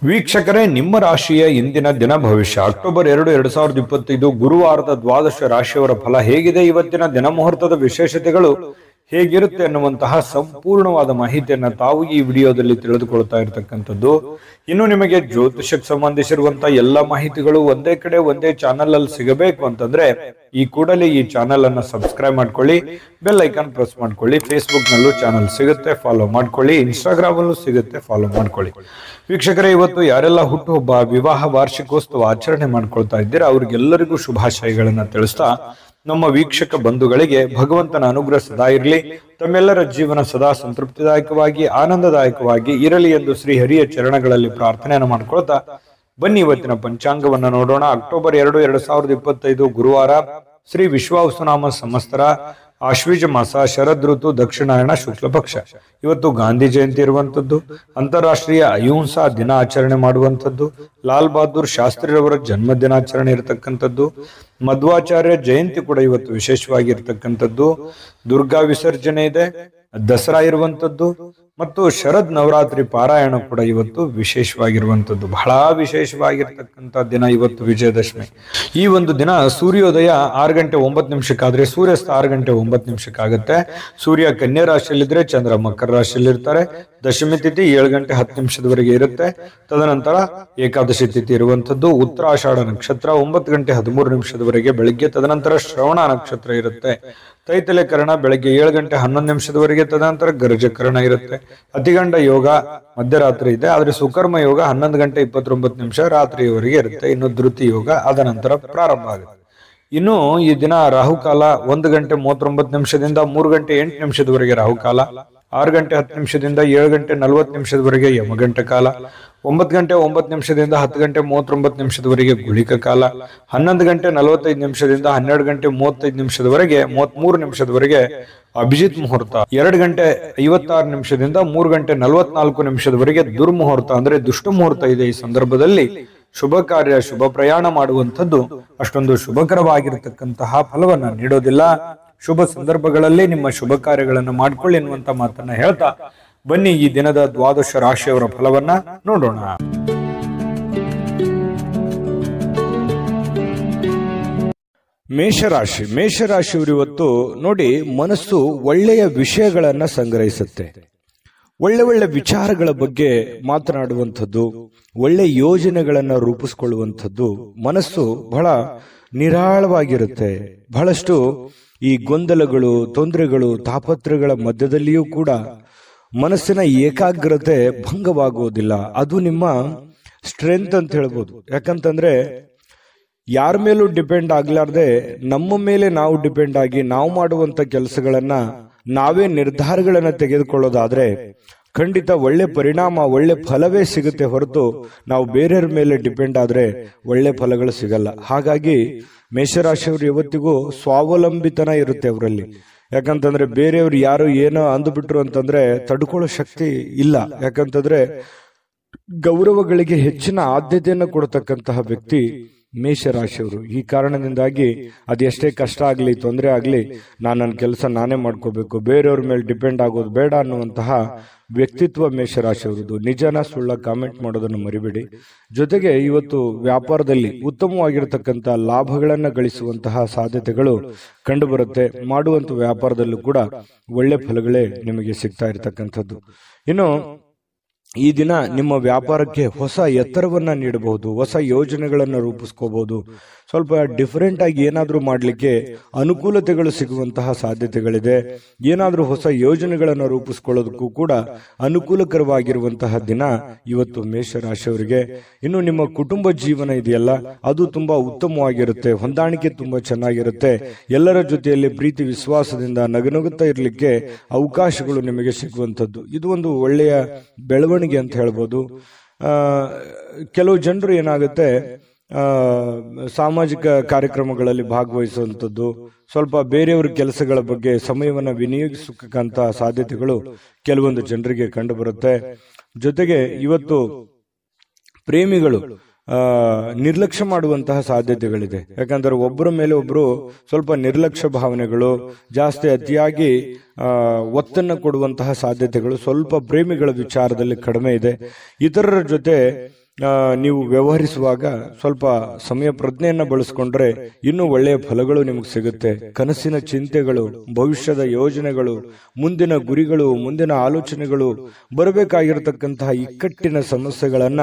ವೀಕ್ಷಕರೇ, ನಿಮ್ಮ ರಾಶಿಯ ಇಂದಿನ ದಿನ ಭವಿಷ್ಯ ಅಕ್ಟೋಬರ್ 2, 2025 ಗುರುವಾರದ ದ್ವಾದಶ ರಾಶಿಯವರ ಫಲ ಹೇಗಿದೆ, ಇವತ್ತಿನ ದಿನ ಮುಹೂರ್ತದ ವಿಶೇಷತೆಗಳು ಹೇಗಿರುತ್ತೆ ಅನ್ನುವಂತಹ ಸಂಪೂರ್ಣವಾದ ಮಾಹಿತಿಯನ್ನ ತಾವು ಈ ವಿಡಿಯೋದಲ್ಲಿ ತಿಳಿದುಕೊಳ್ತಾ ಇರತಕ್ಕಂಥದ್ದು. ಇನ್ನು ನಿಮಗೆ ಜ್ಯೋತಿಷಕ್ಕೆ ಸಂಬಂಧಿಸಿರುವಂತಹ ಎಲ್ಲ ಮಾಹಿತಿಗಳು ಒಂದೇ ಕಡೆ ಒಂದೇ ಚಾನೆಲ್ ಅಲ್ಲಿ ಸಿಗಬೇಕು ಅಂತಂದ್ರೆ ಈ ಕೂಡಲೇ ಈ ಚಾನೆಲ್ ಅನ್ನ ಸಬ್ಸ್ಕ್ರೈಬ್ ಮಾಡ್ಕೊಳ್ಳಿ, ಬೆಲ್ ಐಕಾನ್ ಪ್ರೆಸ್ ಮಾಡ್ಕೊಳ್ಳಿ. ಫೇಸ್ಬುಕ್ ನಲ್ಲೂ ಚಾನೆಲ್ ಸಿಗುತ್ತೆ, ಫಾಲೋ ಮಾಡ್ಕೊಳ್ಳಿ. ಇನ್ಸ್ಟಾಗ್ರಾಮ್ ಅಲ್ಲೂ ಸಿಗುತ್ತೆ, ಫಾಲೋ ಮಾಡ್ಕೊಳ್ಳಿ. ವೀಕ್ಷಕರೇ, ಇವತ್ತು ಯಾರೆಲ್ಲ ಹುಟ್ಟುಹಬ್ಬ, ವಿವಾಹ, ವಾರ್ಷಿಕೋತ್ಸವ ಆಚರಣೆ ಮಾಡ್ಕೊಳ್ತಾ ಇದ್ದೀರಾ ಅವರಿಗೆಲ್ಲರಿಗೂ ಶುಭಾಶಯಗಳನ್ನ ತಿಳಿಸ್ತಾ ನಮ್ಮ ವೀಕ್ಷಕ ಬಂಧುಗಳಿಗೆ ಭಗವಂತನ ಅನುಗ್ರಹ ಸದಾ ಇರಲಿ, ತಮ್ಮೆಲ್ಲರ ಜೀವನ ಸದಾ ಸಂತೃಪ್ತಿದಾಯಕವಾಗಿ ಆನಂದದಾಯಕವಾಗಿ ಇರಲಿ ಎಂದು ಶ್ರೀ ಹರಿಯ ಚರಣಗಳಲ್ಲಿ ಪ್ರಾರ್ಥನೆಯನ್ನು ಮಾಡ್ಕೊಳ್ತಾ ಬನ್ನಿ ಇವತ್ತಿನ ಪಂಚಾಂಗವನ್ನ ನೋಡೋಣ. ಅಕ್ಟೋಬರ್ 2, 2025 ಗುರುವಾರ, ಶ್ರೀ ವಿಶ್ವಾವಸುನಾಮ ಸಂವತ್ಸರ, ಆಶ್ವೀಜ ಮಾಸ, ಶರದ್ ಋತು, ದಕ್ಷಿಣಾಯಣ, ಶುಕ್ಲ ಪಕ್ಷ. ಇವತ್ತು ಗಾಂಧಿ ಜಯಂತಿ ಇರುವಂತದ್ದು, ಅಂತಾರಾಷ್ಟ್ರೀಯ ಅಹಿಂಸಾ ದಿನ ಆಚರಣೆ ಮಾಡುವಂಥದ್ದು, ಲಾಲ್ ಬಹದ್ದೂರ್ ಶಾಸ್ತ್ರಿರವರ ಜನ್ಮ ದಿನಾಚರಣೆ ಇರತಕ್ಕಂಥದ್ದು, ಮಧ್ವಾಚಾರ್ಯ ಜಯಂತಿ ಕೂಡ ಇವತ್ತು ವಿಶೇಷವಾಗಿರ್ತಕ್ಕಂಥದ್ದು, ದುರ್ಗಾ ವಿಸರ್ಜನೆ ಇದೆ, ದಸರಾ ಇರುವಂತದ್ದು ಮತ್ತು ಶರದ್ ನವರಾತ್ರಿ ಪಾರಾಯಣ ಕೂಡ ಇವತ್ತು ವಿಶೇಷವಾಗಿರುವಂತದ್ದು. ಬಹಳ ವಿಶೇಷವಾಗಿರ್ತಕ್ಕಂಥ ದಿನ ಇವತ್ತು ವಿಜಯದಶಮಿ. ಈ ಒಂದು ದಿನ ಸೂರ್ಯೋದಯ 6:09 ಆದ್ರೆ ಸೂರ್ಯಾಸ್ತ 6:09 ಸೂರ್ಯ ಕನ್ಯಾ ರಾಶಿಯಲ್ಲಿದ್ರೆ ಚಂದ್ರ ಮಕರ ರಾಶಿಯಲ್ಲಿರ್ತಾರೆ. ದಶಮಿ ತಿಥಿ 7:10 ಇರುತ್ತೆ. ತದನಂತರ ಏಕಾದಶಿ ತಿಥಿ ಇರುವಂತದ್ದು. ಉತ್ತರಾಷಾಢ ನಕ್ಷತ್ರ 9:13 ಬೆಳಿಗ್ಗೆ. ತದನಂತರ ಶ್ರವಣ ನಕ್ಷತ್ರ ಇರುತ್ತೆ. ತೈತಲೆಕರಣ ಬೆಳಗ್ಗೆ 7:11 ತದನಂತರ ಗರ್ಜಕರಣ ಇರುತ್ತೆ. ಅತಿಗಂಡ ಯೋಗ ಮಧ್ಯರಾತ್ರಿ ಇದೆ, ಆದ್ರೆ ಸುಕರ್ಮ ಯೋಗ 11:29 ರಾತ್ರಿಯವರೆಗೆ ಇರುತ್ತೆ. ಇನ್ನು ಧೃತಿ ಯೋಗ ಆದ ನಂತರ ಪ್ರಾರಂಭ ಆಗುತ್ತೆ. ಇನ್ನು ಈ ದಿನ ರಾಹುಕಾಲ 1:39 3:08 ರಾಹುಕಾಲ, 6:10 7:40 ಯಮಗಂಟ ಕಾಲ, 9:09 10:39 ಗುಳಿಕ ಕಾಲ, 11:45 12:35 33 ಅಭಿಜಿತ್ ಮುಹೂರ್ತ, 2:56 3:44 ದುರ್ಮುಹೂರ್ತ ಅಂದ್ರೆ ದುಷ್ಟ ಮುಹೂರ್ತ ಇದೆ. ಈ ಸಂದರ್ಭದಲ್ಲಿ ಶುಭ ಕಾರ್ಯ, ಶುಭ ಪ್ರಯಾಣ ಮಾಡುವಂಥದ್ದು ಅಷ್ಟೊಂದು ಶುಭಕರವಾಗಿರತಕ್ಕಂತಹ ಫಲವನ್ನ ನೀಡೋದಿಲ್ಲ. ಶುಭ ಸಂದರ್ಭಗಳಲ್ಲಿ ನಿಮ್ಮ ಶುಭ ಕಾರ್ಯಗಳನ್ನು ಮಾಡ್ಕೊಳ್ಳಿ ಎನ್ನುವಂತ ಮಾತನ್ನ ಹೇಳ್ತಾ ಬನ್ನಿ ಈ ದಿನದ ದ್ವಾದಶ ರಾಶಿಯವರ ಫಲವನ್ನ ನೋಡೋಣ. ಮೇಷರಾಶಿ. ಮೇಷರಾಶಿಯವರು ಇವತ್ತು ನೋಡಿ, ಮನಸ್ಸು ಒಳ್ಳೆಯ ವಿಷಯಗಳನ್ನ ಸಂಗ್ರಹಿಸುತ್ತೆ. ಒಳ್ಳೆ ವಿಚಾರಗಳ ಬಗ್ಗೆ ಮಾತನಾಡುವಂಥದ್ದು, ಒಳ್ಳೆ ಯೋಜನೆಗಳನ್ನ ರೂಪಿಸಿಕೊಳ್ಳುವಂಥದ್ದು. ಮನಸ್ಸು ಬಹಳ ನಿರಾಳವಾಗಿರುತ್ತೆ. ಬಹಳಷ್ಟು ಈ ಗೊಂದಲಗಳು, ತೊಂದರೆಗಳು, ತಾಪತ್ರಗಳ ಮಧ್ಯದಲ್ಲಿಯೂ ಕೂಡ ಮನಸ್ಸಿನ ಏಕಾಗ್ರತೆ ಭಂಗವಾಗುವುದಿಲ್ಲ. ಅದು ನಿಮ್ಮ ಸ್ಟ್ರೆಂತ್ ಅಂತ ಹೇಳ್ಬೋದು. ಯಾಕಂತಂದ್ರೆ ಯಾರ ಮೇಲೂ ಡಿಪೆಂಡ್ ಆಗ್ಲಾರ್ದೆ ನಮ್ಮ ಮೇಲೆ ನಾವು ಡಿಪೆಂಡ್ ಆಗಿ ನಾವು ಮಾಡುವಂತ ಕೆಲಸಗಳನ್ನ ನಾವೇ ನಿರ್ಧಾರಗಳನ್ನ ತೆಗೆದುಕೊಳ್ಳೋದಾದ್ರೆ ಖಂಡಿತ ಒಳ್ಳೆ ಪರಿಣಾಮ, ಒಳ್ಳೆ ಫಲವೇ ಸಿಗುತ್ತೆ ಹೊರತು ನಾವು ಬೇರೆಯವ್ರ ಮೇಲೆ ಡಿಪೆಂಡ್ ಆದ್ರೆ ಒಳ್ಳೆ ಫಲಗಳು ಸಿಗಲ್ಲ. ಹಾಗಾಗಿ ಮೇಷರಾಶಿಯವರು ಯಾವತ್ತಿಗೂ ಸ್ವಾವಲಂಬಿತನ ಇರುತ್ತೆ ಅವರಲ್ಲಿ. ಯಾಕಂತಂದ್ರೆ ಬೇರೆಯವ್ರು ಯಾರು ಏನೋ ಅಂದುಬಿಟ್ರು ಅಂತಂದ್ರೆ ತಡ್ಕೊಳ್ಳೋ ಶಕ್ತಿ ಇಲ್ಲ. ಯಾಕಂತಂದ್ರೆ ಗೌರವಗಳಿಗೆ ಹೆಚ್ಚಿನ ಆದ್ಯತೆಯನ್ನು ಕೊಡತಕ್ಕಂತಹ ವ್ಯಕ್ತಿ ಮೇಷರಾಶಿಯವರು. ಈ ಕಾರಣದಿಂದಾಗಿ ಅದೆಷ್ಟೇ ಕಷ್ಟ ಆಗ್ಲಿ, ತೊಂದರೆ ಆಗ್ಲಿ, ನನ್ನ ಕೆಲಸ ನಾನೇ ಮಾಡ್ಕೋಬೇಕು, ಬೇರೆಯವ್ರ ಮೇಲೆ ಡಿಪೆಂಡ್ ಆಗೋದು ಬೇಡ ಅನ್ನುವಂತಹ ವ್ಯಕ್ತಿತ್ವ ಮೇಷರಾಶಿಯವರದು. ನಿಜನ ಸುಳ್ಳ ಕಾಮೆಂಟ್ ಮಾಡೋದನ್ನು ಮರಿಬೇಡಿ. ಜೊತೆಗೆ ಇವತ್ತು ವ್ಯಾಪಾರದಲ್ಲಿ ಉತ್ತಮವಾಗಿರತಕ್ಕಂಥ ಲಾಭಗಳನ್ನ ಗಳಿಸುವಂತಹ ಸಾಧ್ಯತೆಗಳು ಕಂಡುಬರುತ್ತೆ. ಮಾಡುವಂತ ವ್ಯಾಪಾರದಲ್ಲೂ ಕೂಡ ಒಳ್ಳೆ ಫಲಗಳೇ ನಿಮಗೆ ಸಿಗ್ತಾ ಇರತಕ್ಕಂಥದ್ದು. ಇನ್ನು ಈ ದಿನ ನಿಮ್ಮ ವ್ಯಾಪಾರಕ್ಕೆ ಹೊಸ ಎತ್ತರವನ್ನ ನೀಡಬಹುದು, ಹೊಸ ಯೋಜನೆಗಳನ್ನು ರೂಪಿಸ್ಕೋಬಹುದು. ಸ್ವಲ್ಪ ಡಿಫರೆಂಟ್ ಆಗಿ ಏನಾದ್ರೂ ಮಾಡ್ಲಿಕ್ಕೆ ಅನುಕೂಲತೆಗಳು ಸಿಗುವಂತಹ ಸಾಧ್ಯತೆಗಳಿದೆ. ಏನಾದ್ರೂ ಹೊಸ ಯೋಜನೆಗಳನ್ನು ರೂಪಿಸ್ಕೊಳ್ಳೋದಕ್ಕೂ ಕೂಡ ಅನುಕೂಲಕರವಾಗಿರುವಂತಹ ದಿನ ಇವತ್ತು ಮೇಷರಾಶಿಯವರಿಗೆ. ಇನ್ನು ನಿಮ್ಮ ಕುಟುಂಬ ಜೀವನ ಇದೆಯಲ್ಲ, ಅದು ತುಂಬಾ ಉತ್ತಮವಾಗಿರುತ್ತೆ. ಹೊಂದಾಣಿಕೆ ತುಂಬಾ ಚೆನ್ನಾಗಿರುತ್ತೆ. ಎಲ್ಲರ ಜೊತೆಯಲ್ಲಿ ಪ್ರೀತಿ ವಿಶ್ವಾಸದಿಂದ ನಗುನಗುತ್ತಾ ಇರಲಿಕ್ಕೆ ಅವಕಾಶಗಳು ನಿಮಗೆ ಸಿಗುವಂಥದ್ದು. ಇದು ಒಂದು ಒಳ್ಳೆಯ ಬೆಳವಣಿಗೆ ಅಂತ ಹೇಳ್ಬೋದು. ಕೆಲವು ಜನರು ಏನಾಗುತ್ತೆ, ಸಾಮಾಜಿಕ ಕಾರ್ಯಕ್ರಮಗಳಲ್ಲಿ ಭಾಗವಹಿಸುವಂಥದ್ದು, ಸ್ವಲ್ಪ ಬೇರೆಯವರ ಕೆಲಸಗಳ ಬಗ್ಗೆ ಸಮಯವನ್ನು ವಿನಿಯೋಗಿಸಕ್ಕಂತ ಸಾಧ್ಯತೆಗಳು ಕೆಲವೊಂದು ಜನರಿಗೆ ಕಂಡು ಬರುತ್ತೆ. ಜೊತೆಗೆ ಇವತ್ತು ಪ್ರೇಮಿಗಳು ನಿರ್ಲಕ್ಷ್ಯ ಮಾಡುವಂತಹ ಸಾಧ್ಯತೆಗಳಿದೆ. ಯಾಕಂದ್ರೆ ಒಬ್ಬರ ಮೇಲೆ ಒಬ್ರು ಸ್ವಲ್ಪ ನಿರ್ಲಕ್ಷ್ಯ ಭಾವನೆಗಳು ಜಾಸ್ತಿ, ಅತಿಯಾಗಿ ಒತ್ತನ್ನು ಕೊಡುವಂತಹ ಸಾಧ್ಯತೆಗಳು ಸ್ವಲ್ಪ ಪ್ರೇಮಿಗಳ ವಿಚಾರದಲ್ಲಿ ಕಡಿಮೆ ಇದೆ. ಇತರರ ಜೊತೆ ನೀವು ವ್ಯವಹರಿಸುವಾಗ ಸ್ವಲ್ಪ ಸಮಯ ಪ್ರಜ್ಞೆಯನ್ನ ಬಳಸಿಕೊಂಡ್ರೆ ಇನ್ನೂ ಒಳ್ಳೆಯ ಫಲಗಳು ನಿಮಗೆ ಸಿಗುತ್ತೆ. ಕನಸಿನ ಚಿಂತೆಗಳು, ಭವಿಷ್ಯದ ಯೋಜನೆಗಳು, ಮುಂದಿನ ಗುರಿಗಳು, ಮುಂದಿನ ಆಲೋಚನೆಗಳು, ಬರಬೇಕಾಗಿರತಕ್ಕಂತಹ ಇಕ್ಕಟ್ಟಿನ ಸಮಸ್ಯೆಗಳನ್ನ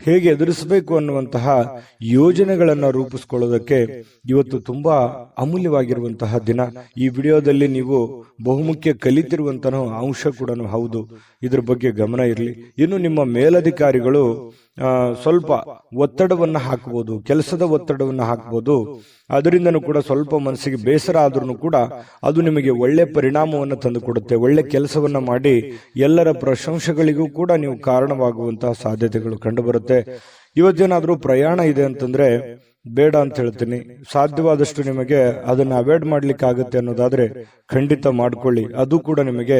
ಹೇಗೆ ಎದುರಿಸಬೇಕು ಅನ್ನುವಂತಹ ಯೋಜನೆಗಳನ್ನ ರೂಪಿಸಿಕೊಳ್ಳೋದಕ್ಕೆ ಇವತ್ತು ತುಂಬಾ ಅಮೂಲ್ಯವಾಗಿರುವಂತಹ ದಿನ. ಈ ವಿಡಿಯೋದಲ್ಲಿ ನೀವು ಬಹುಮುಖ್ಯ ಕಲಿತಿರುವಂತಹ ಅಂಶ ಕೂಡ ಹೌದು. ಇದ್ರ ಬಗ್ಗೆ ಗಮನ ಇರಲಿ. ಇನ್ನು ನಿಮ್ಮ ಮೇಲಧಿಕಾರಿಗಳು ಸ್ವಲ್ಪ ಒತ್ತಡವನ್ನ ಹಾಕಬಹುದು, ಕೆಲಸದ ಒತ್ತಡವನ್ನ ಹಾಕಬಹುದು. ಅದರಿಂದನೂ ಕೂಡ ಸ್ವಲ್ಪ ಮನಸ್ಸಿಗೆ ಬೇಸರ ಆದ್ರೂ ಕೂಡ ಅದು ನಿಮಗೆ ಒಳ್ಳೆ ಪರಿಣಾಮವನ್ನು ತಂದುಕೊಡುತ್ತೆ. ಒಳ್ಳೆ ಕೆಲಸವನ್ನ ಮಾಡಿ ಎಲ್ಲರ ಪ್ರಶಂಸೆಗಳಿಗೂ ಕೂಡ ನೀವು ಕಾರಣವಾಗುವಂತಹ ಸಾಧ್ಯತೆಗಳು ಕಂಡುಬರುತ್ತೆ. ಇವತ್ತೇನಾದ್ರೂ ಪ್ರಯಾಣ ಇದೆ ಅಂತಂದ್ರೆ ಬೇಡ ಅಂತ ಹೇಳ್ತೀನಿ. ಸಾಧ್ಯವಾದಷ್ಟು ನಿಮಗೆ ಅದನ್ನ ಅವಾಯ್ಡ್ ಮಾಡ್ಲಿಕ್ಕೆ ಆಗುತ್ತೆ ಅನ್ನೋದಾದ್ರೆ ಖಂಡಿತ ಮಾಡ್ಕೊಳ್ಳಿ, ಅದು ಕೂಡ ನಿಮಗೆ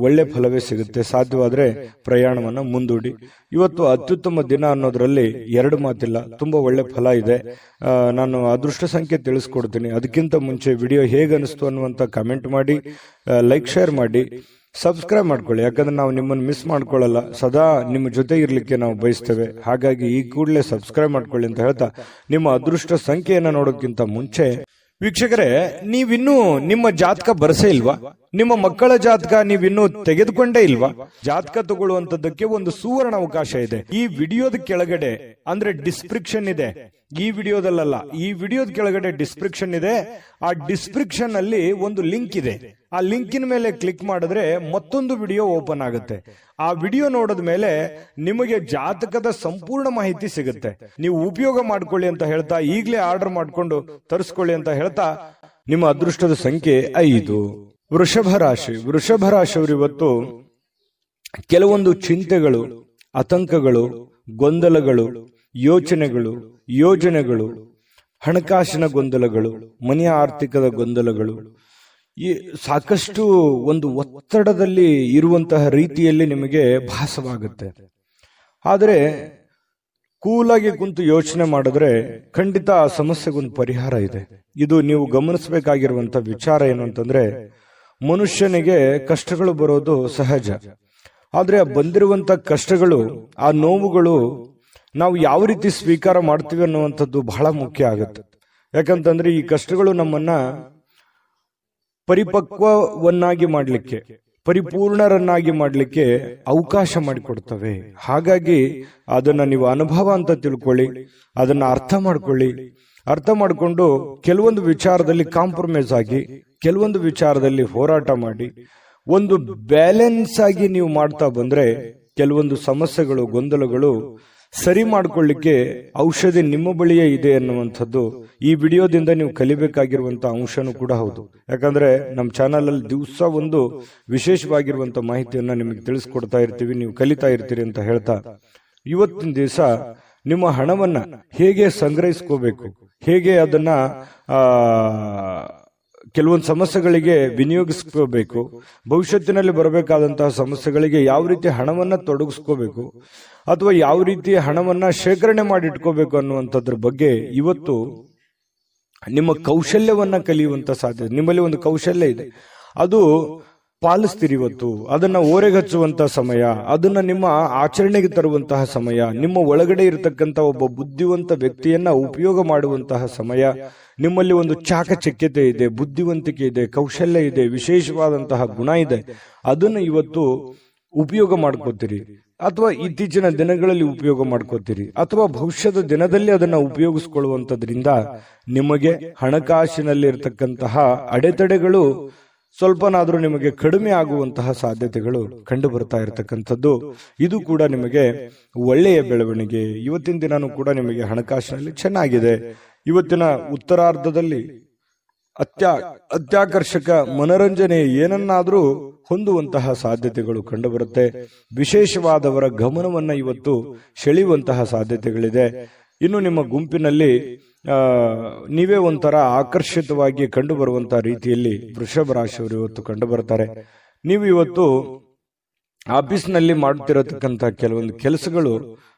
ಒಳ್ಳೆ ಫಲವೇ ಸಿಗುತ್ತೆ. ಸಾಧ್ಯವಾದ್ರೆ ಪ್ರಯಾಣವನ್ನ ಮುಂದೂಡಿ. ಇವತ್ತು ಅತ್ಯುತ್ತಮ ದಿನ ಅನ್ನೋದ್ರಲ್ಲಿ ಎರಡು ಮಾತಿಲ್ಲ, ತುಂಬಾ ಒಳ್ಳೆ ಫಲ ಇದೆ. ನಾನು ಅದೃಷ್ಟ ಸಂಖ್ಯೆ ತಿಳಿಸ್ಕೊಡ್ತೀನಿ. ಅದಕ್ಕಿಂತ ಮುಂಚೆ ವಿಡಿಯೋ ಹೇಗೆ ಅನಿಸ್ತು ಅನ್ನುವಂತ ಕಮೆಂಟ್ ಮಾಡಿ, ಲೈಕ್ ಶೇರ್ ಮಾಡಿ, ಸಬ್ಸ್ಕ್ರೈಬ್ ಮಾಡ್ಕೊಳ್ಳಿ. ಯಾಕಂದ್ರೆ ನಾವು ನಿಮ್ಮನ್ನು ಮಿಸ್ ಮಾಡ್ಕೊಳ್ಳಲ್ಲ, ಸದಾ ನಿಮ್ಮ ಜೊತೆ ಇರ್ಲಿಕ್ಕೆ ನಾವು ಬಯಸ್ತೇವೆ. ಹಾಗಾಗಿ ಈ ಕೂಡಲೇ ಸಬ್ಸ್ಕ್ರೈಬ್ ಮಾಡ್ಕೊಳ್ಳಿ ಅಂತ ಹೇಳ್ತಾ, ನಿಮ್ಮ ಅದೃಷ್ಟ ಸಂಖ್ಯೆಯನ್ನ ನೋಡೋಕ್ಕಿಂತ ಮುಂಚೆ ವೀಕ್ಷಕರೇ, ನೀವಿನ್ನೂ ನಿಮ್ಮ ಜಾತಕ ಬರಸೇ ಇಲ್ವಾ? ನಿಮ್ಮ ಮಕ್ಕಳ ಜಾತಕ ನೀವಿನ್ನೂ ತೆಗೆದುಕೊಂಡೇ ಇಲ್ವಾ? ಜಾತಕ ತಗೊಳ್ಳುವಂತದ್ದಕ್ಕೆ ಒಂದು ಸುವರ್ಣ ಅವಕಾಶ ಇದೆ. ಈ ವಿಡಿಯೋದ ಕೆಳಗಡೆ ಅಂದ್ರೆ ಡಿಸ್ಕ್ರಿಪ್ಷನ್ ಇದೆ. ಈ ವಿಡಿಯೋದಲ್ಲ, ಈ ವಿಡಿಯೋದ ಕೆಳಗಡೆ ಡಿಸ್ಕ್ರಿಪ್ಷನ್ ಇದೆ. ಆ ಡಿಸ್ಕ್ರಿಪ್ಷನ್ ಅಲ್ಲಿ ಒಂದು ಲಿಂಕ್ ಇದೆ. ಆ ಲಿಂಕಿನ ಮೇಲೆ ಕ್ಲಿಕ್ ಮಾಡಿದ್ರೆ ಮತ್ತೊಂದು ವಿಡಿಯೋ ಓಪನ್ ಆಗುತ್ತೆ. ಆ ವಿಡಿಯೋ ನೋಡಿದ ಮೇಲೆ ನಿಮಗೆ ಜಾತಕದ ಸಂಪೂರ್ಣ ಮಾಹಿತಿ ಸಿಗುತ್ತೆ. ನೀವು ಉಪಯೋಗ ಮಾಡ್ಕೊಳ್ಳಿ ಅಂತ ಹೇಳ್ತಾ, ಈಗಲೇ ಆರ್ಡರ್ ಮಾಡ್ಕೊಂಡು ತರಿಸ್ಕೊಳ್ಳಿ ಅಂತ ಹೇಳ್ತಾ, ನಿಮ್ಮ ಅದೃಷ್ಟದ ಸಂಖ್ಯೆ 5. ವೃಷಭ ರಾಶಿ. ವೃಷಭ ರಾಶಿಯವರು ಇವತ್ತು ಕೆಲವೊಂದು ಚಿಂತೆಗಳು, ಆತಂಕಗಳು, ಗೊಂದಲಗಳು, ಯೋಚನೆಗಳು, ಯೋಜನೆಗಳು, ಹಣಕಾಸಿನ ಗೊಂದಲಗಳು, ಮನೆಯ ಆರ್ಥಿಕದ ಗೊಂದಲಗಳು, ಈ ಸಾಕಷ್ಟು ಒಂದು ಒತ್ತಡದಲ್ಲಿ ಇರುವಂತಹ ರೀತಿಯಲ್ಲಿ ನಿಮಗೆ ಭಾಸವಾಗುತ್ತೆ. ಆದರೆ ಕೂಲಾಗಿ ಕುಂತು ಯೋಚನೆ ಮಾಡಿದ್ರೆ ಖಂಡಿತ ಆ ಸಮಸ್ಯೆಗೊಂದು ಪರಿಹಾರ ಇದೆ. ಇದು ನೀವು ಗಮನಿಸಬೇಕಾಗಿರುವಂತಹ ವಿಚಾರ ಏನು ಅಂತಂದ್ರೆ, ಮನುಷ್ಯನಿಗೆ ಕಷ್ಟಗಳು ಬರೋದು ಸಹಜ. ಆದ್ರೆ ಆ ಬಂದಿರುವಂತ ಕಷ್ಟಗಳು, ಆ ನೋವುಗಳು ನಾವು ಯಾವ ರೀತಿ ಸ್ವೀಕಾರ ಮಾಡ್ತೀವಿ ಅನ್ನುವಂಥದ್ದು ಬಹಳ ಮುಖ್ಯ ಆಗುತ್ತೆ. ಯಾಕಂತಂದ್ರೆ ಈ ಕಷ್ಟಗಳು ನಮ್ಮನ್ನ ಪರಿಪಕ್ವವನ್ನಾಗಿ ಮಾಡ್ಲಿಕ್ಕೆ, ಪರಿಪೂರ್ಣರನ್ನಾಗಿ ಮಾಡ್ಲಿಕ್ಕೆ ಅವಕಾಶ ಮಾಡಿಕೊಡ್ತವೆ. ಹಾಗಾಗಿ ಅದನ್ನ ನೀವು ಅನುಭವ ಅಂತ ತಿಳ್ಕೊಳ್ಳಿ, ಅದನ್ನ ಅರ್ಥ ಮಾಡ್ಕೊಳ್ಳಿ. ಅರ್ಥ ಮಾಡಿಕೊಂಡು ಕೆಲವೊಂದು ವಿಚಾರದಲ್ಲಿ ಕಾಂಪ್ರಮೈಸ್ ಆಗಿ, ಕೆಲವೊಂದು ವಿಚಾರದಲ್ಲಿ ಹೋರಾಟ ಮಾಡಿ, ಒಂದು ಬ್ಯಾಲೆನ್ಸ್ ಆಗಿ ನೀವು ಮಾಡ್ತಾ ಬಂದ್ರೆ ಕೆಲವೊಂದು ಸಮಸ್ಯೆಗಳು, ಗೊಂದಲಗಳು ಸರಿ ಮಾಡ್ಕೊಳ್ಳಿಕ್ಕೆ ಔಷಧಿ ನಿಮ್ಮ ಬಳಿಯೇ ಇದೆ ಅನ್ನುವಂಥದ್ದು ಈ ವಿಡಿಯೋದಿಂದ ನೀವು ಕಲಿಬೇಕಾಗಿರುವಂತಹ ಅಂಶನೂ ಕೂಡ ಹೌದು. ಯಾಕಂದ್ರೆ ನಮ್ಮ ಚಾನಲ್ ಅಲ್ಲಿ ದಿವಸ ಒಂದು ವಿಶೇಷವಾಗಿರುವಂತ ಮಾಹಿತಿಯನ್ನ ನಿಮಗೆ ತಿಳಿಸ್ಕೊಡ್ತಾ ಇರ್ತೀವಿ, ನೀವು ಕಲಿತಾ ಇರ್ತೀರಿ ಅಂತ ಹೇಳ್ತಾ, ಇವತ್ತಿನ ದಿವಸ ನಿಮ್ಮ ಹಣವನ್ನ ಹೇಗೆ ಸಂಗ್ರಹಿಸ್ಕೋಬೇಕು, ಹೇಗೆ ಅದನ್ನ ಕೆಲವೊಂದು ಸಮಸ್ಯೆಗಳಿಗೆ ವಿನಿಯೋಗಿಸ್ಕೋಬೇಕು, ಭವಿಷ್ಯತ್ತಿನಲ್ಲಿ ಬರಬೇಕಾದಂತಹ ಸಮಸ್ಯೆಗಳಿಗೆ ಯಾವ ರೀತಿ ಹಣವನ್ನ ತೊಡಗಿಸ್ಕೋಬೇಕು, ಅಥವಾ ಯಾವ ರೀತಿ ಹಣವನ್ನ ಶೇಖರಣೆ ಮಾಡಿ ಇಟ್ಕೋಬೇಕು ಅನ್ನುವಂಥದ್ರ ಬಗ್ಗೆ ಇವತ್ತು ನಿಮ್ಮ ಕೌಶಲ್ಯವನ್ನ ಕಲಿಯುವಂತ ಸಾಧ್ಯತೆ. ನಿಮ್ಮಲ್ಲಿ ಒಂದು ಕೌಶಲ್ಯ ಇದೆ, ಅದು ಪಾಲಿಸ್ತೀರಿ. ಇವತ್ತು ಅದನ್ನ ಓರೆಗಚ್ಚುವಂತ ಸಮಯ, ಅದನ್ನ ನಿಮ್ಮ ಆಚರಣೆಗೆ ತರುವಂತಹ ಸಮಯ, ನಿಮ್ಮ ಒಳಗಡೆ ಇರತಕ್ಕಂತ ಒಬ್ಬ ಬುದ್ಧಿವಂತ ವ್ಯಕ್ತಿಯನ್ನ ಉಪಯೋಗ ಮಾಡುವಂತಹ ಸಮಯ. ನಿಮ್ಮಲ್ಲಿ ಒಂದು ಚಾಕಚಕ್ಯತೆ ಇದೆ, ಬುದ್ಧಿವಂತಿಕೆ ಇದೆ, ಕೌಶಲ್ಯ ಇದೆ, ವಿಶೇಷವಾದಂತಹ ಗುಣ ಇದೆ. ಅದನ್ನು ಇವತ್ತು ಉಪಯೋಗ ಮಾಡ್ಕೋತೀರಿ, ಅಥವಾ ಇತ್ತೀಚಿನ ದಿನಗಳಲ್ಲಿ ಉಪಯೋಗ ಮಾಡ್ಕೋತೀರಿ, ಅಥವಾ ಭವಿಷ್ಯದ ದಿನದಲ್ಲಿ ಅದನ್ನ ಉಪಯೋಗಿಸ್ಕೊಳ್ಳುವಂತದ್ರಿಂದ ನಿಮಗೆ ಹಣಕಾಸಿನಲ್ಲಿ ಇರತಕ್ಕಂತಹ ಅಡೆತಡೆಗಳು ಸ್ವಲ್ಪನಾದ್ರೂ ನಿಮಗೆ ಕಡಿಮೆ ಆಗುವಂತಹ ಸಾಧ್ಯತೆಗಳು ಕಂಡು ಬರ್ತಾ ಇರತಕ್ಕಂಥದ್ದು. ಇದು ಕೂಡ ನಿಮಗೆ ಒಳ್ಳೆಯ ಬೆಳವಣಿಗೆ. ಇವತ್ತಿನ ದಿನಾನೂ ಕೂಡ ನಿಮಗೆ ಹಣಕಾಸಿನಲ್ಲಿ ಚೆನ್ನಾಗಿದೆ. ಇವತ್ತಿನ ಉತ್ತರಾರ್ಧದಲ್ಲಿ ಅತ್ಯಾಕರ್ಷಕ ಮನರಂಜನೆ ಏನನ್ನಾದ್ರೂ ಹೊಂದುವಂತಹ ಸಾಧ್ಯತೆಗಳು ಕಂಡುಬರುತ್ತೆ. ವಿಶೇಷವಾದವರ ಗಮನವನ್ನ ಇವತ್ತು ಸೆಳೆಯುವಂತಹ ಸಾಧ್ಯತೆಗಳಿದೆ. ಇನ್ನು ನಿಮ್ಮ ಗುಂಪಿನಲ್ಲಿ ನೀವೇ ಒಂಥರ ಆಕರ್ಷಿತವಾಗಿ ಕಂಡು ಬರುವಂತಹ ರೀತಿಯಲ್ಲಿ ವೃಷಭ ರಾಶಿಯವರು ಇವತ್ತು ಕಂಡು ಬರ್ತಾರೆ. ನೀವು ಇವತ್ತು ಆಫೀಸ್ನಲ್ಲಿ ಮಾಡ್ತಿರತಕ್ಕಂತಹ ಕೆಲವೊಂದು ಕೆಲಸಗಳು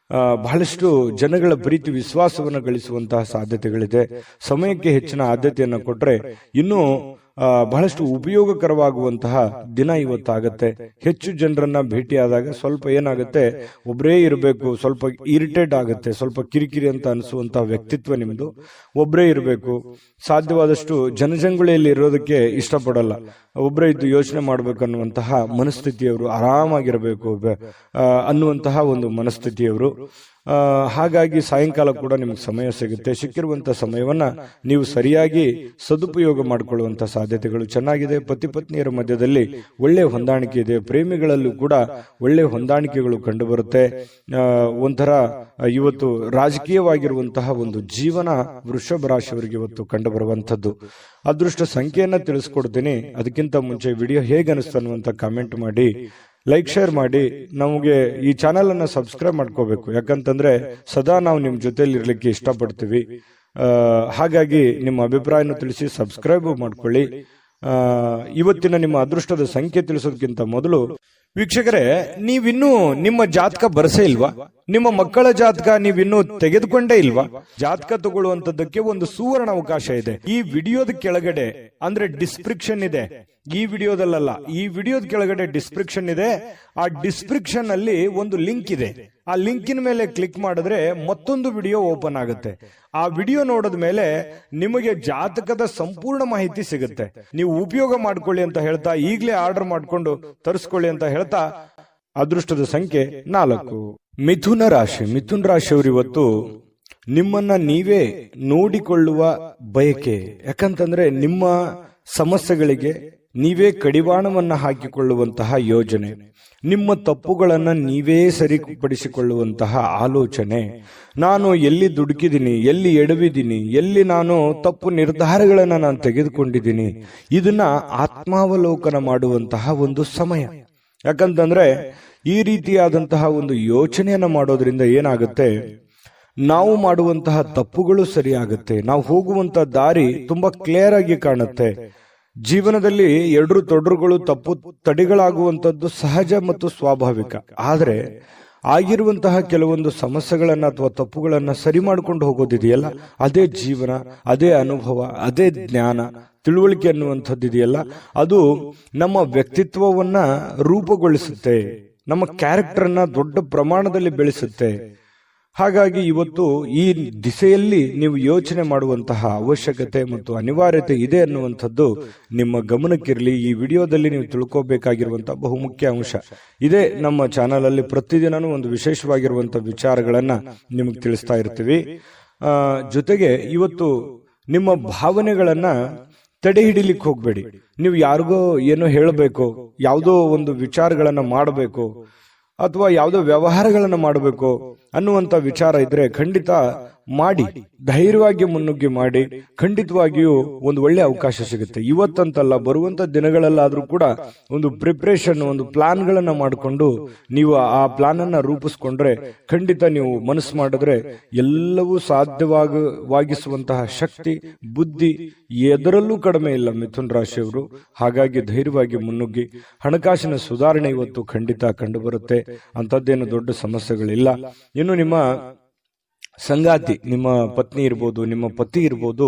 ಬಹಳಷ್ಟು ಜನಗಳ ಪ್ರೀತಿ ವಿಶ್ವಾಸವನ್ನು ಗಳಿಸುವಂತಹ ಸಾಧ್ಯತೆಗಳಿದೆ. ಸಮಯಕ್ಕೆ ಹೆಚ್ಚಿನ ಆದ್ಯತೆಯನ್ನು ಕೊಟ್ರೆ ಇನ್ನೂ ಬಹಳಷ್ಟು ಉಪಯೋಗಕರವಾಗುವಂತಹ ದಿನ ಇವತ್ತಾಗತ್ತೆ. ಹೆಚ್ಚು ಜನರನ್ನ ಭೇಟಿಯಾದಾಗ ಸ್ವಲ್ಪ ಏನಾಗುತ್ತೆ, ಒಬ್ಬರೇ ಇರಬೇಕು, ಸ್ವಲ್ಪ ಇರಿಟೇಟ್ ಆಗುತ್ತೆ, ಸ್ವಲ್ಪ ಕಿರಿಕಿರಿ ಅಂತ ಅನಿಸುವಂತಹ ವ್ಯಕ್ತಿತ್ವ ನಿಮ್ದು. ಒಬ್ಬರೇ ಇರಬೇಕು, ಸಾಧ್ಯವಾದಷ್ಟು ಜನಜಂಗುಳಿಯಲ್ಲಿ ಇರೋದಕ್ಕೆ ಇಷ್ಟಪಡಲ್ಲ, ಒಬ್ಬರೇ ಇದ್ದು ಯೋಚನೆ ಮಾಡ್ಬೇಕು ಅನ್ನುವಂತಹ ಮನಸ್ಥಿತಿಯವರು, ಆರಾಮಾಗಿರಬೇಕು ಅನ್ನುವಂತಹ ಒಂದು ಮನಸ್ಥಿತಿಯವರು. ಹಾಗಾಗಿ ಸಾಯಂಕಾಲ ಕೂಡ ನಿಮ್ಗೆ ಸಮಯ ಸಿಗುತ್ತೆ. ಸಿಕ್ಕಿರುವಂತಹ ಸಮಯವನ್ನ ನೀವು ಸರಿಯಾಗಿ ಸದುಪಯೋಗ ಮಾಡಿಕೊಳ್ಳುವಂತ ಸಾಧ್ಯತೆಗಳು ಚೆನ್ನಾಗಿದೆ. ಪತಿ ಪತ್ನಿಯರ ಮಧ್ಯದಲ್ಲಿ ಒಳ್ಳೆ ಹೊಂದಾಣಿಕೆ ಇದೆ. ಪ್ರೇಮಿಗಳಲ್ಲೂ ಕೂಡ ಒಳ್ಳೆ ಹೊಂದಾಣಿಕೆಗಳು ಕಂಡು ಬರುತ್ತೆ. ಒಂಥರ ಇವತ್ತು ರಾಜಕೀಯವಾಗಿರುವಂತಹ ಒಂದು ಜೀವನ ವೃಷಭ ರಾಶಿಯವರಿಗೆ ಇವತ್ತು ಕಂಡು ಬರುವಂತದ್ದು. ಅದೃಷ್ಟ ಸಂಖ್ಯೆಯನ್ನ ತಿಳಿಸ್ಕೊಡ್ತೀನಿ. ಅದಕ್ಕಿಂತ ಮುಂಚೆ ವಿಡಿಯೋ ಹೇಗೆ ಅನಿಸ್ತು ಅನ್ನುವಂತ ಕಾಮೆಂಟ್ ಮಾಡಿ, ಲೈಕ್ ಶೇರ್ ಮಾಡಿ. ನಮಗೆ ಈ ಚಾನೆಲ್ ಅನ್ನ ಸಬ್ಸ್ಕ್ರೈಬ್ ಮಾಡ್ಕೋಬೇಕು, ಯಾಕಂತಂದ್ರೆ ಸದಾ ನಾವು ನಿಮ್ ಜೊತೆಲಿ ಇರ್ಲಿಕ್ಕೆ ಇಷ್ಟಪಡ್ತೀವಿ. ಹಾಗಾಗಿ ನಿಮ್ಮ ಅಭಿಪ್ರಾಯನ ತಿಳಿಸಿ ಸಬ್ಸ್ಕ್ರೈಬ್ ಮಾಡ್ಕೊಳ್ಳಿ. ಇವತ್ತಿನ ನಿಮ್ಮ ಅದೃಷ್ಟದ ಸಂಖ್ಯೆ ತಿಳಿಸೋದಕ್ಕಿಂತ ಮೊದಲು ವೀಕ್ಷಕರೇ, ನೀವಿನ್ನೂ ನಿಮ್ಮ ಜಾತಕ ಬರಸೇ ಇಲ್ವಾ? ನಿಮ್ಮ ಮಕ್ಕಳ ಜಾತಕ ನೀವಿನ್ನೂ ತೆಗೆದುಕೊಂಡೇ ಇಲ್ವಾ? ಜಾತಕ ತಗೊಳ್ಳುವಂತದ್ದಕ್ಕೆ ಒಂದು ಸುವರ್ಣ ಅವಕಾಶ ಇದೆ. ಈ ವಿಡಿಯೋದ ಕೆಳಗಡೆ ಅಂದ್ರೆ ಡಿಸ್ಕ್ರಿಪ್ಷನ್ ಇದೆ. ಈ ವಿಡಿಯೋದಲ್ಲ, ಈ ವಿಡಿಯೋದ ಕೆಳಗಡೆ ಡಿಸ್ಕ್ರಿಪ್ಷನ್ ಇದೆ. ಆ ಡಿಸ್ಕ್ರಿಪ್ಷನ್ ಅಲ್ಲಿ ಒಂದು ಲಿಂಕ್ ಇದೆ. ಆ ಲಿಂಕಿನ ಮೇಲೆ ಕ್ಲಿಕ್ ಮಾಡಿದ್ರೆ ಮತ್ತೊಂದು ವಿಡಿಯೋ ಓಪನ್ ಆಗುತ್ತೆ. ಆ ವಿಡಿಯೋ ನೋಡಿದ ಮೇಲೆ ನಿಮಗೆ ಜಾತಕದ ಸಂಪೂರ್ಣ ಮಾಹಿತಿ ಸಿಗುತ್ತೆ. ನೀವು ಉಪಯೋಗ ಮಾಡ್ಕೊಳ್ಳಿ ಅಂತ ಹೇಳ್ತಾ, ಈಗಲೇ ಆರ್ಡರ್ ಮಾಡ್ಕೊಂಡು ತರಿಸ್ಕೊಳ್ಳಿ ಅಂತ ಹೇಳ್ತಾ, ಅದೃಷ್ಟದ ಸಂಖ್ಯೆ 4. ಮಿಥುನ ರಾಶಿ. ಮಿಥುನ ರಾಶಿಯವರು ಇವತ್ತು ನಿಮ್ಮನ್ನ ನೀವೇ ನೋಡಿಕೊಳ್ಳುವ ಬಯಕೆ. ಯಾಕಂತಂದ್ರೆ ನಿಮ್ಮ ಸಮಸ್ಯೆಗಳಿಗೆ ನೀವೇ ಕಡಿವಾಣವನ್ನ ಹಾಕಿಕೊಳ್ಳುವಂತಹ ಯೋಜನೆ, ನಿಮ್ಮ ತಪ್ಪುಗಳನ್ನ ನೀವೇ ಸರಿಪಡಿಸಿಕೊಳ್ಳುವಂತಹ ಆಲೋಚನೆ, ನಾನು ಎಲ್ಲಿ ದುಡುಕಿದ್ದೀನಿ, ಎಲ್ಲಿ ಎಡವಿದ್ದೀನಿ, ಎಲ್ಲಿ ನಾನು ತಪ್ಪು ನಿರ್ಧಾರಗಳನ್ನ ನಾನು ತೆಗೆದುಕೊಂಡಿದ್ದೀನಿ, ಇದನ್ನ ಆತ್ಮಾವಲೋಕನ ಮಾಡುವಂತಹ ಒಂದು ಸಮಯ. ಯಾಕಂತಂದ್ರೆ ಈ ರೀತಿಯಾದಂತಹ ಒಂದು ಯೋಚನೆಯನ್ನ ಮಾಡೋದ್ರಿಂದ ಏನಾಗುತ್ತೆ, ನಾವು ಮಾಡುವಂತಹ ತಪ್ಪುಗಳು ಸರಿಯಾಗುತ್ತೆ, ನಾವು ಹೋಗುವಂತಹ ದಾರಿ ತುಂಬಾ ಕ್ಲಿಯರ್ ಆಗಿ ಕಾಣುತ್ತೆ. ಜೀವನದಲ್ಲಿ ಎಡ್ರು ತೊಡ್ರುಗಳು ತಪ್ಪು ತಡೆಗಳಾಗುವಂತದ್ದು ಸಹಜ ಮತ್ತು ಸ್ವಾಭಾವಿಕ. ಆದ್ರೆ ಆಗಿರುವಂತಹ ಕೆಲವೊಂದು ಸಮಸ್ಯೆಗಳನ್ನ ಅಥವಾ ತಪ್ಪುಗಳನ್ನ ಸರಿ ಮಾಡ್ಕೊಂಡು ಹೋಗೋದಿದೆಯಲ್ಲ, ಅದೇ ಜೀವನ, ಅದೇ ಅನುಭವ, ಅದೇ ಜ್ಞಾನ, ತಿಳುವಳಿಕೆ ಅನ್ನುವಂಥದ್ದಿದೆಯಲ್ಲ, ಅದು ನಮ್ಮ ವ್ಯಕ್ತಿತ್ವವನ್ನ ರೂಪುಗೊಳಿಸುತ್ತೆ, ನಮ್ಮ ಕ್ಯಾರೆಕ್ಟರ್ ಅನ್ನ ದೊಡ್ಡ ಪ್ರಮಾಣದಲ್ಲಿ ಬೆಳೆಸುತ್ತೆ. ಹಾಗಾಗಿ ಇವತ್ತು ಈ ದಿಸೆಯಲ್ಲಿ ನೀವು ಯೋಚನೆ ಮಾಡುವಂತಹ ಅವಶ್ಯಕತೆ ಮತ್ತು ಅನಿವಾರ್ಯತೆ ಇದೆ ಅನ್ನುವಂಥದ್ದು ನಿಮ್ಮ ಗಮನಕ್ಕಿರಲಿ. ಈ ವಿಡಿಯೋದಲ್ಲಿ ನೀವು ತಿಳ್ಕೋಬೇಕಾಗಿರುವಂತಹ ಬಹುಮುಖ್ಯ ಅಂಶ ಇದೇ. ನಮ್ಮ ಚಾನಲ್ ಅಲ್ಲಿ ಪ್ರತಿದಿನನೂ ಒಂದು ವಿಶೇಷವಾಗಿರುವಂತಹ ವಿಚಾರಗಳನ್ನ ನಿಮಗೆ ತಿಳಿಸ್ತಾ ಇರ್ತೀವಿ. ಜೊತೆಗೆ ಇವತ್ತು ನಿಮ್ಮ ಭಾವನೆಗಳನ್ನ ತಡೆ ಹಿಡಿಲಿಕ್ಕೆ ಹೋಗ್ಬೇಡಿ. ನೀವು ಯಾರಿಗೋ ಏನೋ ಹೇಳಬೇಕು, ಯಾವುದೋ ಒಂದು ವಿಚಾರಗಳನ್ನ ಮಾಡಬೇಕು ಅಥವಾ ಯಾವುದೋ ವ್ಯವಹಾರಗಳನ್ನ ಮಾಡಬೇಕು ಅನ್ನುವಂತ ವಿಚಾರ ಇದ್ರೆ ಖಂಡಿತ ಮಾಡಿ, ಧೈರ್ಯವಾಗಿ ಮುನ್ನುಗ್ಗಿ ಮಾಡಿ. ಖಂಡಿತವಾಗಿಯೂ ಒಂದು ಒಳ್ಳೆ ಅವಕಾಶ ಸಿಗುತ್ತೆ. ಇವತ್ತಂತಲ್ಲ, ಬರುವಂತ ದಿನಗಳಲ್ಲಾದ್ರೂ ಕೂಡ ಒಂದು ಪ್ರಿಪರೇಷನ್, ಒಂದು ಪ್ಲಾನ್ ಗಳನ್ನ ಮಾಡಿಕೊಂಡು ನೀವು ಆ ಪ್ಲಾನ್ ಅನ್ನ ರೂಪಿಸ್ಕೊಂಡ್ರೆ ಖಂಡಿತ ನೀವು ಮನಸ್ಸು ಮಾಡಿದ್ರೆ ಎಲ್ಲವೂ ಸಾಧ್ಯವಾಗಿಸುವಂತಹ ಶಕ್ತಿ, ಬುದ್ಧಿ ಎದರಲ್ಲೂ ಕಡಿಮೆ ಇಲ್ಲ ಮಿಥುನ್ ರಾಶಿಯವರು. ಹಾಗಾಗಿ ಧೈರ್ಯವಾಗಿ ಮುನ್ನುಗ್ಗಿ. ಹಣಕಾಸಿನ ಸುಧಾರಣೆ ಇವತ್ತು ಖಂಡಿತ ಕಂಡು ಬರುತ್ತೆ. ಅಂತದ್ದೇನು ದೊಡ್ಡ ಸಮಸ್ಯೆಗಳಿಲ್ಲ. ಇನ್ನು ನಿಮ್ಮ ಸಂಗಾತಿ, ನಿಮ್ಮ ಪತ್ನಿ ಇರ್ಬೋದು, ನಿಮ್ಮ ಪತಿ ಇರ್ಬೋದು,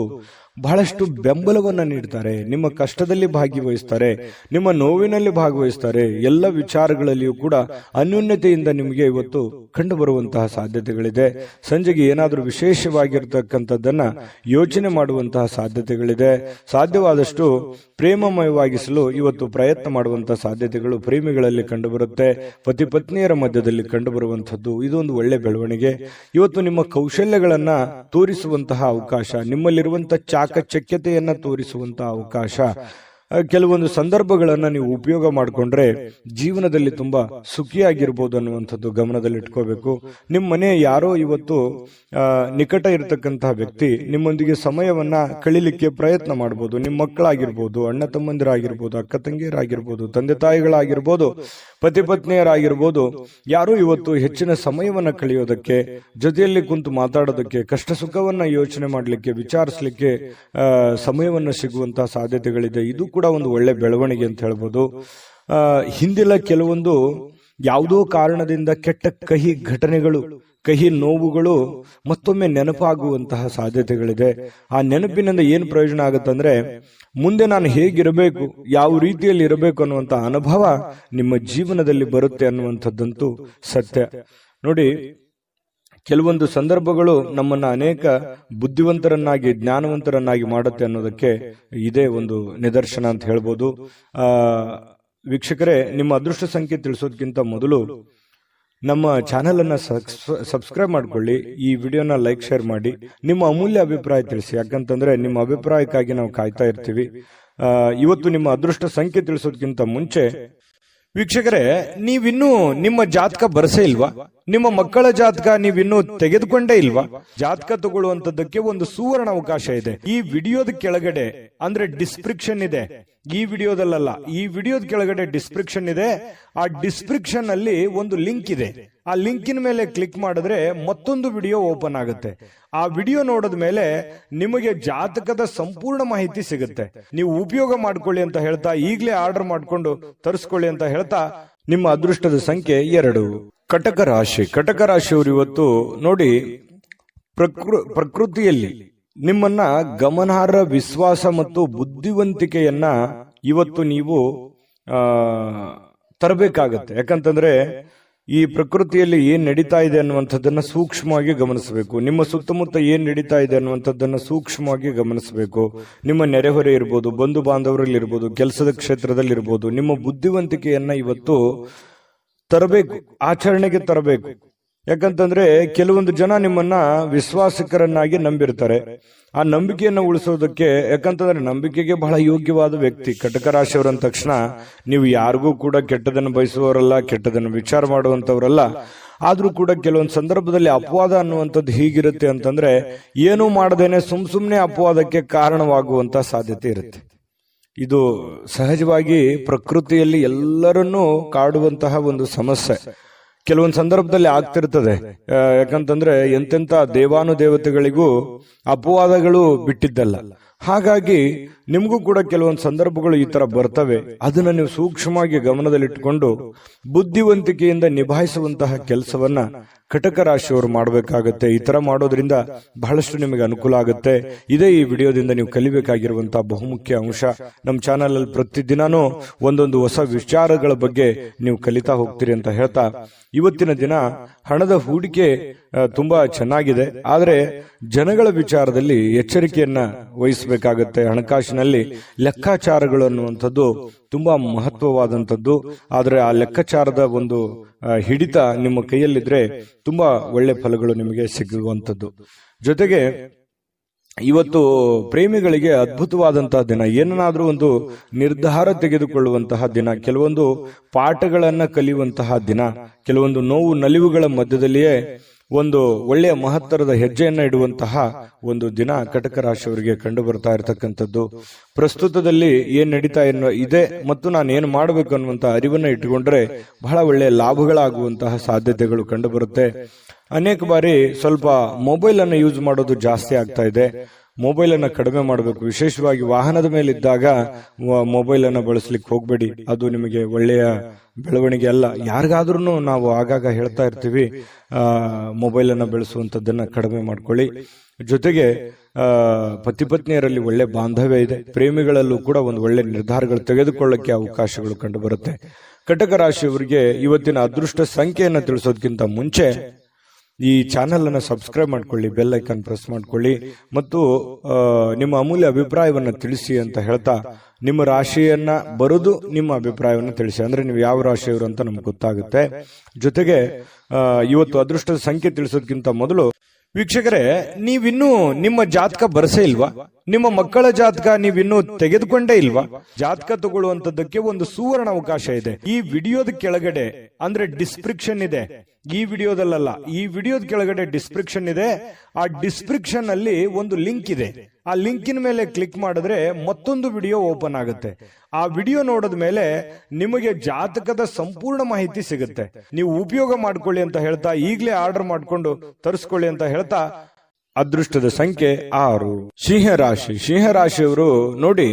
ಬಹಳಷ್ಟು ಬೆಂಬಲವನ್ನ ನೀಡ್ತಾರೆ. ನಿಮ್ಮ ಕಷ್ಟದಲ್ಲಿ ಭಾಗವಹಿಸ್ತಾರೆ, ನಿಮ್ಮ ನೋವಿನಲ್ಲಿ ಭಾಗವಹಿಸ್ತಾರೆ. ಎಲ್ಲ ವಿಚಾರಗಳಲ್ಲಿಯೂ ಕೂಡ ಅನ್ಯೋನ್ಯತೆಯಿಂದ ನಿಮಗೆ ಇವತ್ತು ಕಂಡು ಬರುವಂತಹ ಸಾಧ್ಯತೆಗಳಿದೆ. ಸಂಜೆಗೆ ಏನಾದರೂ ವಿಶೇಷವಾಗಿರ್ತಕ್ಕಂಥದ್ದನ್ನ ಯೋಚನೆ ಮಾಡುವಂತಹ ಸಾಧ್ಯತೆಗಳಿದೆ. ಸಾಧ್ಯವಾದಷ್ಟು ಪ್ರೇಮಮಯವಾಗಿಸಲು ಇವತ್ತು ಪ್ರಯತ್ನ ಮಾಡುವಂತಹ ಸಾಧ್ಯತೆಗಳು ಪ್ರೇಮಿಗಳಲ್ಲಿ ಕಂಡು ಬರುತ್ತೆ. ಪತಿ ಪತ್ನಿಯರ ಮಧ್ಯದಲ್ಲಿ ಕಂಡು ಬರುವಂತದ್ದು ಇದೊಂದು ಒಳ್ಳೆ ಬೆಳವಣಿಗೆ. ಇವತ್ತು ನಿಮ್ಮ ಕೌಶಲ್ಯಗಳನ್ನ ತೋರಿಸುವಂತಹ ಅವಕಾಶ, ನಿಮ್ಮಲ್ಲಿರುವಂತಹ ಚಾಕಚಕ್ಯತೆಯನ್ನ ತೋರಿಸುವಂತಹ ಅವಕಾಶ, ಕೆಲವೊಂದು ಸಂದರ್ಭಗಳನ್ನ ನೀವು ಉಪಯೋಗ ಮಾಡಿಕೊಂಡ್ರೆ ಜೀವನದಲ್ಲಿ ತುಂಬಾ ಸುಖಿಯಾಗಿರ್ಬೋದು ಅನ್ನುವಂಥದ್ದು ಗಮನದಲ್ಲಿಟ್ಕೋಬೇಕು. ನಿಮ್ಮ ಮನೆ ಯಾರೋ ಇವತ್ತು ನಿಕಟ ಇರತಕ್ಕಂತಹ ವ್ಯಕ್ತಿ ನಿಮ್ಮೊಂದಿಗೆ ಸಮಯವನ್ನ ಕಳಿಲಿಕ್ಕೆ ಪ್ರಯತ್ನ ಮಾಡಬಹುದು. ನಿಮ್ಮ ಮಕ್ಕಳಾಗಿರ್ಬೋದು, ಅಣ್ಣ ತಮ್ಮಂದಿರಾಗಿರ್ಬೋದು, ಅಕ್ಕ ತಂಗಿಯರಾಗಿರ್ಬೋದು, ತಂದೆ ತಾಯಿಗಳಾಗಿರ್ಬೋದು, ಪತಿ ಪತ್ನಿಯರಾಗಿರ್ಬೋದು, ಯಾರೋ ಇವತ್ತು ಹೆಚ್ಚಿನ ಸಮಯವನ್ನ ಕಳೆಯೋದಕ್ಕೆ, ಜೊತೆಯಲ್ಲಿ ಕುಂತು ಮಾತಾಡೋದಕ್ಕೆ, ಕಷ್ಟ ಸುಖವನ್ನ ಯೋಚನೆ ಮಾಡಲಿಕ್ಕೆ, ವಿಚಾರಿಸಲಿಕ್ಕೆ ಸಮಯವನ್ನ ಸಿಗುವಂತಹ ಸಾಧ್ಯತೆಗಳಿದೆ. ಇದು ಕೂಡ ಒಂದು ಒಳ್ಳೆ ಬೆಳವಣಿಗೆ ಅಂತ ಹೇಳ್ಬೋದು. ಹಿಂದಿನ ಕೆಲವೊಂದು ಯಾವುದೋ ಕಾರಣದಿಂದ ಕೆಟ್ಟ ಕಹಿ ಘಟನೆಗಳು ಕಹಿ ನೋವುಗಳು ಮತ್ತೊಮ್ಮೆ ನೆನಪಾಗುವಂತಹ ಸಾಧ್ಯತೆಗಳಿದೆ. ಆ ನೆನಪಿನಿಂದ ಏನು ಪ್ರಯೋಜನ ಆಗುತ್ತಂದ್ರೆ, ಮುಂದೆ ನಾನು ಹೇಗಿರಬೇಕು, ಯಾವ ರೀತಿಯಲ್ಲಿ ಇರಬೇಕು ಅನ್ನುವಂಥ ಅನುಭವ ನಿಮ್ಮ ಜೀವನದಲ್ಲಿ ಬರುತ್ತೆ ಅನ್ನುವಂಥದ್ದಂತೂ ಸತ್ಯ. ನೋಡಿ, ಕೆಲವೊಂದು ಸಂದರ್ಭಗಳು ನಮ್ಮನ್ನ ಅನೇಕ ಬುದ್ಧಿವಂತರನ್ನಾಗಿ, ಜ್ಞಾನವಂತರನ್ನಾಗಿ ಮಾಡುತ್ತೆ ಅನ್ನೋದಕ್ಕೆ ಇದೇ ಒಂದು ನಿದರ್ಶನ ಅಂತ ಹೇಳ್ಬೋದು. ವೀಕ್ಷಕರೇ, ನಿಮ್ಮ ಅದೃಷ್ಟ ಸಂಖ್ಯೆ ತಿಳಿಸೋದಕ್ಕಿಂತ ಮೊದಲು ನಮ್ಮ ಚಾನೆಲ್ ಅನ್ನ ಸಬ್ಸ್ಕ್ರೈಬ್ ಮಾಡ್ಕೊಳ್ಳಿ, ಈ ವಿಡಿಯೋನ ಲೈಕ್, ಶೇರ್ ಮಾಡಿ, ನಿಮ್ಮ ಅಮೂಲ್ಯ ಅಭಿಪ್ರಾಯ ತಿಳಿಸಿ. ಯಾಕಂತಂದ್ರೆ ನಿಮ್ಮ ಅಭಿಪ್ರಾಯಕ್ಕಾಗಿ ನಾವು ಕಾಯ್ತಾ ಇರ್ತೀವಿ. ಇವತ್ತು ನಿಮ್ಮ ಅದೃಷ್ಟ ಸಂಖ್ಯೆ ತಿಳಿಸೋದಕ್ಕಿಂತ ಮುಂಚೆ ವೀಕ್ಷಕರೇ, ನೀವಿನ್ನೂ ನಿಮ್ಮ ಜಾತಕ ಬರಸೇ ಇಲ್ವಾ? ನಿಮ್ಮ ಮಕ್ಕಳ ಜಾತಕ ನೀವಿನ್ನೂ ತೆಗೆದುಕೊಂಡೇ ಇಲ್ವಾ? ಜಾತಕ ತಗೊಳ್ಳುವಂತದ್ದಕ್ಕೆ ಒಂದು ಸುವರ್ಣ ಅವಕಾಶ ಇದೆ. ಈ ವಿಡಿಯೋದ ಕೆಳಗಡೆ, ಅಂದ್ರೆ ಡಿಸ್ಕ್ರಿಪ್ಷನ್ ಇದೆ, ಈ ವಿಡಿಯೋದಲ್ಲ, ಈ ವಿಡಿಯೋದ ಕೆಳಗಡೆ ಡಿಸ್ಕ್ರಿಪ್ಷನ್ ಇದೆ. ಆ ಡಿಸ್ಕ್ರಿಪ್ಷನ್ ಅಲ್ಲಿ ಒಂದು ಲಿಂಕ್ ಇದೆ. ಆ ಲಿಂಕಿನ ಮೇಲೆ ಕ್ಲಿಕ್ ಮಾಡಿದ್ರೆ ಮತ್ತೊಂದು ವಿಡಿಯೋ ಓಪನ್ ಆಗುತ್ತೆ. ಆ ವಿಡಿಯೋ ನೋಡಿದ ಮೇಲೆ ನಿಮಗೆ ಜಾತಕದ ಸಂಪೂರ್ಣ ಮಾಹಿತಿ ಸಿಗುತ್ತೆ. ನೀವು ಉಪಯೋಗ ಮಾಡ್ಕೊಳ್ಳಿ ಅಂತ ಹೇಳ್ತಾ, ಈಗಲೇ ಆರ್ಡರ್ ಮಾಡ್ಕೊಂಡು ತರಿಸ್ಕೊಳ್ಳಿ ಅಂತ ಹೇಳ್ತಾ, ನಿಮ್ಮ ಅದೃಷ್ಟದ ಸಂಖ್ಯೆ 2. ಕಟಕ ರಾಶಿ. ಕಟಕ ರಾಶಿಯವರು ಇವತ್ತು ನೋಡಿ, ಪ್ರಕೃತಿಯಲ್ಲಿ ನಿಮ್ಮನ್ನ ಗಮನಾರ್ಹ ವಿಶ್ವಾಸ ಮತ್ತು ಬುದ್ಧಿವಂತಿಕೆಯನ್ನ ಇವತ್ತು ನೀವು ತರಬೇಕಾಗತ್ತೆ. ಯಾಕಂತಂದ್ರೆ ಈ ಪ್ರಕೃತಿಯಲ್ಲಿ ಏನ್ ನಡೀತಾ ಇದೆ ಅನ್ನುವಂಥದ್ದನ್ನ ಸೂಕ್ಷ್ಮವಾಗಿ ಗಮನಿಸಬೇಕು. ನಿಮ್ಮ ಸುತ್ತಮುತ್ತ ಏನ್ ನಡೀತಾ ಇದೆ ಅನ್ನುವಂಥದ್ದನ್ನ ಸೂಕ್ಷ್ಮವಾಗಿ ಗಮನಿಸಬೇಕು. ನಿಮ್ಮ ನೆರೆಹೊರೆ ಇರ್ಬೋದು, ಬಂಧು ಬಾಂಧವರಲ್ಲಿ ಇರ್ಬೋದು, ಕೆಲಸದ ಕ್ಷೇತ್ರದಲ್ಲಿ ಇರ್ಬೋದು, ನಿಮ್ಮ ಬುದ್ಧಿವಂತಿಕೆಯನ್ನ ಇವತ್ತು ತರಬೇಕು, ಆಚರಣೆಗೆ ತರಬೇಕು. ಯಾಕಂತಂದ್ರೆ ಕೆಲವೊಂದು ಜನ ನಿಮ್ಮನ್ನ ವಿಶ್ವಾಸಕರನ್ನಾಗಿ ನಂಬಿರ್ತಾರೆ. ಆ ನಂಬಿಕೆಯನ್ನು ಉಳಿಸೋದಕ್ಕೆ, ಯಾಕಂತಂದ್ರೆ ನಂಬಿಕೆಗೆ ಬಹಳ ಯೋಗ್ಯವಾದ ವ್ಯಕ್ತಿ ಕಟಕ ರಾಶಿಯವರ ಅಂದ ತಕ್ಷಣ ನೀವು ಯಾರಿಗೂ ಕೂಡ ಕೆಟ್ಟದನ್ನು ಬಯಸುವವರಲ್ಲ, ಕೆಟ್ಟದನ್ನು ವಿಚಾರ ಮಾಡುವಂತವರಲ್ಲ. ಆದ್ರೂ ಕೂಡ ಕೆಲವೊಂದು ಸಂದರ್ಭದಲ್ಲಿ ಅಪವಾದ ಅನ್ನುವಂಥದ್ದು ಹೀಗಿರುತ್ತೆ ಅಂತಂದ್ರೆ, ಏನೂ ಮಾಡದೇನೆ ಸುಮ್ನೆ ಅಪವಾದಕ್ಕೆ ಕಾರಣವಾಗುವಂತ ಸಾಧ್ಯತೆ ಇರುತ್ತೆ. ಇದು ಸಹಜವಾಗಿ ಪ್ರಕೃತಿಯಲ್ಲಿ ಎಲ್ಲರನ್ನೂ ಕಾಡುವಂತಹ ಒಂದು ಸಮಸ್ಯೆ. ಕೆಲವೊಂದು ಸಂದರ್ಭದಲ್ಲಿ ಆಗ್ತಿರ್ತದೆ. ಯಾಕಂತಂದ್ರೆ ಎಂತೆಂತ ದೇವಾನುದೇವತೆಗಳಿಗೂ ಅಪವಾದಗಳು ಬಿಟ್ಟಿದ್ದಲ್ಲ. ಹಾಗಾಗಿ ನಿಮಗೂ ಕೂಡ ಕೆಲವೊಂದು ಸಂದರ್ಭಗಳು ಈ ತರ ಬರ್ತವೆ. ಅದನ್ನ ನೀವು ಸೂಕ್ಷ್ಮವಾಗಿ ಗಮನದಲ್ಲಿಟ್ಟುಕೊಂಡು ಬುದ್ಧಿವಂತಿಕೆಯಿಂದ ನಿಭಾಯಿಸುವಂತಹ ಕೆಲಸವನ್ನ ಕಟಕ ರಾಶಿಯವರು ಮಾಡಬೇಕಾಗತ್ತೆ. ಈ ತರ ಮಾಡೋದ್ರಿಂದ ಬಹಳಷ್ಟು ನಿಮಗೆ ಅನುಕೂಲ ಆಗುತ್ತೆ. ಇದೇ ಈ ವಿಡಿಯೋದಿಂದ ನೀವು ಕಲಿಬೇಕಾಗಿರುವಂತಹ ಬಹುಮುಖ್ಯ ಅಂಶ. ನಮ್ಮ ಚಾನೆಲ್ ಅಲ್ಲಿ ಪ್ರತಿದಿನಾನೂ ಒಂದೊಂದು ಹೊಸ ವಿಚಾರಗಳ ಬಗ್ಗೆ ನೀವು ಕಲಿತಾ ಹೋಗ್ತೀರಿ ಅಂತ ಹೇಳ್ತಾ, ಇವತ್ತಿನ ದಿನ ಹಣದ ಹೂಡಿಕೆ ತುಂಬಾ ಚೆನ್ನಾಗಿದೆ. ಆದ್ರೆ ಜನಗಳ ವಿಚಾರದಲ್ಲಿ ಎಚ್ಚರಿಕೆಯನ್ನ ವಹಿಸಬೇಕಾಗತ್ತೆ. ಹಣಕಾಸಿನಲ್ಲಿ ಲೆಕ್ಕಾಚಾರಗಳು ಅನ್ನುವಂಥದ್ದು ತುಂಬಾ ಮಹತ್ವವಾದಂಥದ್ದು. ಆದ್ರೆ ಆ ಲೆಕ್ಕಾಚಾರದ ಒಂದು ಹಿಡಿತ ನಿಮ್ಮ ಕೈಯಲ್ಲಿದ್ರೆ ತುಂಬಾ ಒಳ್ಳೆ ಫಲಗಳು ನಿಮಗೆ ಸಿಗುವಂಥದ್ದು. ಜೊತೆಗೆ ಇವತ್ತು ಪ್ರೇಮಿಗಳಿಗೆ ಅದ್ಭುತವಾದಂತಹ ದಿನ. ಏನನ್ನಾದ್ರೂ ಒಂದು ನಿರ್ಧಾರ ತೆಗೆದುಕೊಳ್ಳುವಂತಹ ದಿನ, ಕೆಲವೊಂದು ಪಾಠಗಳನ್ನ ಕಲಿಯುವಂತಹ ದಿನ, ಕೆಲವೊಂದು ನೋವು ನಲಿವುಗಳ ಮಧ್ಯದಲ್ಲಿಯೇ ಒಂದು ಒಳ್ಳೆಯ ಮಹತ್ತರದ ಹೆಜ್ಜೆಯನ್ನ ಇಡುವಂತಹ ಒಂದು ದಿನ ಕಟಕ ರಾಶಿಯವರಿಗೆ ಕಂಡು ಬರ್ತಾ ಇರತಕ್ಕಂಥದ್ದು. ಪ್ರಸ್ತುತದಲ್ಲಿ ಏನ್ ನಡೀತಾ ಇದೆ ಮತ್ತು ನಾನು ಏನು ಮಾಡಬೇಕು ಅನ್ನುವಂತ ಅರಿವನ್ನ ಇಟ್ಟುಕೊಂಡ್ರೆ ಬಹಳ ಒಳ್ಳೆಯ ಲಾಭಗಳಾಗುವಂತಹ ಸಾಧ್ಯತೆಗಳು ಕಂಡು ಬರುತ್ತೆ. ಅನೇಕ ಬಾರಿ ಸ್ವಲ್ಪ ಮೊಬೈಲ್ ಅನ್ನು ಯೂಸ್ ಮಾಡೋದು ಜಾಸ್ತಿ ಆಗ್ತಾ ಇದೆ. ಮೊಬೈಲ್ ಅನ್ನ ಕಡಿಮೆ ಮಾಡಬೇಕು. ವಿಶೇಷವಾಗಿ ವಾಹನದ ಮೇಲೆ ಇದ್ದಾಗ ಮೊಬೈಲ್ ಅನ್ನ ಬಳಸಲಿಕ್ಕೆ ಹೋಗ್ಬೇಡಿ. ಅದು ನಿಮಗೆ ಒಳ್ಳೆಯ ಬೆಳವಣಿಗೆ ಅಲ್ಲ. ಯಾರಿಗಾದ್ರೂ ನಾವು ಆಗಾಗ ಹೇಳ್ತಾ ಇರ್ತೀವಿ, ಮೊಬೈಲ್ ಅನ್ನ ಬೆಳೆಸುವಂತದ್ದನ್ನ ಕಡಿಮೆ ಮಾಡ್ಕೊಳ್ಳಿ. ಜೊತೆಗೆ ಪತಿ ಪತ್ನಿಯರಲ್ಲಿ ಒಳ್ಳೆ ಬಾಂಧವ್ಯ ಇದೆ. ಪ್ರೇಮಿಗಳಲ್ಲೂ ಕೂಡ ಒಂದು ಒಳ್ಳೆ ನಿರ್ಧಾರಗಳು ತೆಗೆದುಕೊಳ್ಳಕ್ಕೆ ಅವಕಾಶಗಳು ಕಂಡು ಬರುತ್ತೆ. ಕಟಕ ರಾಶಿಯವರಿಗೆ ಇವತ್ತಿನ ಅದೃಷ್ಟ ಸಂಖ್ಯೆಯನ್ನು ತಿಳಿಸೋದಕ್ಕಿಂತ ಮುಂಚೆ ಈ ಚಾನೆಲ್ ಅನ್ನು ಸಬ್ಸ್ಕ್ರೈಬ್ ಮಾಡ್ಕೊಳ್ಳಿ, ಬೆಲ್ ಐಕಾನ್ ಪ್ರೆಸ್ ಮಾಡ್ಕೊಳ್ಳಿ ಮತ್ತು ನಿಮ್ಮ ಅಮೂಲ್ಯ ಅಭಿಪ್ರಾಯವನ್ನ ತಿಳಿಸಿ ಅಂತ ಹೇಳ್ತಾ, ನಿಮ್ಮ ರಾಶಿಯನ್ನ ಬರೆದು ನಿಮ್ಮ ಅಭಿಪ್ರಾಯವನ್ನು ತಿಳಿಸಿ. ಅಂದ್ರೆ ನೀವು ಯಾವ ರಾಶಿಯವರು ಅಂತ ನಮ್ಗೆ ಗೊತ್ತಾಗುತ್ತೆ. ಜೊತೆಗೆ ಇವತ್ತು ಅದೃಷ್ಟದ ಸಂಖ್ಯೆ ತಿಳಿಸೋದಕ್ಕಿಂತ ಮೊದಲು ವೀಕ್ಷಕರೇ, ನೀವಿನ್ನೂ ನಿಮ್ಮ ಜಾತಕ ಬರಸೇ ಇಲ್ವಾ? ನಿಮ್ಮ ಮಕ್ಕಳ ಜಾತಕ ನೀವಿನ್ನೂ ತೆಗೆದುಕೊಂಡೇ ಇಲ್ವಾ? ಜಾತಕ ತಗೊಳ್ಳುವಂತದ್ದಕ್ಕೆ ಒಂದು ಸುವರ್ಣ ಅವಕಾಶ ಇದೆ. ಈ ವಿಡಿಯೋದ ಕೆಳಗಡೆ, ಅಂದ್ರೆ ಡಿಸ್ಕ್ರಿಪ್ಷನ್ ಇದೆ, ಈ ವಿಡಿಯೋದಲ್ಲ, ಈ ವಿಡಿಯೋದ ಕೆಳಗಡೆ ಡಿಸ್ಕ್ರಿಪ್ಷನ್ ಇದೆ. ಆ ಡಿಸ್ಕ್ರಿಪ್ಷನ್ ಅಲ್ಲಿ ಒಂದು ಲಿಂಕ್ ಇದೆ. ಆ ಲಿಂಕಿನ ಮೇಲೆ ಕ್ಲಿಕ್ ಮಾಡಿದ್ರೆ ಮತ್ತೊಂದು ವಿಡಿಯೋ ಓಪನ್ ಆಗುತ್ತೆ. ಆ ವಿಡಿಯೋ ನೋಡಿದ ಮೇಲೆ ನಿಮಗೆ ಜಾತಕದ ಸಂಪೂರ್ಣ ಮಾಹಿತಿ ಸಿಗುತ್ತೆ. ನೀವು ಉಪಯೋಗ ಮಾಡ್ಕೊಳ್ಳಿ ಅಂತ ಹೇಳ್ತಾ, ಈಗಲೇ ಆರ್ಡರ್ ಮಾಡ್ಕೊಂಡು ತರಿಸ್ಕೊಳ್ಳಿ ಅಂತ ಹೇಳ್ತಾ, ಅದೃಷ್ಟದ ಸಂಖ್ಯೆ 6. ಸಿಂಹರಾಶಿ. ಸಿಂಹರಾಶಿಯವರು ನೋಡಿ,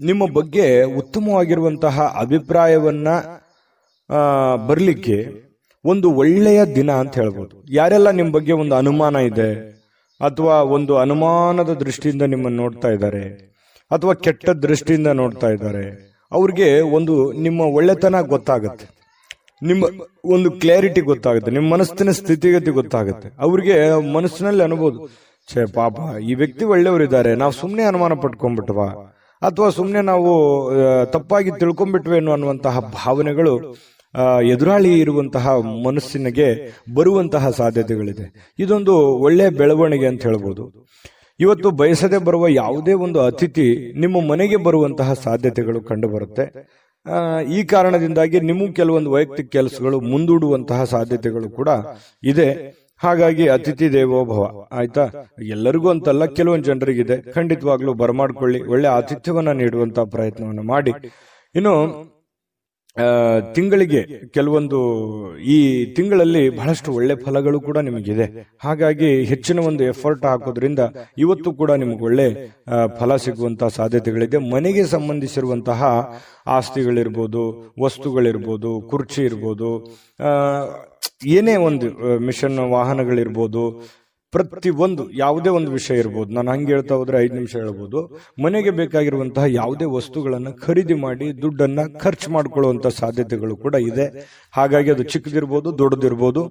ನಿಮ್ಮ ಬಗ್ಗೆ ಉತ್ತಮವಾಗಿರುವಂತಹ ಅಭಿಪ್ರಾಯವನ್ನ ಬರ್ಲಿಕ್ಕೆ ಒಂದು ಒಳ್ಳೆಯ ದಿನ ಅಂತ ಹೇಳ್ಬೋದು. ಯಾರೆಲ್ಲ ನಿಮ್ಮ ಬಗ್ಗೆ ಒಂದು ಅನುಮಾನ ಇದೆ ಅಥವಾ ಒಂದು ಅನುಮಾನದ ದೃಷ್ಟಿಯಿಂದ ನಿಮ್ಮನ್ನು ನೋಡ್ತಾ ಇದ್ದಾರೆ ಅಥವಾ ಕೆಟ್ಟ ದೃಷ್ಟಿಯಿಂದ ನೋಡ್ತಾ ಇದ್ದಾರೆ, ಅವ್ರಿಗೆ ಒಂದು ನಿಮ್ಮ ಒಳ್ಳೆತನ ಗೊತ್ತಾಗುತ್ತೆ, ನಿಮ್ಮ ಒಂದು ಕ್ಲಾರಿಟಿ ಗೊತ್ತಾಗುತ್ತೆ, ನಿಮ್ಮ ಮನಸ್ಸಿನ ಸ್ಥಿತಿಗತಿ ಗೊತ್ತಾಗುತ್ತೆ. ಅವ್ರಿಗೆ ಮನಸ್ಸಿನಲ್ಲಿ ಅನ್ಬೋದು, ಛೇ ಪಾಪ ಈ ವ್ಯಕ್ತಿ ಒಳ್ಳೆಯವರಿದ್ದಾರೆ, ನಾವು ಸುಮ್ಮನೆ ಅನುಮಾನ ಪಟ್ಕೊಂಡ್ಬಿಟ್ವಾ ಅಥವಾ ಸುಮ್ಮನೆ ನಾವು ತಪ್ಪಾಗಿ ತಿಳ್ಕೊಂಡ್ಬಿಟ್ವೇನು ಅನ್ನುವಂತಹ ಭಾವನೆಗಳು ಎದುರಾಳಿ ಇರುವಂತಹ ಮನಸ್ಸಿನಿಗೆ ಬರುವಂತಹ ಸಾಧ್ಯತೆಗಳಿದೆ. ಇದೊಂದು ಒಳ್ಳೆಯ ಬೆಳವಣಿಗೆ ಅಂತ ಹೇಳ್ಬೋದು. ಇವತ್ತು ಬಯಸದೆ ಬರುವ ಯಾವುದೇ ಒಂದು ಅತಿಥಿ ನಿಮ್ಮ ಮನೆಗೆ ಬರುವಂತಹ ಸಾಧ್ಯತೆಗಳು ಕಂಡು ಬರುತ್ತೆ. ಈ ಕಾರಣದಿಂದಾಗಿ ನಿಮಗೂ ಕೆಲವೊಂದು ವೈಯಕ್ತಿಕ ಕೆಲಸಗಳು ಮುಂದೂಡುವಂತಹ ಸಾಧ್ಯತೆಗಳು ಕೂಡ ಇದೆ. ಹಾಗಾಗಿ ಅತಿಥಿ ದೇವೋಭವ, ಆಯ್ತಾ, ಎಲ್ಲರಿಗೂ ಅಂತಲ್ಲ, ಕೆಲವೊಂದು ಜನರಿಗಿದೆ. ಖಂಡಿತವಾಗ್ಲೂ ಬರಮಾಡ್ಕೊಳ್ಳಿ, ಒಳ್ಳೆ ಆತಿಥ್ಯವನ್ನ ನೀಡುವಂತಹ ಪ್ರಯತ್ನವನ್ನು ಮಾಡಿ. ಇನ್ನು ತಿಂಗಳಿಗೆ ಕೆಲವೊಂದು ಈ ತಿಂಗಳಲ್ಲಿ ಬಹಳಷ್ಟು ಒಳ್ಳೆ ಫಲಗಳು ಕೂಡ ನಿಮಗಿದೆ. ಹಾಗಾಗಿ ಹೆಚ್ಚಿನ ಒಂದು ಎಫರ್ಟ್ ಹಾಕೋದ್ರಿಂದ ಇವತ್ತು ಕೂಡ ನಿಮ್ಗೆ ಒಳ್ಳೆ ಫಲ ಸಿಗುವಂತಹ ಸಾಧ್ಯತೆಗಳಿದೆ. ಮನೆಗೆ ಸಂಬಂಧಿಸಿರುವಂತಹ ಆಸ್ತಿಗಳಿರ್ಬೋದು, ವಸ್ತುಗಳಿರ್ಬೋದು, ಕುರ್ಚಿ ಇರ್ಬೋದು, ಏನೇ ಒಂದು ಮಿಷನ್ ವಾಹನಗಳಿರ್ಬೋದು, ಪ್ರತಿ ಒಂದು ಯಾವುದೇ ಒಂದು ವಿಷಯ ಇರ್ಬೋದು. ನಾನು ಹಂಗೆ ಹೇಳ್ತಾ ಹೋದ್ರೆ 5 ನಿಮಿಷ ಹೇಳ್ಬೋದು. ಮನೆಗೆ ಬೇಕಾಗಿರುವಂತಹ ಯಾವುದೇ ವಸ್ತುಗಳನ್ನ ಖರೀದಿ ಮಾಡಿ ದುಡ್ಡನ್ನ ಖರ್ಚು ಮಾಡ್ಕೊಳ್ಳುವಂತ ಸಾಧ್ಯತೆಗಳು ಕೂಡ ಇದೆ. ಹಾಗಾಗಿ ಅದು ಚಿಕ್ಕದಿರ್ಬೋದು ದೊಡ್ಡದಿರ್ಬೋದು,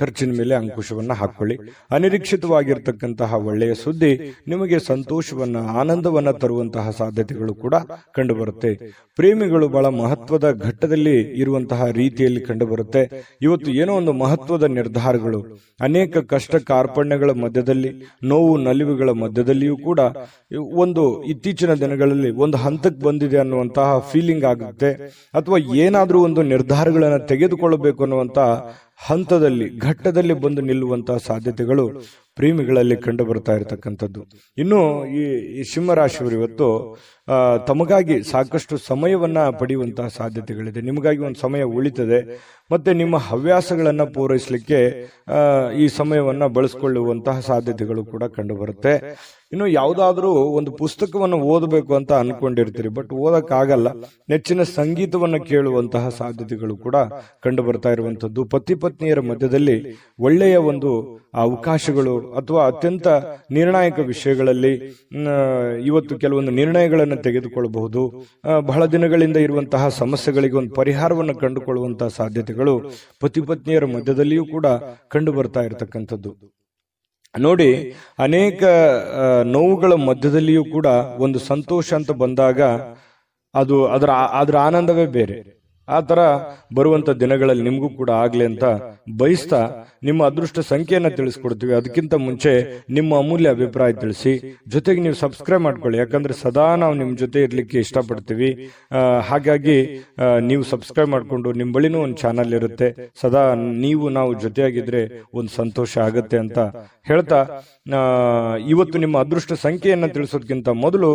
ಖರ್ಚಿನ ಮೇಲೆ ಅಂಕುಶವನ್ನ ಹಾಕೊಳ್ಳಿ. ಅನಿರೀಕ್ಷಿತವಾಗಿರ್ತಕ್ಕಂತಹ ಒಳ್ಳೆಯ ಸುದ್ದಿ ನಿಮಗೆ ಸಂತೋಷವನ್ನ, ಆನಂದವನ್ನ ತರುವಂತಹ ಸಾಧ್ಯತೆಗಳು ಕೂಡ ಕಂಡು ಬರುತ್ತೆ. ಪ್ರೇಮಿಗಳು ಬಹಳ ಮಹತ್ವದ ಘಟ್ಟದಲ್ಲಿ ಇರುವಂತಹ ರೀತಿಯಲ್ಲಿ ಕಂಡು ಬರುತ್ತೆ. ಇವತ್ತು ಏನೋ ಒಂದು ಮಹತ್ವದ ನಿರ್ಧಾರಗಳು, ಅನೇಕ ಕಷ್ಟ ಕಾರ್ಪಣ್ಯಗಳ ಮಧ್ಯದಲ್ಲಿ, ನೋವು ನಲಿವುಗಳ ಮಧ್ಯದಲ್ಲಿಯೂ ಕೂಡ ಒಂದು ಇತ್ತೀಚಿನ ದಿನಗಳಲ್ಲಿ ಒಂದು ಹಂತಕ್ಕೆ ಬಂದಿದೆ ಅನ್ನುವಂತಹ ಫೀಲಿಂಗ್ ಆಗುತ್ತೆ. ಅಥವಾ ಏನಾದ್ರೂ ಒಂದು ನಿರ್ಧಾರಗಳನ್ನು ತೆಗೆದುಕೊಳ್ಳಬೇಕು ಅನ್ನುವಂತಹ ಹಂತದಲ್ಲಿ, ಘಟ್ಟದಲ್ಲಿ ಬಂದು ನಿಲ್ಲುವಂತಹ ಸಾಧ್ಯತೆಗಳು ಪ್ರೇಮಿಗಳಲ್ಲಿ ಕಂಡು ಬರ್ತಾ ಇರತಕ್ಕಂಥದ್ದು. ಇನ್ನು ಈ ಸಿಂಹರಾಶಿಯವರು ಇವತ್ತು ತಮಗಾಗಿ ಸಾಕಷ್ಟು ಸಮಯವನ್ನ ಪಡೆಯುವಂತಹ ಸಾಧ್ಯತೆಗಳಿದೆ. ನಿಮಗಾಗಿ ಒಂದು ಸಮಯ ಉಳಿತದೆ. ಮತ್ತೆ ನಿಮ್ಮ ಹವ್ಯಾಸಗಳನ್ನ ಪೂರೈಸಲಿಕ್ಕೆ ಈ ಸಮಯವನ್ನ ಬಳಸಿಕೊಳ್ಳುವಂತಹ ಸಾಧ್ಯತೆಗಳು ಕೂಡ ಕಂಡು ಬರುತ್ತೆ. ಇನ್ನು ಯಾವುದಾದ್ರೂ ಒಂದು ಪುಸ್ತಕವನ್ನು ಓದಬೇಕು ಅಂತ ಅನ್ಕೊಂಡಿರ್ತೀರಿ, ಬಟ್ ಓದಕ್ಕಾಗಲ್ಲ. ನೆಚ್ಚಿನ ಸಂಗೀತವನ್ನು ಕೇಳುವಂತಹ ಸಾಧ್ಯತೆಗಳು ಕೂಡ ಕಂಡು ಬರ್ತಾ ಇರುವಂತದ್ದು. ಪತಿ ಪತ್ನಿಯರ ಮಧ್ಯದಲ್ಲಿ ಒಳ್ಳೆಯ ಒಂದು ಅವಕಾಶಗಳು ಅಥವಾ ಅತ್ಯಂತ ನಿರ್ಣಾಯಕ ವಿಷಯಗಳಲ್ಲಿ ಇವತ್ತು ಕೆಲವೊಂದು ನಿರ್ಣಯಗಳನ್ನು ತೆಗೆದುಕೊಳ್ಳಬಹುದು. ಬಹಳ ದಿನಗಳಿಂದ ಇರುವಂತಹ ಸಮಸ್ಯೆಗಳಿಗೆ ಒಂದು ಪರಿಹಾರವನ್ನು ಕಂಡುಕೊಳ್ಳುವಂತಹ ಸಾಧ್ಯತೆಗಳು ಪತಿ ಪತ್ನಿಯರ ಮಧ್ಯದಲ್ಲಿಯೂ ಕೂಡ ಕಂಡು ಬರ್ತಾ ಇರತಕ್ಕಂಥದ್ದು. ನೋಡಿ, ಅನೇಕ ನೋವುಗಳ ಮಧ್ಯದಲ್ಲಿಯೂ ಕೂಡ ಒಂದು ಸಂತೋಷ ಅಂತ ಬಂದಾಗ ಅದು ಅದರ ಆನಂದವೇ ಬೇರೆ. ಆ ತರ ಬರುವಂತ ದಿನಗಳಲ್ಲಿ ನಿಮಗೂ ಕೂಡ ಆಗ್ಲಿ ಅಂತ ಬಯಸ್ತಾ ನಿಮ್ಮ ಅದೃಷ್ಟ ಸಂಖ್ಯೆಯನ್ನ ತಿಳಿಸ್ಕೊಡ್ತೀವಿ. ಅದಕ್ಕಿಂತ ಮುಂಚೆ ನಿಮ್ಮ ಅಮೂಲ್ಯ ಅಭಿಪ್ರಾಯ ತಿಳಿಸಿ, ಜೊತೆಗೆ ನೀವು ಸಬ್ಸ್ಕ್ರೈಬ್ ಮಾಡ್ಕೊಳ್ಳಿ. ಯಾಕಂದ್ರೆ ಸದಾ ನಾವು ನಿಮ್ ಜೊತೆ ಇರ್ಲಿಕ್ಕೆ ಇಷ್ಟಪಡ್ತೀವಿ. ಹಾಗಾಗಿ ನೀವು ಸಬ್ಸ್ಕ್ರೈಬ್ ಮಾಡ್ಕೊಂಡು, ನಿಮ್ ಬಳಿನೂ ಒಂದು ಚಾನಲ್ ಇರುತ್ತೆ, ಸದಾ ನಾವು ಜೊತೆಯಾಗಿದ್ರೆ ಒಂದು ಸಂತೋಷ ಆಗುತ್ತೆ ಅಂತ ಹೇಳ್ತಾ, ಇವತ್ತು ನಿಮ್ಮ ಅದೃಷ್ಟ ಸಂಖ್ಯೆಯನ್ನ ತಿಳಿಸೋದಕ್ಕಿಂತ ಮೊದಲು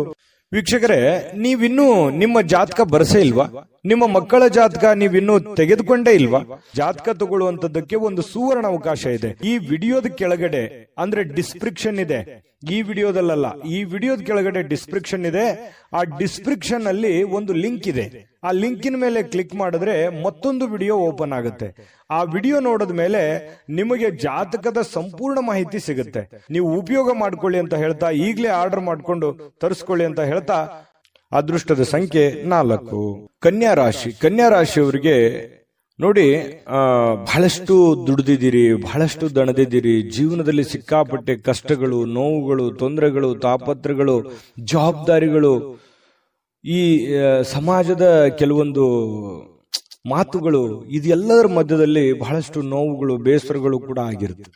ವೀಕ್ಷಕರೇ, ನೀವಿನ್ನೂ ನಿಮ್ಮ ಜಾತಕ ಬರಸೇ ಇಲ್ವಾ? ನಿಮ್ಮ ಮಕ್ಕಳ ಜಾತಕ ನೀವಿನ್ನೂ ತೆಗೆದುಕೊಂಡೇ ಇಲ್ವಾ? ಜಾತಕ ತಗೊಳ್ಳುವಂತದ್ದಕ್ಕೆ ಒಂದು ಸುವರ್ಣ ಅವಕಾಶ ಇದೆ. ಈ ವಿಡಿಯೋದ ಕೆಳಗಡೆ, ಅಂದ್ರೆ ಡಿಸ್ಕ್ರಿಪ್ಷನ್ ಇದೆ, ಈ ವಿಡಿಯೋದಲ್ಲ, ಈ ವಿಡಿಯೋದ ಕೆಳಗಡೆ ಡಿಸ್ಕ್ರಿಪ್ಷನ್ ಇದೆ. ಆ ಡಿಸ್ಕ್ರಿಪ್ಷನ್ ಅಲ್ಲಿ ಒಂದು ಲಿಂಕ್ ಇದೆ. ಆ ಲಿಂಕಿನ ಮೇಲೆ ಕ್ಲಿಕ್ ಮಾಡಿದ್ರೆ ಮತ್ತೊಂದು ವಿಡಿಯೋ ಓಪನ್ ಆಗುತ್ತೆ. ಆ ವಿಡಿಯೋ ನೋಡಿದ ಮೇಲೆ ನಿಮಗೆ ಜಾತಕದ ಸಂಪೂರ್ಣ ಮಾಹಿತಿ ಸಿಗುತ್ತೆ. ನೀವು ಉಪಯೋಗ ಮಾಡ್ಕೊಳ್ಳಿ ಅಂತ ಹೇಳ್ತಾ, ಈಗಲೇ ಆರ್ಡರ್ ಮಾಡ್ಕೊಂಡು ತರಿಸ್ಕೊಳ್ಳಿ ಅಂತ ಹೇಳ್ತಾ, ಅದೃಷ್ಟದ ಸಂಖ್ಯೆ 4. ಕನ್ಯಾ ರಾಶಿ. ಕನ್ಯಾ ರಾಶಿಯವರಿಗೆ ನೋಡಿ, ಬಹಳಷ್ಟು ದುಡಿದಿದ್ದೀರಿ, ಬಹಳಷ್ಟು ದಣದಿದ್ದೀರಿ. ಜೀವನದಲ್ಲಿ ಸಿಕ್ಕಾಪಟ್ಟೆ ಕಷ್ಟಗಳು, ನೋವುಗಳು, ತೊಂದರೆಗಳು, ತಾಪತ್ರಗಳು, ಜವಾಬ್ದಾರಿಗಳು, ಈ ಸಮಾಜದ ಕೆಲವೊಂದು ಮಾತುಗಳು, ಇದೆಲ್ಲದರ ಮಧ್ಯದಲ್ಲಿ ಬಹಳಷ್ಟು ನೋವುಗಳು, ಬೇಸರಗಳು ಕೂಡ ಆಗಿರುತ್ತೆ.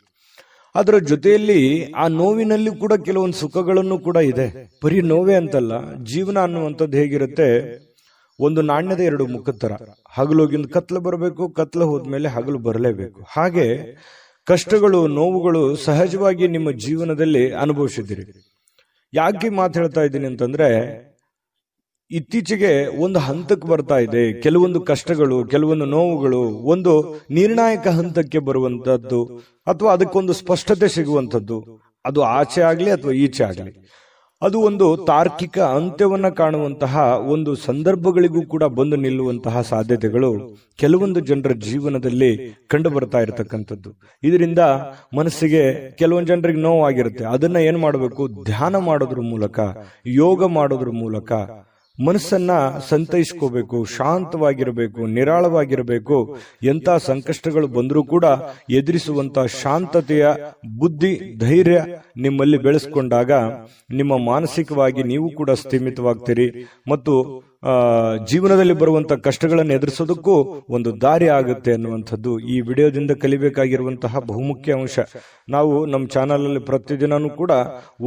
ಅದರ ಜೊತೆಯಲ್ಲಿ ಆ ನೋವಿನಲ್ಲಿ ಕೂಡ ಕೆಲವೊಂದು ಸುಖಗಳನ್ನು ಕೂಡ ಇದೆ. ಬರೀ ನೋವೇ ಅಂತಲ್ಲ, ಜೀವನ ಅನ್ನುವಂಥದ್ದು ಹೇಗಿರುತ್ತೆ, ಒಂದು ನಾಣ್ಯದ 2 ಮುಖದ ತರ. ಹಗಲೋಗಿಂದ ಕತ್ಲು ಬರಬೇಕು, ಕತ್ಲು ಹೋದ್ಮೇಲೆ ಹಗಲು ಬರಲೇಬೇಕು. ಹಾಗೆ ಕಷ್ಟಗಳು, ನೋವುಗಳು ಸಹಜವಾಗಿ ನಿಮ್ಮ ಜೀವನದಲ್ಲಿ ಅನುಭವಿಸಿದ್ದೀರಿ. ಯಾಕೆ ಮಾತು ಹೇಳ್ತಾ ಇದ್ದೀನಿ ಅಂತಂದ್ರೆ, ಇತ್ತೀಚೆಗೆ ಒಂದು ಹಂತಕ್ಕೆ ಬರ್ತಾ ಇದೆ. ಕೆಲವೊಂದು ಕಷ್ಟಗಳು, ಕೆಲವೊಂದು ನೋವುಗಳು ಒಂದು ನಿರ್ಣಾಯಕ ಹಂತಕ್ಕೆ ಬರುವಂತದ್ದು, ಅಥವಾ ಅದಕ್ಕೊಂದು ಸ್ಪಷ್ಟತೆ ಸಿಗುವಂಥದ್ದು. ಅದು ಆಚೆ ಆಗ್ಲಿ ಅಥವಾ ಈಚೆ ಆಗ್ಲಿ, ಅದು ಒಂದು ತಾರ್ಕಿಕ ಅಂತ್ಯವನ್ನ ಕಾಣುವಂತಹ ಒಂದು ಸಂದರ್ಭಗಳಿಗೂ ಕೂಡ ಬಂದು ನಿಲ್ಲುವಂತಹ ಸಾಧ್ಯತೆಗಳು ಕೆಲವೊಂದು ಜನರ ಜೀವನದಲ್ಲಿ ಕಂಡು ಬರ್ತಾ ಇರತಕ್ಕಂಥದ್ದು. ಇದರಿಂದ ಮನಸ್ಸಿಗೆ ಕೆಲವೊಂದು ಜನರಿಗೆ ನೋವಾಗಿರುತ್ತೆ. ಅದನ್ನ ಏನ್ ಮಾಡಬೇಕು? ಧ್ಯಾನ ಮಾಡೋದ್ರ ಮೂಲಕ, ಯೋಗ ಮಾಡೋದ್ರ ಮೂಲಕ ಮನಸ್ಸನ್ನ ಸಂತೈಸ್ಕೋಬೇಕು, ಶಾಂತವಾಗಿರಬೇಕು, ನಿರಾಳವಾಗಿರಬೇಕು. ಎಂಥ ಸಂಕಷ್ಟಗಳು ಬಂದರೂ ಕೂಡ ಎದುರಿಸುವಂತ ಶಾಂತತೆಯ ಬುದ್ಧಿ, ಧೈರ್ಯ ನಿಮ್ಮಲ್ಲಿ ಬೆಳೆಸ್ಕೊಂಡಾಗ ನಿಮ್ಮ ಮಾನಸಿಕವಾಗಿ ನೀವು ಕೂಡ ಸ್ಥಿಮಿತವಾಗ್ತೀರಿ ಮತ್ತು ಜೀವನದಲ್ಲಿ ಬರುವಂತ ಕಷ್ಟಗಳನ್ನು ಎದುರಿಸೋದಕ್ಕೂ ಒಂದು ದಾರಿ ಆಗುತ್ತೆ ಅನ್ನುವಂಥದ್ದು ಈ ವಿಡಿಯೋದಿಂದ ಕಲಿಬೇಕಾಗಿರುವಂತಹ ಬಹುಮುಖ್ಯ ಅಂಶ. ನಾವು ನಮ್ಮ ಚಾನಲ್ ಅಲ್ಲಿ ಪ್ರತಿದಿನನೂ ಕೂಡ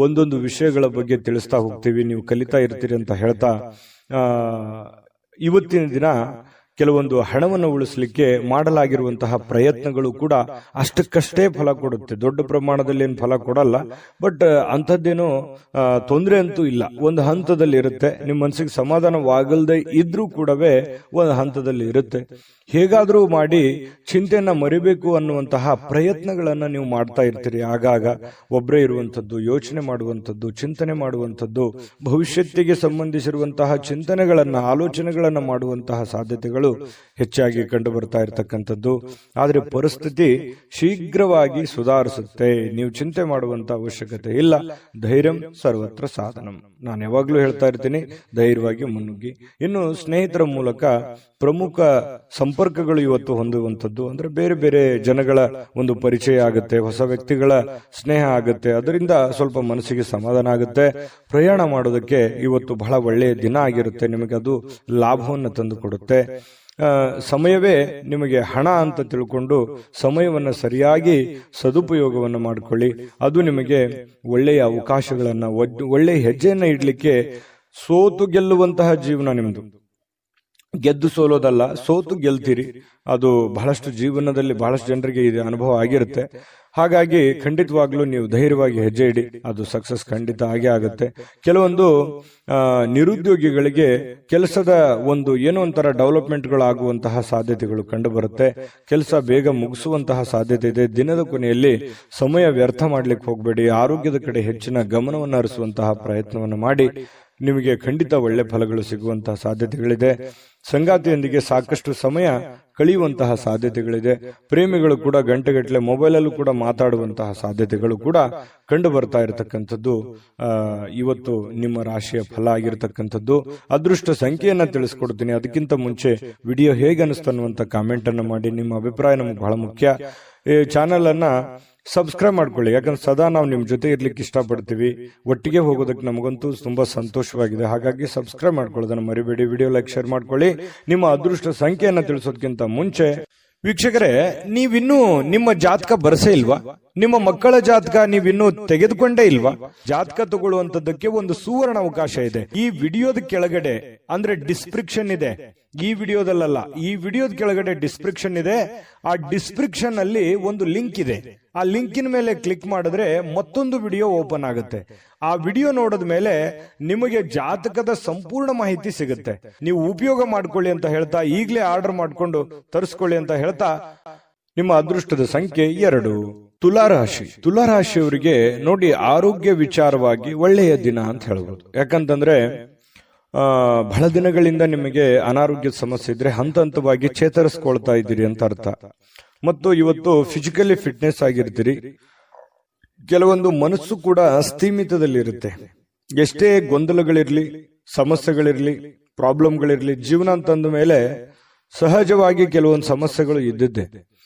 ಒಂದೊಂದು ವಿಷಯಗಳ ಬಗ್ಗೆ ತಿಳಿಸ್ತಾ ಹೋಗ್ತೀವಿ, ನೀವು ಕಲಿತಾ ಇರ್ತೀರಿ ಅಂತ ಹೇಳ್ತಾ ಇವತ್ತಿನ ದಿನ ಕೆಲವೊಂದು ಹಣವನ್ನು ಉಳಿಸಲಿಕ್ಕೆ ಮಾಡಲಾಗಿರುವಂತಹ ಪ್ರಯತ್ನಗಳು ಕೂಡ ಅಷ್ಟಕ್ಕಷ್ಟೇ ಫಲ ಕೊಡುತ್ತೆ. ದೊಡ್ಡ ಪ್ರಮಾಣದಲ್ಲಿ ಏನು ಫಲ ಕೊಡಲ್ಲ, ಬಟ್ ಅಂಥದ್ದೇನೋ ತೊಂದರೆ ಅಂತೂ ಇಲ್ಲ. ಒಂದು ಹಂತದಲ್ಲಿ ಇರುತ್ತೆ. ನಿಮ್ಮ ಮನಸ್ಸಿಗೆ ಸಮಾಧಾನವಾಗಲ್ದೆ ಇದ್ರೂ ಕೂಡವೇ ಒಂದು ಹಂತದಲ್ಲಿ ಇರುತ್ತೆ. ಹೇಗಾದ್ರೂ ಮಾಡಿ ಚಿಂತೆಯನ್ನ ಮರಿಬೇಕು ಅನ್ನುವಂತಹ ಪ್ರಯತ್ನಗಳನ್ನ ನೀವು ಮಾಡ್ತಾ ಇರ್ತೀರಿ. ಆಗಾಗ ಒಬ್ಬರೇ ಇರುವಂಥದ್ದು, ಯೋಚನೆ ಮಾಡುವಂಥದ್ದು, ಚಿಂತನೆ ಮಾಡುವಂಥದ್ದು, ಭವಿಷ್ಯತ್ತಿಗೆ ಸಂಬಂಧಿಸಿರುವಂತಹ ಚಿಂತನೆಗಳನ್ನ, ಆಲೋಚನೆಗಳನ್ನ ಮಾಡುವಂತಹ ಸಾಧ್ಯತೆಗಳು ಹೆಚ್ಚಾಗಿ ಕಂಡು ಬರ್ತಾ ಇರತಕ್ಕಂಥದ್ದು. ಆದ್ರೆ ಪರಿಸ್ಥಿತಿ ಶೀಘ್ರವಾಗಿ ಸುಧಾರಿಸುತ್ತೆ. ನೀವು ಚಿಂತೆ ಮಾಡುವಂತ ಅವಶ್ಯಕತೆ ಇಲ್ಲ. ಧೈರ್ಯಂ ಸರ್ವತ್ರ ಸಾಧನಂ. ನಾನು ಯಾವಾಗ್ಲೂ ಹೇಳ್ತಾ ಇರ್ತೀನಿ, ಧೈರ್ಯವಾಗಿ ಮುನ್ನುಗ್ಗಿ. ಇನ್ನು ಸ್ನೇಹಿತರ ಮೂಲಕ ಪ್ರಮುಖ ಸಂಪರ್ಕಗಳು ಇವತ್ತು ಹೊಂದುವಂಥದ್ದು ಅಂದ್ರೆ ಬೇರೆ ಬೇರೆ ಜನಗಳ ಒಂದು ಪರಿಚಯ ಆಗುತ್ತೆ, ಹೊಸ ವ್ಯಕ್ತಿಗಳ ಸ್ನೇಹ ಆಗುತ್ತೆ. ಅದರಿಂದ ಸ್ವಲ್ಪ ಮನಸ್ಸಿಗೆ ಸಮಾಧಾನ ಆಗುತ್ತೆ. ಪ್ರಯಾಣ ಮಾಡೋದಕ್ಕೆ ಇವತ್ತು ಬಹಳ ಒಳ್ಳೆಯ ದಿನ ಆಗಿರುತ್ತೆ. ನಿಮಗೆ ಅದು ಲಾಭವನ್ನು ತಂದು ಕೊಡುತ್ತೆ. ಸಮಯವೇ ನಿಮಗೆ ಹಣ ಅಂತ ತಿಳ್ಕೊಂಡು ಸಮಯವನ್ನ ಸರಿಯಾಗಿ ಸದುಪಯೋಗವನ್ನು ಮಾಡಿಕೊಳ್ಳಿ. ಅದು ನಿಮಗೆ ಒಳ್ಳೆಯ ಅವಕಾಶಗಳನ್ನ, ಒಳ್ಳೆಯ ಹೆಜ್ಜೆಯನ್ನ ಇಡ್ಲಿಕ್ಕೆ, ಸೋತು ಗೆಲ್ಲುವಂತಹ ಜೀವನ ನಿಮ್ದು. ಗೆದ್ದು ಸೋಲೋದಲ್ಲ, ಸೋತು ಗೆಲ್ತೀರಿ. ಅದು ಬಹಳಷ್ಟು ಜೀವನದಲ್ಲಿ ಬಹಳಷ್ಟು ಜನರಿಗೆ ಇದು ಅನುಭವ ಆಗಿರುತ್ತೆ. ಹಾಗಾಗಿ ಖಂಡಿತವಾಗ್ಲೂ ನೀವು ಧೈರ್ಯವಾಗಿ ಹೆಜ್ಜೆ ಇಡಿ, ಅದು ಸಕ್ಸಸ್ ಖಂಡಿತ ಆಗೇ ಆಗುತ್ತೆ. ಕೆಲವೊಂದು ನಿರುದ್ಯೋಗಿಗಳಿಗೆ ಕೆಲಸದ ಒಂದು ಏನೋ ಒಂಥರ ಡೆವಲಪ್ಮೆಂಟ್ಗಳಾಗುವಂತಹ ಸಾಧ್ಯತೆಗಳು ಕಂಡು ಬರುತ್ತೆ. ಕೆಲಸ ಬೇಗ ಮುಗಿಸುವಂತಹ ಸಾಧ್ಯತೆ ಇದೆ. ದಿನದ ಕೊನೆಯಲ್ಲಿ ಸಮಯ ವ್ಯರ್ಥ ಮಾಡ್ಲಿಕ್ಕೆ ಹೋಗಬೇಡಿ. ಆರೋಗ್ಯದ ಕಡೆ ಹೆಚ್ಚಿನ ಗಮನವನ್ನು ಹರಿಸುವಂತಹ ಪ್ರಯತ್ನವನ್ನು ಮಾಡಿ. ನಿಮಗೆ ಖಂಡಿತ ಒಳ್ಳೆ ಫಲಗಳು ಸಿಗುವಂತಹ ಸಾಧ್ಯತೆಗಳಿದೆ. ಸಂಗಾತಿಯೊಂದಿಗೆ ಸಾಕಷ್ಟು ಸಮಯ ಕಳೆಯುವಂತಹ ಸಾಧ್ಯತೆಗಳಿದೆ. ಪ್ರೇಮಿಗಳು ಕೂಡ ಗಂಟೆಗಟ್ಟಲೆ ಮೊಬೈಲಲ್ಲೂ ಕೂಡ ಮಾತಾಡುವಂತಹ ಸಾಧ್ಯತೆಗಳು ಕೂಡ ಕಂಡು ಬರ್ತಾ ಇರತಕ್ಕಂಥದ್ದು ಇವತ್ತು ನಿಮ್ಮ ರಾಶಿಯ ಫಲ ಆಗಿರತಕ್ಕಂಥದ್ದು. ಅದೃಷ್ಟ ಸಂಖ್ಯೆಯನ್ನ ತಿಳಿಸ್ಕೊಡ್ತೀನಿ. ಅದಕ್ಕಿಂತ ಮುಂಚೆ ವಿಡಿಯೋ ಹೇಗೆ ಅನಿಸ್ತು ಅನ್ನುವಂಥ ಕಾಮೆಂಟ್ ಅನ್ನು ಮಾಡಿ. ನಿಮ್ಮ ಅಭಿಪ್ರಾಯ ನಮ್ಗೆ ಬಹಳ ಮುಖ್ಯ. ಈ ಚಾನೆಲ್ ಅನ್ನ ಸಬ್ಸ್ಕ್ರೈಬ್ ಮಾಡ್ಕೊಳ್ಳಿ, ಯಾಕಂದ್ರೆ ಸದಾ ನಾವು ನಿಮ್ ಜೊತೆ ಇರ್ಲಿಕ್ಕೆ ಇಷ್ಟಪಡ್ತೀವಿ. ಒಟ್ಟಿಗೆ ಹೋಗೋದಕ್ಕೆ ನಮಗಂತೂ ತುಂಬಾ ಸಂತೋಷವಾಗಿದೆ. ಹಾಗಾಗಿ ಸಬ್ಸ್ಕ್ರೈಬ್ ಮಾಡ್ಕೊಳ್ಳೋದನ್ನ ಮರಿಬೇಡಿ. ವಿಡಿಯೋ ಲೈಕ್, ಶೇರ್ ಮಾಡ್ಕೊಳ್ಳಿ. ನಿಮ್ಮ ಅದೃಷ್ಟ ಸಂಖ್ಯೆಯನ್ನ ತಿಳಿಸೋದಕ್ಕಿಂತ ಮುಂಚೆ ವೀಕ್ಷಕರೇ, ನೀವಿನ್ನೂ ನಿಮ್ಮ ಜಾತಕ ಬರಸೇ ಇಲ್ವಾ? ನಿಮ್ಮ ಮಕ್ಕಳ ಜಾತಕ ನೀವಿನ್ನೂ ತೆಗೆದುಕೊಂಡೇ ಇಲ್ವಾ? ಜಾತಕ ತಗೊಳ್ಳುವಂತದ್ದಕ್ಕೆ ಒಂದು ಸುವರ್ಣ ಅವಕಾಶ ಇದೆ. ಈ ವಿಡಿಯೋದ ಕೆಳಗಡೆ ಅಂದ್ರೆ ಡಿಸ್ಕ್ರಿಪ್ಷನ್ ಇದೆ. ಈ ವಿಡಿಯೋದಲ್ಲ, ಈ ವಿಡಿಯೋದ ಕೆಳಗಡೆ ಡಿಸ್ಕ್ರಿಪ್ಷನ್ ಇದೆ. ಆ ಡಿಸ್ಕ್ರಿಪ್ಷನ್ ಅಲ್ಲಿ ಒಂದು ಲಿಂಕ್ ಇದೆ. ಆ ಲಿಂಕಿನ ಮೇಲೆ ಕ್ಲಿಕ್ ಮಾಡಿದ್ರೆ ಮತ್ತೊಂದು ವಿಡಿಯೋ ಓಪನ್ ಆಗುತ್ತೆ. ಆ ವಿಡಿಯೋ ನೋಡಿದ ಮೇಲೆ ನಿಮಗೆ ಜಾತಕದ ಸಂಪೂರ್ಣ ಮಾಹಿತಿ ಸಿಗುತ್ತೆ. ನೀವು ಉಪಯೋಗ ಮಾಡ್ಕೊಳ್ಳಿ ಅಂತ ಹೇಳ್ತಾ, ಈಗಲೇ ಆರ್ಡರ್ ಮಾಡ್ಕೊಂಡು ತರಿಸ್ಕೊಳ್ಳಿ ಅಂತ ಹೇಳ್ತಾ, ನಿಮ್ಮ ಅದೃಷ್ಟದ ಸಂಖ್ಯೆ 2. ತುಲಾರಾಶಿ. ತುಲಾರಾಶಿಯವರಿಗೆ ನೋಡಿ, ಆರೋಗ್ಯ ವಿಚಾರವಾಗಿ ಒಳ್ಳೆಯ ದಿನ ಅಂತ ಹೇಳ್ಬೋದು. ಯಾಕಂತಂದ್ರೆ ಬಹಳ ದಿನಗಳಿಂದ ನಿಮಗೆ ಅನಾರೋಗ್ಯದ ಸಮಸ್ಯೆ ಇದ್ರೆ ಹಂತ ಹಂತವಾಗಿ ಚೇತರಿಸ್ಕೊಳ್ತಾ ಇದ್ದೀರಿ ಅಂತ ಅರ್ಥ. ಮತ್ತು ಇವತ್ತು ಫಿಸಿಕಲಿ ಫಿಟ್ನೆಸ್ ಆಗಿರ್ತೀರಿ. ಕೆಲವೊಂದು ಮನಸ್ಸು ಕೂಡ ಸ್ಥೀಮಿತದಲ್ಲಿರುತ್ತೆ. ಎಷ್ಟೇ ಗೊಂದಲಗಳಿರ್ಲಿ, ಸಮಸ್ಯೆಗಳಿರ್ಲಿ, ಪ್ರಾಬ್ಲಮ್ಗಳಿರ್ಲಿ, ಜೀವನ ಅಂತಂದ ಮೇಲೆ ಸಹಜವಾಗಿ ಕೆಲವೊಂದು ಸಮಸ್ಯೆಗಳು ಇದ್ದಿದ್ದೆ.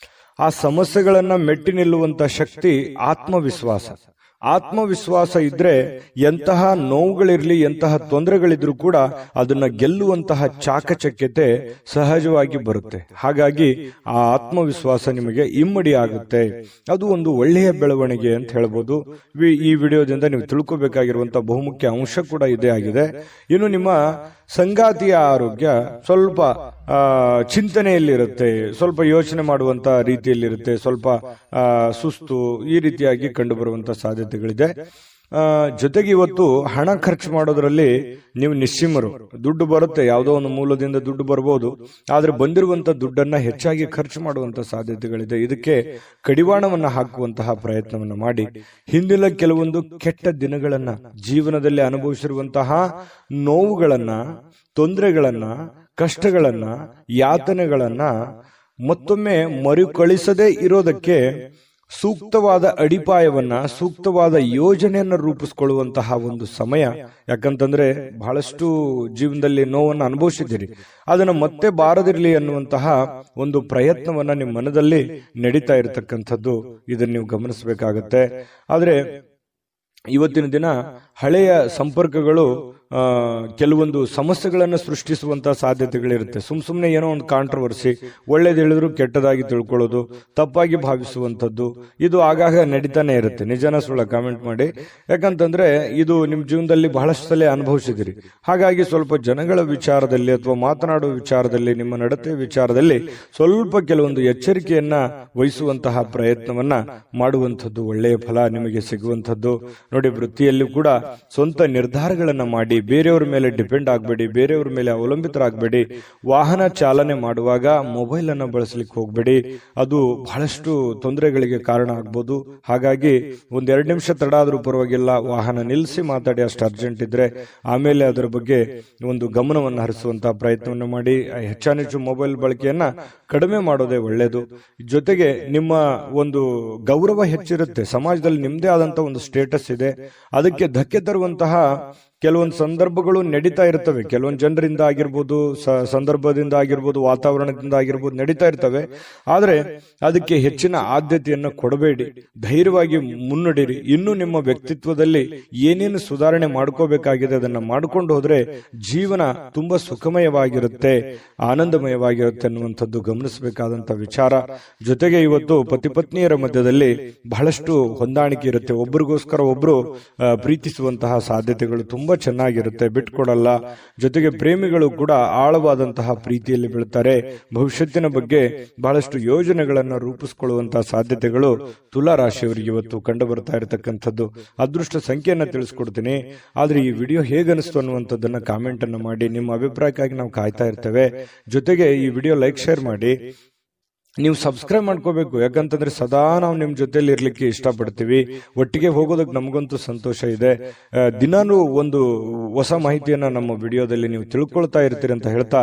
ಆ ಸಮಸ್ಯೆಗಳನ್ನ ಮೆಟ್ಟಿ ನಿಲ್ಲುವಂತ ಶಕ್ತಿ ಆತ್ಮವಿಶ್ವಾಸ. ಆತ್ಮವಿಶ್ವಾಸ ಇದ್ರೆ ಎಂತಹ ನೋವುಗಳಿರ್ಲಿ, ಎಂತಹ ತೊಂದರೆಗಳಿದ್ರೂ ಕೂಡ ಅದನ್ನ ಗೆಲ್ಲುವಂತಹ ಚಾಕಚಕ್ಯತೆ ಸಹಜವಾಗಿ ಬರುತ್ತೆ. ಹಾಗಾಗಿ ಆ ಆತ್ಮವಿಶ್ವಾಸ ನಿಮಗೆ ಇಮ್ಮಡಿ ಆಗುತ್ತೆ. ಅದು ಒಂದು ಒಳ್ಳೆಯ ಬೆಳವಣಿಗೆ ಅಂತ ಹೇಳ್ಬೋದು. ಈ ವಿಡಿಯೋದಿಂದ ನೀವು ತಿಳ್ಕೋಬೇಕಾಗಿರುವಂತಹ ಬಹುಮುಖ್ಯ ಅಂಶ ಕೂಡ ಇದೇ ಆಗಿದೆ. ಇನ್ನು ನಿಮ್ಮ ಸಂಗಾತಿಯ ಆರೋಗ್ಯ ಸ್ವಲ್ಪ ಚಿಂತನೆಯಲ್ಲಿರುತ್ತೆ, ಸ್ವಲ್ಪ ಯೋಚನೆ ಮಾಡುವಂತ ರೀತಿಯಲ್ಲಿರುತ್ತೆ, ಸ್ವಲ್ಪ ಸುಸ್ತು ಈ ರೀತಿಯಾಗಿ ಕಂಡು ಬರುವಂತ ಸಾಧ್ಯತೆಗಳಿದೆ. ಜೊತೆಗೆ ಇವತ್ತು ಹಣ ಖರ್ಚು ಮಾಡೋದ್ರಲ್ಲಿ ನೀವು ನಿಶ್ಚಿಮರು. ದುಡ್ಡು ಬರುತ್ತೆ, ಯಾವುದೋ ಒಂದು ಮೂಲದಿಂದ ದುಡ್ಡು ಬರಬಹುದು, ಆದ್ರೆ ಬಂದಿರುವಂತ ದುಡ್ಡನ್ನ ಹೆಚ್ಚಾಗಿ ಖರ್ಚು ಮಾಡುವಂತ ಸಾಧ್ಯತೆಗಳಿದೆ. ಇದಕ್ಕೆ ಕಡಿವಾಣವನ್ನ ಹಾಕುವಂತಹ ಪ್ರಯತ್ನವನ್ನ ಮಾಡಿ ಹಿಂದಿನ ಕೆಲವೊಂದು ಕೆಟ್ಟ ದಿನಗಳನ್ನ, ಜೀವನದಲ್ಲಿ ಅನುಭವಿಸಿರುವಂತಹ ನೋವುಗಳನ್ನ, ತೊಂದರೆಗಳನ್ನ, ಕಷ್ಟಗಳನ್ನ, ಯಾತನೆಗಳನ್ನ ಮತ್ತೊಮ್ಮೆ ಮರುಕಳಿಸದೇ ಇರೋದಕ್ಕೆ ಸೂಕ್ತವಾದ ಅಡಿಪಾಯವನ್ನ, ಸೂಕ್ತವಾದ ಯೋಜನೆಯನ್ನ ರೂಪಿಸಿಕೊಳ್ಳುವಂತಹ ಒಂದು ಸಮಯ. ಯಾಕಂತಂದ್ರೆ ಬಹಳಷ್ಟು ಜೀವನದಲ್ಲಿ ನೋವನ್ನು ಅನುಭವಿಸಿದ್ದೀರಿ, ಅದನ್ನ ಮತ್ತೆ ಬಾರದಿರಲಿ ಅನ್ನುವಂತಹ ಒಂದು ಪ್ರಯತ್ನವನ್ನ ನಿಮ್ಮ ಮನದಲ್ಲಿ ನಡೀತಾ ಇರತಕ್ಕಂಥದ್ದು. ಇದನ್ನ ನೀವು ಗಮನಿಸಬೇಕಾಗತ್ತೆ. ಆದ್ರೆ ಇವತ್ತಿನ ದಿನ ಹಳೆಯ ಸಂಪರ್ಕಗಳು ಕೆಲವೊಂದು ಸಮಸ್ಯೆಗಳನ್ನು ಸೃಷ್ಟಿಸುವಂತಹ ಸಾಧ್ಯತೆಗಳಿರುತ್ತೆ. ಸುಮ್ಮನೆ ಏನೋ ಒಂದು ಕಾಂಟ್ರವರ್ಸಿ, ಒಳ್ಳೇದು ಹೇಳಿದ್ರು ಕೆಟ್ಟದಾಗಿ ತಿಳ್ಕೊಳ್ಳೋದು, ತಪ್ಪಾಗಿ ಭಾವಿಸುವಂಥದ್ದು, ಇದು ಆಗಾಗ ನಡೀತಾನೆ ಇರುತ್ತೆ. ನಿಜನ ಸುಳ್ಳ ಕಾಮೆಂಟ್ ಮಾಡಿ. ಯಾಕಂತಂದ್ರೆ ಇದು ನಿಮ್ಮ ಜೀವನದಲ್ಲಿ ಬಹಳಷ್ಟು ಸಲ ಅನುಭವಿಸಿದಿರಿ. ಹಾಗಾಗಿ ಸ್ವಲ್ಪ ಜನಗಳ ವಿಚಾರದಲ್ಲಿ ಅಥವಾ ಮಾತನಾಡುವ ವಿಚಾರದಲ್ಲಿ, ನಿಮ್ಮ ನಡತೆ ವಿಚಾರದಲ್ಲಿ ಸ್ವಲ್ಪ ಕೆಲವೊಂದು ಎಚ್ಚರಿಕೆಯನ್ನ ವಹಿಸುವಂತಹ ಪ್ರಯತ್ನವನ್ನ ಮಾಡುವಂಥದ್ದು ಒಳ್ಳೆಯ ಫಲ ನಿಮಗೆ ಸಿಗುವಂಥದ್ದು. ನೋಡಿ, ವೃತ್ತಿಯಲ್ಲೂ ಕೂಡ ಸ್ವಂತ ನಿರ್ಧಾರಗಳನ್ನ ಮಾಡಿ ಬೇರೆಯವರ ಮೇಲೆ ಡಿಪೆಂಡ್ ಆಗಬೇಡಿ, ಬೇರೆಯವರ ಮೇಲೆ ಅವಲಂಬಿತರಾಗಬೇಡಿ. ವಾಹನ ಚಾಲನೆ ಮಾಡುವಾಗ ಮೊಬೈಲ್ ಅನ್ನು ಬಳಸಲಿಕ್ಕೆ ಹೋಗಬೇಡಿ, ಅದು ಬಹಳಷ್ಟು ತೊಂದರೆಗಳಿಗೆ ಕಾರಣ ಆಗ್ಬೋದು. ಹಾಗಾಗಿ ಒಂದೆರಡು ನಿಮಿಷ ತಡ ಆದ್ರೂ ಪರವಾಗಿಲ್ಲ, ವಾಹನ ನಿಲ್ಲಿಸಿ ಮಾತಾಡಿ, ಅಷ್ಟು ಅರ್ಜೆಂಟ್ ಇದ್ರೆ. ಆಮೇಲೆ ಅದರ ಬಗ್ಗೆ ಒಂದು ಗಮನವನ್ನು ಹರಿಸುವಂತಹ ಪ್ರಯತ್ನವನ್ನು ಮಾಡಿ. ಹೆಚ್ಚಾನೆಚ್ಚು ಮೊಬೈಲ್ ಬಳಕೆಯನ್ನ ಕಡಿಮೆ ಮಾಡೋದೇ ಒಳ್ಳೆಯದು. ಜೊತೆಗೆ ನಿಮ್ಮ ಒಂದು ಗೌರವ ಹೆಚ್ಚಿರುತ್ತೆ, ಸಮಾಜದಲ್ಲಿ ನಿಮ್ಮದೇ ಆದಂತ ಒಂದು ಸ್ಟೇಟಸ್ ಇದೆ, ಅದಕ್ಕೆ ಧಕ್ಕೆ ತರುವಂತಹ ಕೆಲವೊಂದು ಸಂದರ್ಭಗಳು ನಡೀತಾ ಇರ್ತವೆ. ಕೆಲವೊಂದು ಜನರಿಂದ ಆಗಿರ್ಬೋದು, ಸಂದರ್ಭದಿಂದ ಆಗಿರ್ಬೋದು, ವಾತಾವರಣದಿಂದ ಆಗಿರ್ಬೋದು, ನಡೀತಾ ಇರ್ತವೆ. ಆದ್ರೆ ಅದಕ್ಕೆ ಹೆಚ್ಚಿನ ಆದ್ಯತೆಯನ್ನು ಕೊಡಬೇಡಿ, ಧೈರ್ಯವಾಗಿ ಮುನ್ನಡೆಯಿರಿ. ಇನ್ನು ನಿಮ್ಮ ವ್ಯಕ್ತಿತ್ವದಲ್ಲಿ ಏನೇನು ಸುಧಾರಣೆ ಮಾಡ್ಕೋಬೇಕಾಗಿದೆ ಅದನ್ನ ಮಾಡ್ಕೊಂಡು ಹೋದ್ರೆ ಜೀವನ ತುಂಬಾ ಸುಖಮಯವಾಗಿರುತ್ತೆ, ಆನಂದಮಯವಾಗಿರುತ್ತೆ ಅನ್ನುವಂಥದ್ದು ಗಮನಿಸಬೇಕಾದಂತ ವಿಚಾರ. ಜೊತೆಗೆ ಇವತ್ತು ಪತಿ ಪತ್ನಿಯರ ಮಧ್ಯದಲ್ಲಿ ಬಹಳಷ್ಟು ಹೊಂದಾಣಿಕೆ ಇರುತ್ತೆ, ಒಬ್ಬರಿಗೋಸ್ಕರ ಒಬ್ರು ಪ್ರೀತಿಸುವಂತಹ ಸಾಧ್ಯತೆಗಳು ತುಂಬಾ ಚೆನ್ನಾಗಿರುತ್ತೆ, ಬಿಟ್ಕೊಡಲ್ಲ. ಜೊತೆಗೆ ಪ್ರೇಮಿಗಳು ಕೂಡ ಆಳವಾದಂತಹ ಪ್ರೀತಿಯಲ್ಲಿ ಬೀಳ್ತಾರೆ. ಭವಿಷ್ಯತ್ತಿನ ಬಗ್ಗೆ ಬಹಳಷ್ಟು ಯೋಜನೆಗಳನ್ನು ರೂಪಿಸಿಕೊಳ್ಳುವಂತಹ ಸಾಧ್ಯತೆಗಳು ತುಲಾ ರಾಶಿಯವರಿಗೆ ಇವತ್ತು ಕಂಡು ಬರ್ತಾ ಇರತಕ್ಕಂಥದ್ದು. ಅದೃಷ್ಟ ಸಂಖ್ಯೆಯನ್ನ ತಿಳಿಸ್ಕೊಡ್ತೀನಿ. ಆದ್ರೆ ಈ ವಿಡಿಯೋ ಹೇಗನಿಸ್ತು ಅನ್ನುವಂಥದ್ದನ್ನ ಕಾಮೆಂಟ್ ಅನ್ನು ಮಾಡಿ. ನಿಮ್ಮ ಅಭಿಪ್ರಾಯಕ್ಕಾಗಿ ನಾವು ಕಾಯ್ತಾ ಇರ್ತೇವೆ. ಜೊತೆಗೆ ಈ ವಿಡಿಯೋ ಲೈಕ್, ಶೇರ್ ಮಾಡಿ. ನೀವು ಸಬ್ಸ್ಕ್ರೈಬ್ ಮಾಡ್ಕೋಬೇಕು, ಯಾಕಂತಂದ್ರೆ ಸದಾ ನಾವು ನಿಮ್ ಜೊತೆಲಿ ಇರ್ಲಿಕ್ಕೆ ಇಷ್ಟಪಡ್ತೀವಿ. ಒಟ್ಟಿಗೆ ಹೋಗೋದಕ್ಕೆ ನಮಗಂತೂ ಸಂತೋಷ ಇದೆ. ದಿನಾನು ಒಂದು ಹೊಸ ಮಾಹಿತಿಯನ್ನ ನಮ್ಮ ವಿಡಿಯೋದಲ್ಲಿ ನೀವು ತಿಳ್ಕೊಳ್ತಾ ಇರ್ತೀರಿ ಅಂತ ಹೇಳ್ತಾ,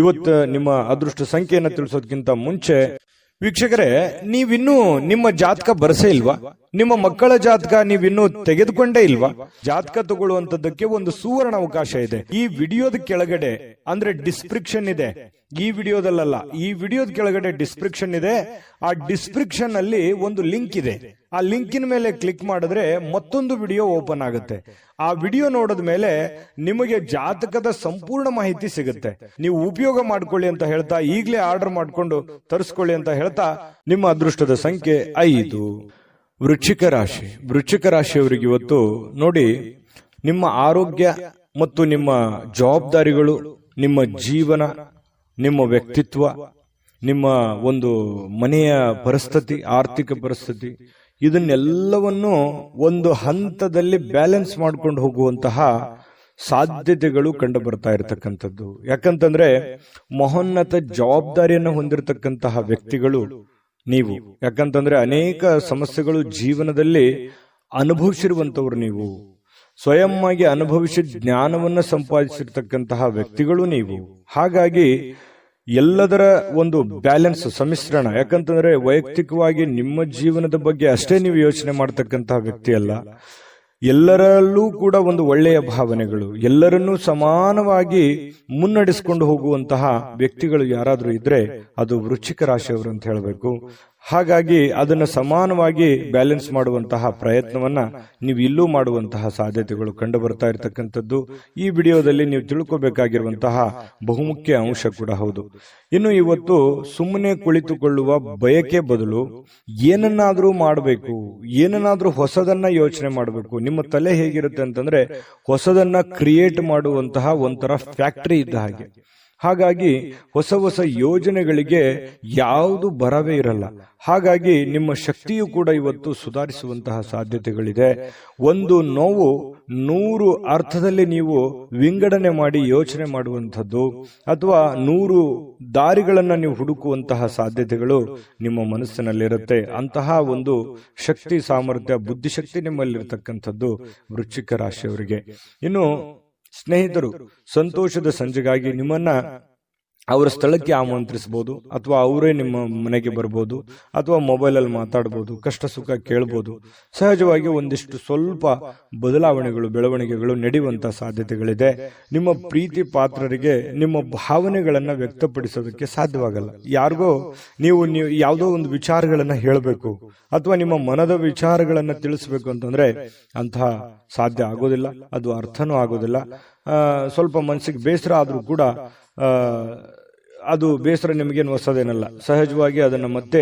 ಇವತ್ತು ನಿಮ್ಮ ಅದೃಷ್ಟ ಸಂಖ್ಯೆಯನ್ನ ತಿಳಿಸೋದಕ್ಕಿಂತ ಮುಂಚೆ ವೀಕ್ಷಕರೇ, ನೀವಿನ್ನೂ ನಿಮ್ಮ ಜಾತಕ ಬರಸೇ ಇಲ್ವಾ? ನಿಮ್ಮ ಮಕ್ಕಳ ಜಾತಕ ನೀವಿನ್ನೂ ತೆಗೆದುಕೊಂಡೇ ಇಲ್ವಾ? ಜಾತಕ ತಗೊಳ್ಳುವಂತದ್ದಕ್ಕೆ ಒಂದು ಸುವರ್ಣ ಅವಕಾಶ ಇದೆ. ಈ ವಿಡಿಯೋದ ಕೆಳಗಡೆ ಅಂದ್ರೆ ಡಿಸ್ಕ್ರಿಪ್ಷನ್ ಇದೆ, ಈ ವಿಡಿಯೋದಲ್ಲ, ಈ ವಿಡಿಯೋದ ಕೆಳಗಡೆ ಡಿಸ್ಕ್ರಿಪ್ಷನ್ ಇದೆ. ಆ ಡಿಸ್ಕ್ರಿಪ್ಷನ್ ಅಲ್ಲಿ ಒಂದು ಲಿಂಕ್ ಇದೆ. ಆ ಲಿಂಕಿನ ಮೇಲೆ ಕ್ಲಿಕ್ ಮಾಡಿದ್ರೆ ಮತ್ತೊಂದು ವಿಡಿಯೋ ಓಪನ್ ಆಗುತ್ತೆ. ಆ ವಿಡಿಯೋ ನೋಡಿದ ಮೇಲೆ ನಿಮಗೆ ಜಾತಕದ ಸಂಪೂರ್ಣ ಮಾಹಿತಿ ಸಿಗುತ್ತೆ. ನೀವು ಉಪಯೋಗ ಮಾಡ್ಕೊಳ್ಳಿ ಅಂತ ಹೇಳ್ತಾ, ಈಗಲೇ ಆರ್ಡರ್ ಮಾಡ್ಕೊಂಡು ತರಿಸ್ಕೊಳ್ಳಿ ಅಂತ ಹೇಳ್ತಾ, ನಿಮ್ಮ ಅದೃಷ್ಟದ ಸಂಖ್ಯೆ 5. ವೃಶ್ಚಿಕ ರಾಶಿ. ವೃಶ್ಚಿಕ ರಾಶಿಯವರಿಗೆ ಇವತ್ತು ನೋಡಿ, ನಿಮ್ಮ ಆರೋಗ್ಯ ಮತ್ತು ನಿಮ್ಮ ಜವಾಬ್ದಾರಿಗಳು, ನಿಮ್ಮ ಜೀವನ, ನಿಮ್ಮ ವ್ಯಕ್ತಿತ್ವ, ನಿಮ್ಮ ಒಂದು ಮನೆಯ ಪರಿಸ್ಥಿತಿ, ಆರ್ಥಿಕ ಪರಿಸ್ಥಿತಿ, ಇದನ್ನೆಲ್ಲವನ್ನು ಒಂದು ಹಂತದಲ್ಲಿ ಬ್ಯಾಲೆನ್ಸ್ ಮಾಡ್ಕೊಂಡು ಹೋಗುವಂತಹ ಸಾಧ್ಯತೆಗಳು ಕಂಡು ಬರ್ತಾ ಇರತಕ್ಕಂಥದ್ದು. ಯಾಕಂತಂದ್ರೆ ಮಹೋನ್ನತ ಜವಾಬ್ದಾರಿಯನ್ನು ಹೊಂದಿರತಕ್ಕಂತಹ ವ್ಯಕ್ತಿಗಳು ನೀವು. ಯಾಕಂತಂದ್ರೆ ಅನೇಕ ಸಮಸ್ಯೆಗಳು ಜೀವನದಲ್ಲಿ ಅನುಭವಿಸಿರುವಂತವ್ರು ನೀವು. ಸ್ವಯಂ ಆಗಿ ಅನುಭವಿಸಿ ಜ್ಞಾನವನ್ನ ಸಂಪಾದಿಸಿರ್ತಕ್ಕಂತಹ ವ್ಯಕ್ತಿಗಳು ನೀವು. ಹಾಗಾಗಿ ಎಲ್ಲದರ ಒಂದು ಬ್ಯಾಲೆನ್ಸ್, ಸಮ್ಮಿಶ್ರಣ. ಯಾಕಂತಂದ್ರೆ ವೈಯಕ್ತಿಕವಾಗಿ ನಿಮ್ಮ ಜೀವನದ ಬಗ್ಗೆ ಅಷ್ಟೇ ನೀವು ಯೋಚನೆ ಮಾಡ್ತಕ್ಕಂತಹ ವ್ಯಕ್ತಿ ಅಲ್ಲ. ಎಲ್ಲರಲ್ಲೂ ಕೂಡ ಒಂದು ಒಳ್ಳೆಯ ಭಾವನೆಗಳು, ಎಲ್ಲರನ್ನೂ ಸಮಾನವಾಗಿ ಮುನ್ನಡೆಸಿಕೊಂಡು ಹೋಗುವಂತಹ ವ್ಯಕ್ತಿಗಳು ಯಾರಾದ್ರೂ ಇದ್ರೆ ಅದು ವೃಶ್ಚಿಕ ರಾಶಿಯವರು ಅಂತ ಹೇಳಬೇಕು. ಹಾಗಾಗಿ ಅದನ್ನ ಸಮಾನವಾಗಿ ಬ್ಯಾಲೆನ್ಸ್ ಮಾಡುವಂತಹ ಪ್ರಯತ್ನವನ್ನ ನೀವು ಇಲ್ಲೂ ಮಾಡುವಂತಹ ಸಾಧ್ಯತೆಗಳು ಕಂಡು ಬರ್ತಾ ಇರತಕ್ಕಂಥದ್ದು ಈ ವಿಡಿಯೋದಲ್ಲಿ ನೀವು ತಿಳ್ಕೋಬೇಕಾಗಿರುವಂತಹ ಬಹುಮುಖ್ಯ ಅಂಶ ಕೂಡ ಹೌದು. ಇನ್ನು ಇವತ್ತು ಸುಮ್ಮನೆ ಕುಳಿತುಕೊಳ್ಳುವ ಬಯಕೆ ಬದಲು ಏನನ್ನಾದ್ರೂ ಮಾಡಬೇಕು, ಏನನ್ನಾದ್ರೂ ಹೊಸದನ್ನ ಯೋಚನೆ ಮಾಡಬೇಕು. ನಿಮ್ಮ ತಲೆ ಹೇಗಿರುತ್ತೆ ಅಂತಂದ್ರೆ ಹೊಸದನ್ನ ಕ್ರಿಯೇಟ್ ಮಾಡುವಂತಹ ಒಂಥರ ಫ್ಯಾಕ್ಟರಿ ಇದ್ದ ಹಾಗೆ. ಹಾಗಾಗಿ ಹೊಸ ಹೊಸ ಯೋಜನೆಗಳಿಗೆ ಯಾವುದು ಬರವೇ ಇರಲ್ಲ. ಹಾಗಾಗಿ ನಿಮ್ಮ ಶಕ್ತಿಯು ಕೂಡ ಇವತ್ತು ಸುಧಾರಿಸುವಂತಹ ಸಾಧ್ಯತೆಗಳಿದೆ. ಒಂದು ನೋವು 100 ಅರ್ಥದಲ್ಲಿ ನೀವು ವಿಂಗಡಣೆ ಮಾಡಿ ಯೋಚನೆ ಮಾಡುವಂಥದ್ದು ಅಥವಾ 100 ದಾರಿಗಳನ್ನ ನೀವು ಹುಡುಕುವಂತಹ ಸಾಧ್ಯತೆಗಳು ನಿಮ್ಮ ಮನಸ್ಸಿನಲ್ಲಿರುತ್ತೆ. ಅಂತಹ ಒಂದು ಶಕ್ತಿ, ಸಾಮರ್ಥ್ಯ, ಬುದ್ಧಿಶಕ್ತಿ ನಿಮ್ಮಲ್ಲಿರ್ತಕ್ಕಂಥದ್ದು ವೃಶ್ಚಿಕ ರಾಶಿಯವರಿಗೆ. ಇನ್ನು ಸ್ನೇಹಿತರು ಸಂತೋಷದ ಸಂಜೆಗಾಗಿ ನಿಮ್ಮನ್ನ ಅವರ ಸ್ಥಳಕ್ಕೆ ಆಮಂತ್ರಿಸಬಹುದು, ಅಥವಾ ಅವರೇ ನಿಮ್ಮ ಮನೆಗೆ ಬರ್ಬೋದು, ಅಥವಾ ಮೊಬೈಲಲ್ಲಿ ಮಾತಾಡ್ಬೋದು, ಕಷ್ಟ ಸುಖ ಕೇಳ್ಬೋದು. ಸಹಜವಾಗಿ ಒಂದಿಷ್ಟು ಸ್ವಲ್ಪ ಬದಲಾವಣೆಗಳು, ಬೆಳವಣಿಗೆಗಳು ನಡೆಯುವಂತಹ ಸಾಧ್ಯತೆಗಳಿದೆ. ನಿಮ್ಮ ಪ್ರೀತಿ ಪಾತ್ರರಿಗೆ ನಿಮ್ಮ ಭಾವನೆಗಳನ್ನ ವ್ಯಕ್ತಪಡಿಸೋದಕ್ಕೆ ಸಾಧ್ಯವಾಗಲ್ಲ. ಯಾರಿಗೋ ನೀವು ಯಾವುದೋ ಒಂದು ವಿಚಾರಗಳನ್ನ ಹೇಳಬೇಕು ಅಥವಾ ನಿಮ್ಮ ಮನದ ವಿಚಾರಗಳನ್ನ ತಿಳಿಸ್ಬೇಕು ಅಂತಂದ್ರೆ ಅಂತಹ ಸಾಧ್ಯ ಆಗೋದಿಲ್ಲ, ಅದು ಅರ್ಥನೂ ಆಗೋದಿಲ್ಲ. ಸ್ವಲ್ಪ ಮನಸ್ಸಿಗೆ ಬೇಸರ ಆದ್ರೂ ಕೂಡ ಅದು ಬೇಸರ ನಿಮಗೇನು ಹೊಸದೇನಲ್ಲ. ಸಹಜವಾಗಿ ಅದನ್ನು ಮತ್ತೆ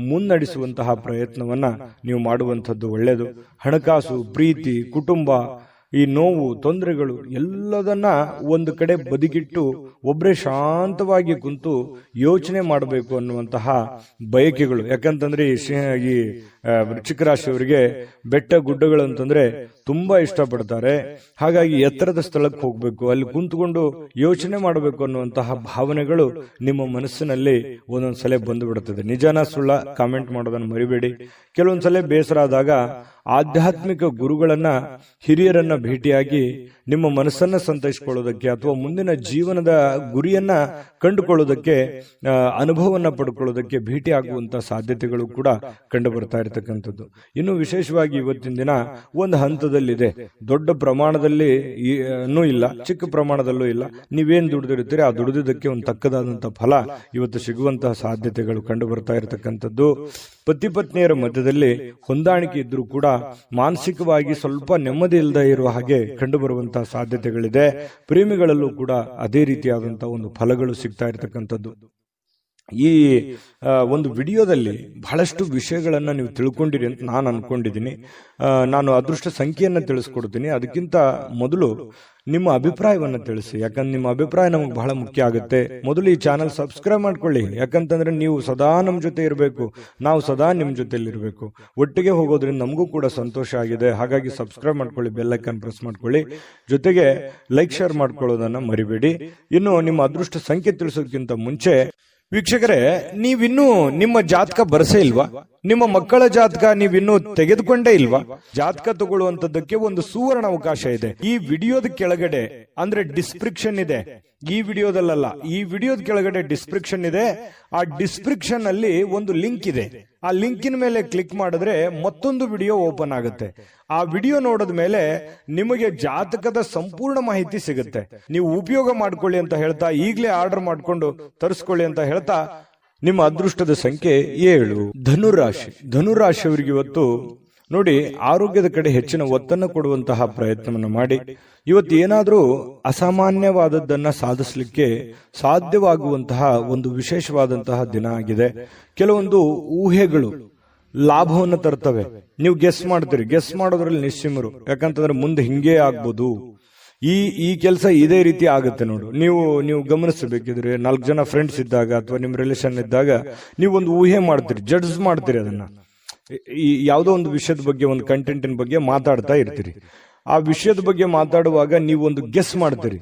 ಮುನ್ನಡೆಸುವಂತಹ ಪ್ರಯತ್ನವನ್ನ ನೀವು ಮಾಡುವಂಥದ್ದು ಒಳ್ಳೆಯದು. ಹಣಕಾಸು, ಪ್ರೀತಿ, ಕುಟುಂಬ, ಈ ನೋವು, ತೊಂದರೆಗಳು ಎಲ್ಲದನ್ನ ಒಂದು ಕಡೆ ಬದಿಗಿಟ್ಟು ಒಬ್ಬರೇ ಶಾಂತವಾಗಿ ಕುಂತು ಯೋಚನೆ ಮಾಡಬೇಕು ಅನ್ನುವಂತಹ ಬಯಕೆಗಳು. ಯಾಕಂತಂದ್ರೆ ಈ ವೃಶ್ಚಿಕ ರಾಶಿಯವರಿಗೆ ಬೆಟ್ಟ ಗುಡ್ಡಗಳು ಅಂತಂದ್ರೆ ತುಂಬಾ ಇಷ್ಟಪಡ್ತಾರೆ. ಹಾಗಾಗಿ ಎತ್ತರದ ಸ್ಥಳಕ್ಕೆ ಹೋಗ್ಬೇಕು, ಅಲ್ಲಿ ಕುಂತ್ಕೊಂಡು ಯೋಚನೆ ಮಾಡಬೇಕು ಅನ್ನುವಂತಹ ಭಾವನೆಗಳು ನಿಮ್ಮ ಮನಸ್ಸಿನಲ್ಲಿ ಒಂದೊಂದ್ಸಲ ಬಂದು ಬಿಡುತ್ತದೆ. ನಿಜಾನ ಸುಳ್ಳ ಕಾಮೆಂಟ್ ಮಾಡೋದನ್ನು ಮರಿಬೇಡಿ. ಕೆಲವೊಂದ್ಸಲ ಬೇಸರ ಆದಾಗ ಆಧ್ಯಾತ್ಮಿಕ ಗುರುಗಳನ್ನ, ಹಿರಿಯರನ್ನ ಭೇಟಿಯಾಗಿ ನಿಮ್ಮ ಮನಸ್ಸನ್ನ ಸಂತೈಸಿಕೊಳ್ಳೋದಕ್ಕೆ ಅಥವಾ ಮುಂದಿನ ಜೀವನದ ಗುರಿಯನ್ನ ಕಂಡುಕೊಳ್ಳೋದಕ್ಕೆ, ಅನುಭವವನ್ನ ಪಡ್ಕೊಳ್ಳೋದಕ್ಕೆ ಭೇಟಿ ಆಗುವಂತಹ ಸಾಧ್ಯತೆಗಳು ಕೂಡ ಕಂಡು ಬರ್ತಾ ಇರತಕ್ಕಂಥದ್ದು. ಇನ್ನು ವಿಶೇಷವಾಗಿ ಇವತ್ತಿನ ದಿನ ಒಂದು ಹಂತದಲ್ಲಿದೆ. ದೊಡ್ಡ ಪ್ರಮಾಣದಲ್ಲಿ ಇಲ್ಲ, ಚಿಕ್ಕ ಪ್ರಮಾಣದಲ್ಲೂ ಇಲ್ಲ. ನೀವೇನ್ ದುಡಿದಿರ್ತೀರಿ ಆ ದುಡಿದಿದ್ದಕ್ಕೆ ಒಂದು ತಕ್ಕದಾದಂತಹ ಫಲ ಇವತ್ತು ಸಿಗುವಂತಹ ಸಾಧ್ಯತೆಗಳು ಕಂಡು ಬರ್ತಾ ಇರತಕ್ಕಂಥದ್ದು. ಪತಿ ಪತ್ನಿಯರ ಮಧ್ಯದಲ್ಲಿ ಹೊಂದಾಣಿಕೆ ಇದ್ರೂ ಕೂಡ ಮಾನಸಿಕವಾಗಿ ಸ್ವಲ್ಪ ನೆಮ್ಮದಿ ಇಲ್ಲದೆ ಇರುವ ಹಾಗೆ ಕಂಡು ಬರುವಂತಹ ಸಾಧ್ಯತೆಗಳಿದೆ. ಪ್ರೇಮಿಗಳಲ್ಲೂ ಕೂಡ ಅದೇ ರೀತಿಯಾದಂತಹ ಒಂದು ಫಲಗಳು ಸಿಗ್ತಾ ಇರತಕ್ಕಂಥದ್ದು. ಈ ಒಂದು ವಿಡಿಯೋದಲ್ಲಿ ಬಹಳಷ್ಟು ವಿಷಯಗಳನ್ನ ನೀವು ತಿಳ್ಕೊಂಡಿರಿ ಅಂತ ನಾನು ಅನ್ಕೊಂಡಿದ್ದೀನಿ. ನಾನು ಅದೃಷ್ಟ ಸಂಖ್ಯೆಯನ್ನ ತಿಳಿಸ್ಕೊಡ್ತೀನಿ. ಅದಕ್ಕಿಂತ ಮೊದಲು ನಿಮ್ಮ ಅಭಿಪ್ರಾಯವನ್ನ ತಿಳಿಸಿ, ಯಾಕಂದ್ರೆ ನಿಮ್ಮ ಅಭಿಪ್ರಾಯ ನಮಗೆ ಬಹಳ ಮುಖ್ಯ ಆಗುತ್ತೆ. ಮೊದಲು ಈ ಚಾನಲ್ ಸಬ್ಸ್ಕ್ರೈಬ್ ಮಾಡ್ಕೊಳ್ಳಿ, ಯಾಕಂತಂದ್ರೆ ನೀವು ಸದಾ ನಮ್ಮ ಜೊತೆ ಇರಬೇಕು, ನಾವು ಸದಾ ನಿಮ್ಮ ಜೊತೆಲಿ ಇರಬೇಕು. ಒಟ್ಟಿಗೆ ಹೋಗೋದ್ರಿಂದ ನಮಗೂ ಕೂಡ ಸಂತೋಷ ಆಗಿದೆ. ಹಾಗಾಗಿ ಸಬ್ಸ್ಕ್ರೈಬ್ ಮಾಡ್ಕೊಳ್ಳಿ, ಬೆಲ್ ಐಕಾನ್ ಪ್ರೆಸ್ ಮಾಡ್ಕೊಳ್ಳಿ, ಜೊತೆಗೆ ಲೈಕ್ ಶೇರ್ ಮಾಡ್ಕೊಳ್ಳೋದನ್ನ ಮರಿಬೇಡಿ. ಇನ್ನು ನಿಮ್ಮ ಅದೃಷ್ಟ ಸಂಖ್ಯೆ ತಿಳಿಸೋದಕ್ಕಿಂತ ಮುಂಚೆ ವೀಕ್ಷಕರೇ, ನೀವಿನ್ನೂ ನಿಮ್ಮ ಜಾತಕ ಬರಸೇ ಇಲ್ವಾ? ನಿಮ್ಮ ಮಕ್ಕಳ ಜಾತಕ ನೀವಿನ್ನೂ ತೆಗೆದುಕೊಂಡೇ ಇಲ್ವಾ? ಜಾತಕ ತಗೊಳ್ಳುವಂತದ್ದಕ್ಕೆ ಒಂದು ಸುವರ್ಣ ಅವಕಾಶ ಇದೆ. ಈ ವಿಡಿಯೋದ ಕೆಳಗಡೆ ಅಂದ್ರೆ ಡಿಸ್ಕ್ರಿಪ್ಷನ್ ಇದೆ. ಈ ವಿಡಿಯೋದಲ್ಲ, ಈ ವಿಡಿಯೋದ ಕೆಳಗಡೆ ಡಿಸ್ಕ್ರಿಪ್ಷನ್ ಇದೆ. ಆ ಡಿಸ್ಕ್ರಿಪ್ಷನ್ ಅಲ್ಲಿ ಒಂದು ಲಿಂಕ್ ಇದೆ. ಆ ಲಿಂಕಿನ ಮೇಲೆ ಕ್ಲಿಕ್ ಮಾಡಿದ್ರೆ ಮತ್ತೊಂದು ವಿಡಿಯೋ ಓಪನ್ ಆಗುತ್ತೆ. ಆ ವಿಡಿಯೋ ನೋಡಿದ ಮೇಲೆ ನಿಮಗೆ ಜಾತಕದ ಸಂಪೂರ್ಣ ಮಾಹಿತಿ ಸಿಗುತ್ತೆ. ನೀವು ಉಪಯೋಗ ಮಾಡ್ಕೊಳ್ಳಿ ಅಂತ ಹೇಳ್ತಾ, ಈಗಲೇ ಆರ್ಡರ್ ಮಾಡ್ಕೊಂಡು ತರಿಸ್ಕೊಳ್ಳಿ ಅಂತ ಹೇಳ್ತಾ, ನಿಮ್ಮ ಅದೃಷ್ಟದ ಸಂಖ್ಯೆ 7. ಧನುರಾಶಿ. ಧನುರಾಶಿಯವರಿಗೆ ಇವತ್ತು ನೋಡಿ, ಆರೋಗ್ಯದ ಕಡೆ ಹೆಚ್ಚಿನ ಒತ್ತನ್ನು ಕೊಡುವಂತಹ ಪ್ರಯತ್ನವನ್ನು ಮಾಡಿ. ಇವತ್ತು ಏನಾದರೂ ಅಸಾಮಾನ್ಯವಾದದ್ದನ್ನ ಸಾಧಿಸಲಿಕ್ಕೆ ಸಾಧ್ಯವಾಗುವಂತಹ ಒಂದು ವಿಶೇಷವಾದಂತಹ ದಿನ ಆಗಿದೆ. ಕೆಲವೊಂದು ಊಹೆಗಳು ಲಾಭವನ್ನು ತರ್ತವೆ. ನೀವು ಗೆಸ್ ಮಾಡ್ತೀರಿ, ಗೆಸ್ ಮಾಡೋದ್ರಲ್ಲಿ ನಿಶ್ಚಿಮರು. ಯಾಕಂತಂದ್ರೆ ಮುಂದೆ ಹಿಂಗೇ ಆಗ್ಬೋದು, ಈ ಕೆಲಸ ಇದೇ ರೀತಿ ಆಗುತ್ತೆ ನೋಡು. ನೀವು ಗಮನಿಸಬೇಕಿದ್ರೆ 4 ಜನ ಫ್ರೆಂಡ್ಸ್ ಇದ್ದಾಗ ಅಥವಾ ನಿಮ್ಮ ರಿಲೇಷನ್ ಇದ್ದಾಗ ನೀವು ಒಂದು ಊಹೆ ಮಾಡ್ತೀರಿ, ಜಡ್ಜ್ ಮಾಡ್ತೀರಿ. ಅದನ್ನ ಯಾವುದೋ ಒಂದು ವಿಷಯದ ಬಗ್ಗೆ, ಒಂದು ಕಂಟೆಂಟಿನ ಬಗ್ಗೆ ಮಾತಾಡ್ತಾ ಇರ್ತೀರಿ. ಆ ವಿಷಯದ ಬಗ್ಗೆ ಮಾತಾಡುವಾಗ ನೀವು ಒಂದು ಗೆಸ್ ಮಾಡ್ತೀರಿ.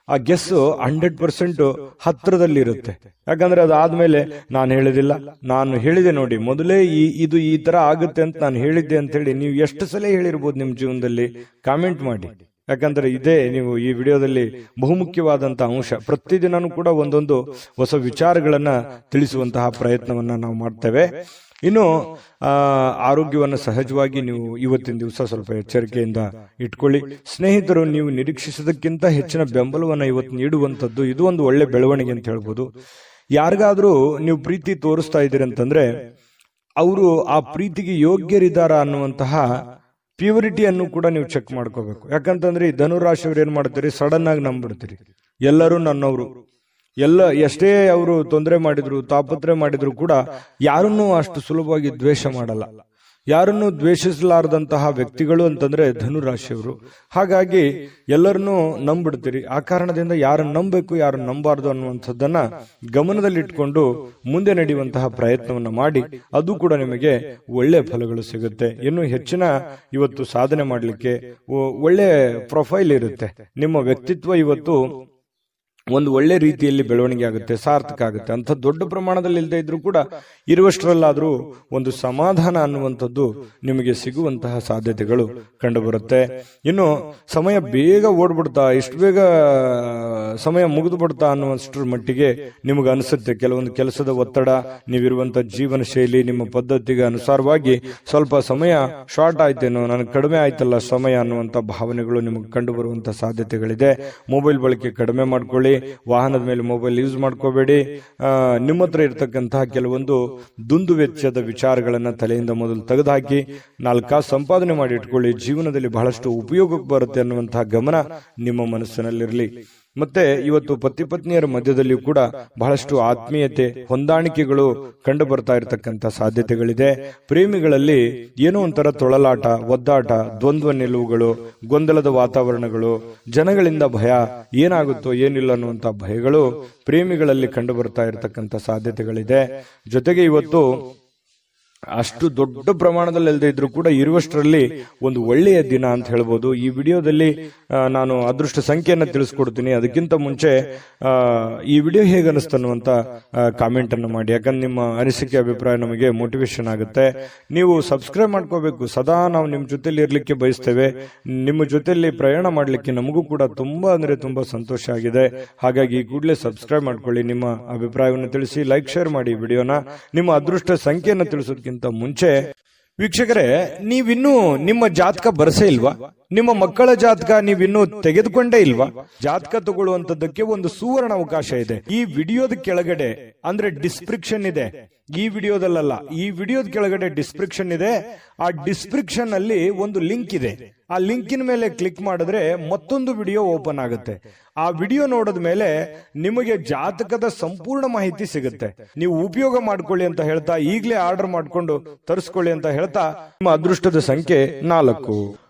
ಆ ಗೆಸ್ 100% ಹತ್ರದಲ್ಲಿ ಇರುತ್ತೆ. ಯಾಕಂದ್ರೆ ಅದಾದ್ಮೇಲೆ ನಾನು ಹೇಳಿದಿಲ್ಲ, ನಾನು ಹೇಳಿದೆ ನೋಡಿ ಮೊದಲೇ ಇದು ಈ ತರ ಆಗುತ್ತೆ ಅಂತ ನಾನು ಹೇಳಿದ್ದೆ ಅಂತ ಹೇಳಿ ನೀವು ಎಷ್ಟು ಸಲ ಹೇಳಿರ್ಬೋದು ನಿಮ್ಮ ಜೀವನದಲ್ಲಿ. ಕಾಮೆಂಟ್ ಮಾಡಿ. ಯಾಕಂದ್ರೆ ಇದೇ ನೀವು ಈ ವಿಡಿಯೋದಲ್ಲಿ ಬಹುಮುಖ್ಯವಾದಂತಹ ಅಂಶ. ಪ್ರತಿದಿನನೂ ಕೂಡ ಒಂದೊಂದು ಹೊಸ ವಿಚಾರಗಳನ್ನ ತಿಳಿಸುವಂತಹ ಪ್ರಯತ್ನವನ್ನ ನಾವು ಮಾಡ್ತೇವೆ. ಇನ್ನು ಆರೋಗ್ಯವನ್ನು ಸಹಜವಾಗಿ ನೀವು ಇವತ್ತಿನ ದಿವಸ ಸ್ವಲ್ಪ ಎಚ್ಚರಿಕೆಯಿಂದ ಇಟ್ಕೊಳ್ಳಿ. ಸ್ನೇಹಿತರು, ನೀವು ನಿರೀಕ್ಷಿಸೋದಕ್ಕಿಂತ ಹೆಚ್ಚಿನ ಬೆಂಬಲವನ್ನ ಇವತ್ತು ನೀಡುವಂಥದ್ದು ಇದು ಒಂದು ಒಳ್ಳೆ ಬೆಳವಣಿಗೆ ಅಂತ ಹೇಳ್ಬೋದು. ಯಾರಿಗಾದ್ರೂ ನೀವು ಪ್ರೀತಿ ತೋರಿಸ್ತಾ ಇದ್ದೀರಿ ಅಂತಂದ್ರೆ ಅವರು ಆ ಪ್ರೀತಿಗೆ ಯೋಗ್ಯರಿದ್ದಾರ ಅನ್ನುವಂತಹ ಪ್ಯೂರಿಟಿಯನ್ನು ಕೂಡ ನೀವು ಚೆಕ್ ಮಾಡ್ಕೋಬೇಕು. ಯಾಕಂತಂದ್ರೆ ಈ ಧನುರಾಶಿಯವ್ರು ಏನ್ ಮಾಡ್ತೀರಿ, ಸಡನ್ ಆಗಿ ನಂಬಿಡ್ತೀರಿ. ಎಲ್ಲರೂ ನನ್ನವರು, ಎಷ್ಟೇ ಅವರು ತೊಂದರೆ ಮಾಡಿದ್ರು, ತಾಪತ್ರೆ ಮಾಡಿದ್ರು ಕೂಡ ಯಾರನ್ನೂ ಅಷ್ಟು ಸುಲಭವಾಗಿ ದ್ವೇಷ ಮಾಡಲ್ಲ. ಯಾರನ್ನು ದ್ವೇಷಿಸಲಾರದಂತಹ ವ್ಯಕ್ತಿಗಳು ಅಂತಂದ್ರೆ ಧನುರಾಶಿಯವರು. ಹಾಗಾಗಿ ಎಲ್ಲರನ್ನೂ ನಂಬಿಡ್ತೀರಿ. ಆ ಕಾರಣದಿಂದ ಯಾರನ್ನು ನಂಬಬೇಕು ಯಾರನ್ನು ನಂಬಾರ್ದು ಅನ್ನುವಂಥದ್ದನ್ನ ಗಮನದಲ್ಲಿಟ್ಕೊಂಡು ಮುಂದೆ ನಡೆಯುವಂತಹ ಪ್ರಯತ್ನವನ್ನ ಮಾಡಿ, ಅದು ಕೂಡ ನಿಮಗೆ ಒಳ್ಳೆ ಫಲಗಳು ಸಿಗುತ್ತೆ. ಇನ್ನು ಹೆಚ್ಚಿನ ಇವತ್ತು ಸಾಧನೆ ಮಾಡಲಿಕ್ಕೆ ಒಳ್ಳೆ ಪ್ರೊಫೈಲ್ ಇರುತ್ತೆ. ನಿಮ್ಮ ವ್ಯಕ್ತಿತ್ವ ಇವತ್ತು ಒಂದು ಒಳ್ಳೆ ರೀತಿಯಲ್ಲಿ ಬೆಳವಣಿಗೆ ಆಗುತ್ತೆ, ಸಾರ್ಥಕ ಆಗುತ್ತೆ. ಅಂತ ದೊಡ್ಡ ಪ್ರಮಾಣದಲ್ಲಿ ಇಲ್ಲದೆ ಇದ್ರೂ ಕೂಡ ಇರುವಷ್ಟರಲ್ಲಾದ್ರೂ ಒಂದು ಸಮಾಧಾನ ಅನ್ನುವಂಥದ್ದು ನಿಮಗೆ ಸಿಗುವಂತಹ ಸಾಧ್ಯತೆಗಳು ಕಂಡುಬರುತ್ತೆ. ಇನ್ನು ಸಮಯ ಬೇಗ ಓಡ್ಬಿಡ್ತಾ, ಇಷ್ಟು ಬೇಗ ಸಮಯ ಮುಗಿದು ಬಿಡ್ತಾ ಅನ್ನುವಷ್ಟರ ಮಟ್ಟಿಗೆ ನಿಮಗೆ ಅನಿಸುತ್ತೆ. ಕೆಲವೊಂದು ಕೆಲಸದ ಒತ್ತಡ, ನೀವಿರುವಂತಹ ಜೀವನ ಶೈಲಿ, ನಿಮ್ಮ ಪದ್ಧತಿಗೆ ಅನುಸಾರವಾಗಿ ಸ್ವಲ್ಪ ಸಮಯ ಶಾರ್ಟ್ ಆಯ್ತೇನೋ, ನನಗೆ ಕಡಿಮೆ ಆಯ್ತಲ್ಲ ಸಮಯ ಅನ್ನುವಂಥ ಭಾವನೆಗಳು ನಿಮಗೆ ಕಂಡು ಬರುವಂತಹ ಸಾಧ್ಯತೆಗಳಿದೆ. ಮೊಬೈಲ್ ಬಳಕೆ ಕಡಿಮೆ ಮಾಡ್ಕೊಳ್ಳಿ, ವಾಹನದ ಮೇಲೆ ಮೊಬೈಲ್ ಯೂಸ್ ಮಾಡ್ಕೋಬೇಡಿ. ನಿಮ್ಮ ಹತ್ರ ಇರತಕ್ಕಂತಹ ಕೆಲವೊಂದು ದುಂದು ವೆಚ್ಚದ ವಿಚಾರಗಳನ್ನ ತಲೆಯಿಂದ ಮೊದಲು ತೆಗೆದುಹಾಕಿ 4 ಕಾಸು ಸಂಪಾದನೆ ಮಾಡಿ ಇಟ್ಕೊಳ್ಳಿ. ಜೀವನದಲ್ಲಿ ಬಹಳಷ್ಟು ಉಪಯೋಗಕ್ಕೆ ಬರುತ್ತೆ ಅನ್ನುವಂತಹ ಗಮನ ನಿಮ್ಮ ಮನಸ್ಸಿನಲ್ಲಿರಲಿ. ಮತ್ತೆ ಇವತ್ತು ಪತಿ ಪತ್ನಿಯರ ಮಧ್ಯದಲ್ಲಿಯೂ ಕೂಡ ಬಹಳಷ್ಟು ಆತ್ಮೀಯತೆ, ಹೊಂದಾಣಿಕೆಗಳು ಕಂಡು ಬರ್ತಾ ಇರತಕ್ಕಂತ ಸಾಧ್ಯತೆಗಳಿದೆ. ಪ್ರೇಮಿಗಳಲ್ಲಿ ಏನೋ ಒಂಥರ ತೊಳಲಾಟ, ಒದ್ದಾಟ, ದ್ವಂದ್ವ ನಿಲುವುಗಳು, ಗೊಂದಲದ ವಾತಾವರಣಗಳು, ಜನಗಳಿಂದ ಭಯ, ಏನಾಗುತ್ತೋ ಏನಿಲ್ಲ ಅನ್ನುವಂತ ಭಯಗಳು ಪ್ರೇಮಿಗಳಲ್ಲಿ ಕಂಡು ಬರ್ತಾ ಇರತಕ್ಕಂತ ಸಾಧ್ಯತೆಗಳಿದೆ. ಜೊತೆಗೆ ಇವತ್ತು ಅಷ್ಟು ದೊಡ್ಡ ಪ್ರಮಾಣದಲ್ಲಿ ಅಲ್ಲದೆ ಇದ್ರೂ ಕೂಡ ಇರುವಷ್ಟರಲ್ಲಿ ಒಂದು ಒಳ್ಳೆಯ ದಿನ ಅಂತ ಹೇಳ್ಬೋದು. ಈ ವಿಡಿಯೋದಲ್ಲಿ ನಾನು ಅದೃಷ್ಟ ಸಂಖ್ಯೆಯನ್ನು ತಿಳಿಸ್ಕೊಡ್ತೀನಿ. ಅದಕ್ಕಿಂತ ಮುಂಚೆ ಈ ವಿಡಿಯೋ ಹೇಗೆ ಅನಿಸ್ತನ್ನುವಂತ ಕಾಮೆಂಟ್ ಅನ್ನು ಮಾಡಿ. ಯಾಕಂದ್ರೆ ನಿಮ್ಮ ಅನಿಸಿಕೆ, ಅಭಿಪ್ರಾಯ ನಮಗೆ ಮೋಟಿವೇಶನ್ ಆಗುತ್ತೆ. ನೀವು ಸಬ್ಸ್ಕ್ರೈಬ್ ಮಾಡ್ಕೋಬೇಕು. ಸದಾ ನಾವು ನಿಮ್ಮ ಜೊತೆಲಿ ಇರ್ಲಿಕ್ಕೆ ಬಯಸ್ತೇವೆ. ನಿಮ್ಮ ಜೊತೆಲಿ ಪ್ರಯಾಣ ಮಾಡ್ಲಿಕ್ಕೆ ನಮಗೂ ಕೂಡ ತುಂಬಾ ಅಂದ್ರೆ ತುಂಬಾ ಸಂತೋಷ ಆಗಿದೆ. ಹಾಗಾಗಿ ಕೂಡಲೇ ಸಬ್ಸ್ಕ್ರೈಬ್ ಮಾಡ್ಕೊಳ್ಳಿ. ನಿಮ್ಮ ಅಭಿಪ್ರಾಯವನ್ನು ತಿಳಿಸಿ, ಲೈಕ್, ಶೇರ್ ಮಾಡಿ ವಿಡಿಯೋನ. ನಿಮ್ಮ ಅದೃಷ್ಟ ಸಂಖ್ಯೆಯನ್ನು ತಿಳಿಸೋದಕ್ಕಿಂತ ಮುಂಚೆ ವೀಕ್ಷಕರೇ, ನೀವಿನ್ನೂ ನಿಮ್ಮ ಜಾತಕ ಬರಸೇ ಇಲ್ವಾ? ನಿಮ್ಮ ಮಕ್ಕಳ ಜಾತಕ ನೀವಿನ್ನೂ ತೆಗೆದುಕೊಂಡೇ ಇಲ್ವಾ? ಜಾತಕ ತಗೊಳ್ಳುವಂತದ್ದಕ್ಕೆ ಒಂದು ಸುವರ್ಣ ಅವಕಾಶ ಇದೆ. ಈ ವಿಡಿಯೋದ ಕೆಳಗಡೆ ಅಂದ್ರೆ ಡಿಸ್ಕ್ರಿಪ್ಷನ್ ಇದೆ. ಈ ವಿಡಿಯೋದಲ್ಲ, ಈ ವಿಡಿಯೋದ ಕೆಳಗಡೆ ಡಿಸ್ಕ್ರಿಪ್ಷನ್ ಇದೆ. ಆ ಡಿಸ್ಕ್ರಿಪ್ಷನ್ ಅಲ್ಲಿ ಒಂದು ಲಿಂಕ್ ಇದೆ. ಆ ಲಿಂಕಿನ ಮೇಲೆ ಕ್ಲಿಕ್ ಮಾಡಿದ್ರೆ ಮತ್ತೊಂದು ವಿಡಿಯೋ ಓಪನ್ ಆಗುತ್ತೆ. ಆ ವಿಡಿಯೋ ನೋಡಿದ ಮೇಲೆ ನಿಮಗೆ ಜಾತಕದ ಸಂಪೂರ್ಣ ಮಾಹಿತಿ ಸಿಗುತ್ತೆ. ನೀವು ಉಪಯೋಗ ಮಾಡ್ಕೊಳ್ಳಿ ಅಂತ ಹೇಳ್ತಾ, ಈಗಲೇ ಆರ್ಡರ್ ಮಾಡ್ಕೊಂಡು ತರಿಸ್ಕೊಳ್ಳಿ ಅಂತ ಹೇಳ್ತಾ, ನಿಮ್ಮ ಅದೃಷ್ಟದ ಸಂಖ್ಯೆ 4.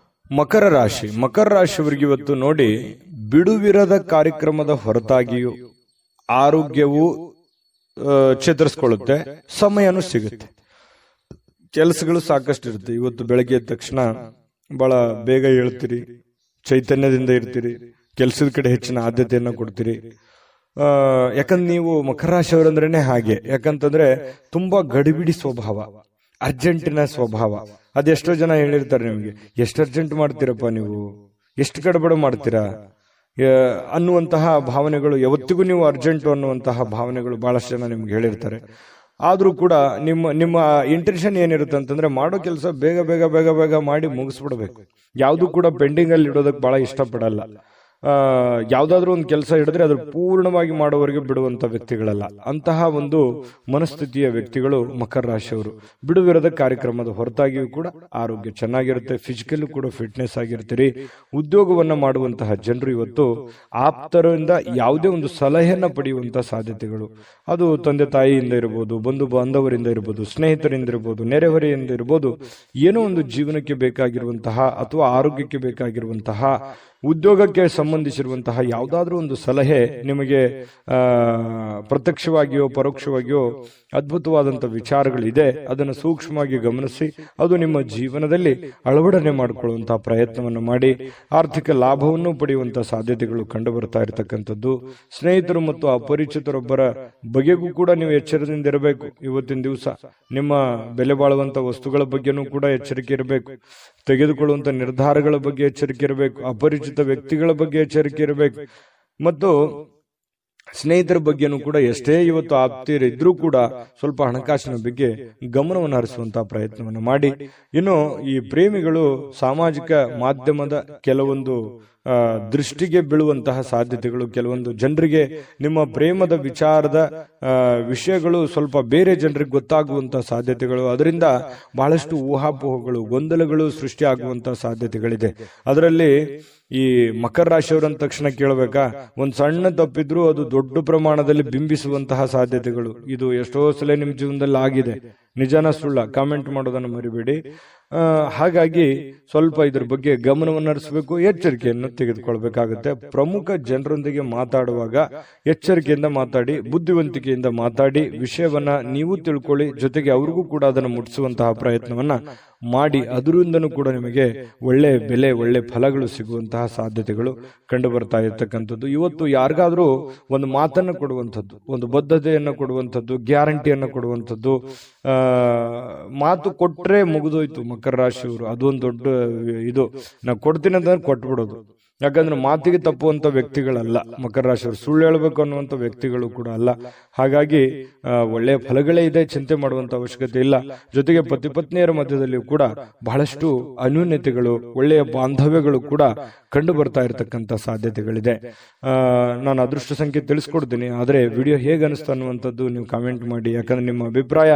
ಮಕರ ರಾಶಿ. ಮಕರ ರಾಶಿಯವರಿಗೆ ಇವತ್ತು ನೋಡಿ, ಬಿಡುವಿರದ ಕಾರ್ಯಕ್ರಮದ ಹೊರತಾಗಿಯೂ ಆರೋಗ್ಯವು ಚೇತರಿಸಿಕೊಳ್ಳುತ್ತೆ, ಸಮಯನೂ ಸಿಗುತ್ತೆ, ಕೆಲಸಗಳು ಸಾಕಷ್ಟು ಇರುತ್ತೆ. ಇವತ್ತು ಬೆಳಗ್ಗೆ ಎದ್ದ ತಕ್ಷಣ ಬಹಳ ಬೇಗ ಹೇಳ್ತೀರಿ, ಚೈತನ್ಯದಿಂದ ಇರ್ತೀರಿ, ಕೆಲಸದ ಕಡೆ ಹೆಚ್ಚಿನ ಆದ್ಯತೆಯನ್ನು ಕೊಡ್ತೀರಿ. ಯಾಕಂದ್ರೆ ನೀವು ಮಕರ ರಾಶಿಯವರಂದ್ರೇನೆ ಹಾಗೆ. ಯಾಕಂತಂದ್ರೆ ತುಂಬಾ ಗಡಿಬಿಡಿ ಸ್ವಭಾವ, ಅರ್ಜೆಂಟಿನ ಸ್ವಭಾವ. ಅದೆಷ್ಟೋ ಜನ ಹೇಳಿರ್ತಾರೆ ನಿಮ್ಗೆ, ಎಷ್ಟು ಅರ್ಜೆಂಟ್ ಮಾಡ್ತೀರಪ್ಪ ನೀವು, ಎಷ್ಟು ಗಡಬಡ ಮಾಡ್ತೀರಾ ಅನ್ನುವಂತಹ ಭಾವನೆಗಳು, ಯಾವತ್ತಿಗೂ ನೀವು ಅರ್ಜೆಂಟು ಅನ್ನುವಂತಹ ಭಾವನೆಗಳು ಬಹಳಷ್ಟು ಜನ ನಿಮ್ಗೆ ಹೇಳಿರ್ತಾರೆ. ಆದ್ರೂ ಕೂಡ ನಿಮ್ಮ ಇಂಟೆನ್ಷನ್ ಏನಿರುತ್ತೆ ಅಂತಂದ್ರೆ, ಮಾಡೋ ಕೆಲಸ ಬೇಗ ಬೇಗ ಬೇಗ ಬೇಗ ಮಾಡಿ ಮುಗಿಸ್ಬಿಡ್ಬೇಕು. ಯಾವುದು ಕೂಡ ಪೆಂಡಿಂಗ್ ಅಲ್ಲಿ ಇಡೋದಕ್ಕೆ ಬಹಳ ಇಷ್ಟಪಡಲ್ಲ. ಯಾವ್ದಾದ್ರು ಒಂದು ಕೆಲಸ ಹಿಡಿದ್ರೆ ಅದ್ರ ಪೂರ್ಣವಾಗಿ ಮಾಡೋವರೆಗೆ ಬಿಡುವಂತ ವ್ಯಕ್ತಿಗಳಲ್ಲ. ಅಂತಹ ಒಂದು ಮನಸ್ಥಿತಿಯ ವ್ಯಕ್ತಿಗಳು ಮಕರ ರಾಶಿಯವರು. ಬಿಡುವಿರದ ಕಾರ್ಯಕ್ರಮದ ಹೊರತಾಗಿಯೂ ಕೂಡ ಆರೋಗ್ಯ ಚೆನ್ನಾಗಿರುತ್ತೆ, ಫಿಸಿಕಲ್ ಕೂಡ ಫಿಟ್ನೆಸ್ ಆಗಿರ್ತೀರಿ. ಉದ್ಯೋಗವನ್ನ ಮಾಡುವಂತಹ ಜನರು ಇವತ್ತು ಆಪ್ತರಿಂದ ಯಾವುದೇ ಒಂದು ಸಲಹೆಯನ್ನ ಪಡೆಯುವಂತಹ ಸಾಧ್ಯತೆಗಳು, ಅದು ತಂದೆ ತಾಯಿಯಿಂದ ಇರಬಹುದು, ಬಂಧು ಬಾಂಧವರಿಂದ ಇರಬಹುದು, ಸ್ನೇಹಿತರಿಂದ ಇರಬಹುದು, ನೆರೆಹೊರೆಯಿಂದ ಇರಬಹುದು. ಏನೋ ಒಂದು ಜೀವನಕ್ಕೆ ಬೇಕಾಗಿರುವಂತಹ ಅಥವಾ ಆರೋಗ್ಯಕ್ಕೆ ಬೇಕಾಗಿರುವಂತಹ, ಉದ್ಯೋಗಕ್ಕೆ ಸಂಬಂಧಿಸಿರುವಂತಹ ಯಾವುದಾದ್ರೂ ಒಂದು ಸಲಹೆ ನಿಮಗೆ ಪ್ರತ್ಯಕ್ಷವಾಗಿಯೋ ಪರೋಕ್ಷವಾಗಿಯೋ ಅದ್ಭುತವಾದಂಥ ವಿಚಾರಗಳಿದೆ. ಅದನ್ನು ಸೂಕ್ಷ್ಮವಾಗಿ ಗಮನಿಸಿ ಅದು ನಿಮ್ಮ ಜೀವನದಲ್ಲಿ ಅಳವಡನೆ ಮಾಡಿಕೊಳ್ಳುವಂತಹ ಪ್ರಯತ್ನವನ್ನು ಮಾಡಿ ಆರ್ಥಿಕ ಲಾಭವನ್ನು ಪಡೆಯುವಂತಹ ಸಾಧ್ಯತೆಗಳು ಕಂಡು ಬರ್ತಾ ಇರತಕ್ಕಂಥದ್ದು. ಸ್ನೇಹಿತರು ಮತ್ತು ಅಪರಿಚಿತರೊಬ್ಬರ ಬಗೆಗೂ ಕೂಡ ನೀವು ಎಚ್ಚರದಿಂದ ಇರಬೇಕು. ಇವತ್ತಿನ ದಿವಸ ನಿಮ್ಮ ಬೆಲೆ ಬಾಳುವಂತ ವಸ್ತುಗಳ ಬಗ್ಗೆನೂ ಕೂಡ ಎಚ್ಚರಿಕೆ ಇರಬೇಕು. ತೆಗೆದುಕೊಳ್ಳುವಂತ ನಿರ್ಧಾರಗಳ ಬಗ್ಗೆ ಎಚ್ಚರಿಕೆ ಇರಬೇಕು. ಅಪರಿಚಿತ ವ್ಯಕ್ತಿಗಳ ಬಗ್ಗೆ ಎಚ್ಚರಿಕೆ ಇರಬೇಕು. ಮತ್ತು ಸ್ನೇಹಿತರ ಬಗ್ಗೆನೂ ಕೂಡ ಎಷ್ಟೇ ಇವತ್ತು ಆಪ್ತಿಯರಿದ್ರೂ ಕೂಡ ಸ್ವಲ್ಪ ಹಣಕಾಸಿನ ಬಗ್ಗೆ ಗಮನವನ್ನು ಹರಿಸುವಂತಹ ಪ್ರಯತ್ನವನ್ನು ಮಾಡಿ. ಇನ್ನು ಈ ಪ್ರೇಮಿಗಳು ಸಾಮಾಜಿಕ ಮಾಧ್ಯಮದ ಕೆಲವೊಂದು ದೃಷ್ಟಿಗೆ ಬೀಳುವಂತಹ ಸಾಧ್ಯತೆಗಳು, ಕೆಲವೊಂದು ಜನರಿಗೆ ನಿಮ್ಮ ಪ್ರೇಮದ ವಿಚಾರದ ವಿಷಯಗಳು ಸ್ವಲ್ಪ ಬೇರೆ ಜನರಿಗೆ ಗೊತ್ತಾಗುವಂತಹ ಸಾಧ್ಯತೆಗಳು, ಅದರಿಂದ ಬಹಳಷ್ಟು ಊಹಾಪೋಹಗಳು, ಗೊಂದಲಗಳು ಸೃಷ್ಟಿಯಾಗುವಂತಹ ಸಾಧ್ಯತೆಗಳಿದೆ. ಅದರಲ್ಲಿ ಈ ಮಕರ ರಾಶಿಯವರಂದ ತಕ್ಷಣ ಕೇಳಬೇಕಾ, ಒಂದ್ ಸಣ್ಣ ತಪ್ಪಿದ್ರು ಅದು ದೊಡ್ಡ ಪ್ರಮಾಣದಲ್ಲಿ ಬಿಂಬಿಸುವಂತಹ ಸಾಧ್ಯತೆಗಳು. ಇದು ಎಷ್ಟೋ ಸಲ ನಿಮ್ ಜೀವನದಲ್ಲಿ ಆಗಿದೆ. ನಿಜಾನ ಸುಳ್ಳ ಕಾಮೆಂಟ್ ಮಾಡೋದನ್ನು ಮರಿಬೇಡಿ. ಹಾಗಾಗಿ ಸ್ವಲ್ಪ ಇದ್ರ ಬಗ್ಗೆ ಗಮನವನ್ನು ಹರಿಸಬೇಕು, ಎಚ್ಚರಿಕೆಯನ್ನು ತೆಗೆದುಕೊಳ್ಬೇಕಾಗುತ್ತೆ. ಪ್ರಮುಖ ಜನರೊಂದಿಗೆ ಮಾತಾಡುವಾಗ ಎಚ್ಚರಿಕೆಯಿಂದ ಮಾತಾಡಿ, ಬುದ್ಧಿವಂತಿಕೆಯಿಂದ ಮಾತಾಡಿ, ವಿಷಯವನ್ನ ನೀವು ತಿಳ್ಕೊಳ್ಳಿ, ಜೊತೆಗೆ ಅವ್ರಿಗೂ ಕೂಡ ಅದನ್ನು ಮುಟ್ಟಿಸುವಂತಹ ಪ್ರಯತ್ನವನ್ನ ಮಾಡಿ. ಅದರಿಂದನೂ ಕೂಡ ನಿಮಗೆ ಒಳ್ಳೆ ಬೆಲೆ, ಒಳ್ಳೆ ಫಲಗಳು ಸಿಗುವಂತಹ ಸಾಧ್ಯತೆಗಳು ಕಂಡು ಬರ್ತಾ ಇರ್ತಕ್ಕಂಥದ್ದು. ಇವತ್ತು ಯಾರಿಗಾದ್ರೂ ಒಂದು ಮಾತನ್ನು ಕೊಡುವಂಥದ್ದು, ಒಂದು ಬದ್ಧತೆಯನ್ನು ಕೊಡುವಂಥದ್ದು, ಗ್ಯಾರಂಟಿಯನ್ನು ಕೊಡುವಂಥದ್ದು. ಮಾತು ಕೊಟ್ರೆ ಮುಗಿದೋಯ್ತು ಮಕರ ರಾಶಿಯವರು. ಅದೊಂದು ದೊಡ್ಡ ಇದು. ನಾವು ಕೊಡ್ತೀನಿ ಅಂತ ಕೊಟ್ಬಿಡೋದು. ಯಾಕಂದ್ರೆ ಮಾತಿಗೆ ತಪ್ಪುವಂತ ವ್ಯಕ್ತಿಗಳಲ್ಲ ಮಕರ ರಾಶಿಯವರು, ಸುಳ್ಳು ಹೇಳ್ಬೇಕು ಅನ್ನುವಂಥ ವ್ಯಕ್ತಿಗಳು ಕೂಡ ಅಲ್ಲ. ಹಾಗಾಗಿ ಒಳ್ಳೆಯ ಫಲಗಳೇ ಇದೆ, ಚಿಂತೆ ಮಾಡುವಂತ ಅವಶ್ಯಕತೆ ಇಲ್ಲ. ಜೊತೆಗೆ ಪತಿ ಪತ್ನಿಯರ ಮಧ್ಯದಲ್ಲಿ ಕೂಡ ಬಹಳಷ್ಟು ಅನ್ಯೂನ್ಯತೆಗಳು, ಒಳ್ಳೆಯ ಬಾಂಧವ್ಯಗಳು ಕೂಡ ಕಂಡು ಬರ್ತಾ ಇರತಕ್ಕಂತ ಸಾಧ್ಯತೆಗಳಿದೆ. ನಾನು ಅದೃಷ್ಟ ಸಂಖ್ಯೆ ತಿಳಿಸ್ಕೊಡ್ತೀನಿ, ಆದ್ರೆ ವಿಡಿಯೋ ಹೇಗೆ ಅನಿಸ್ತು ಅನ್ನುವಂಥದ್ದು ನೀವು ಕಾಮೆಂಟ್ ಮಾಡಿ. ಯಾಕಂದ್ರೆ ನಿಮ್ಮ ಅಭಿಪ್ರಾಯ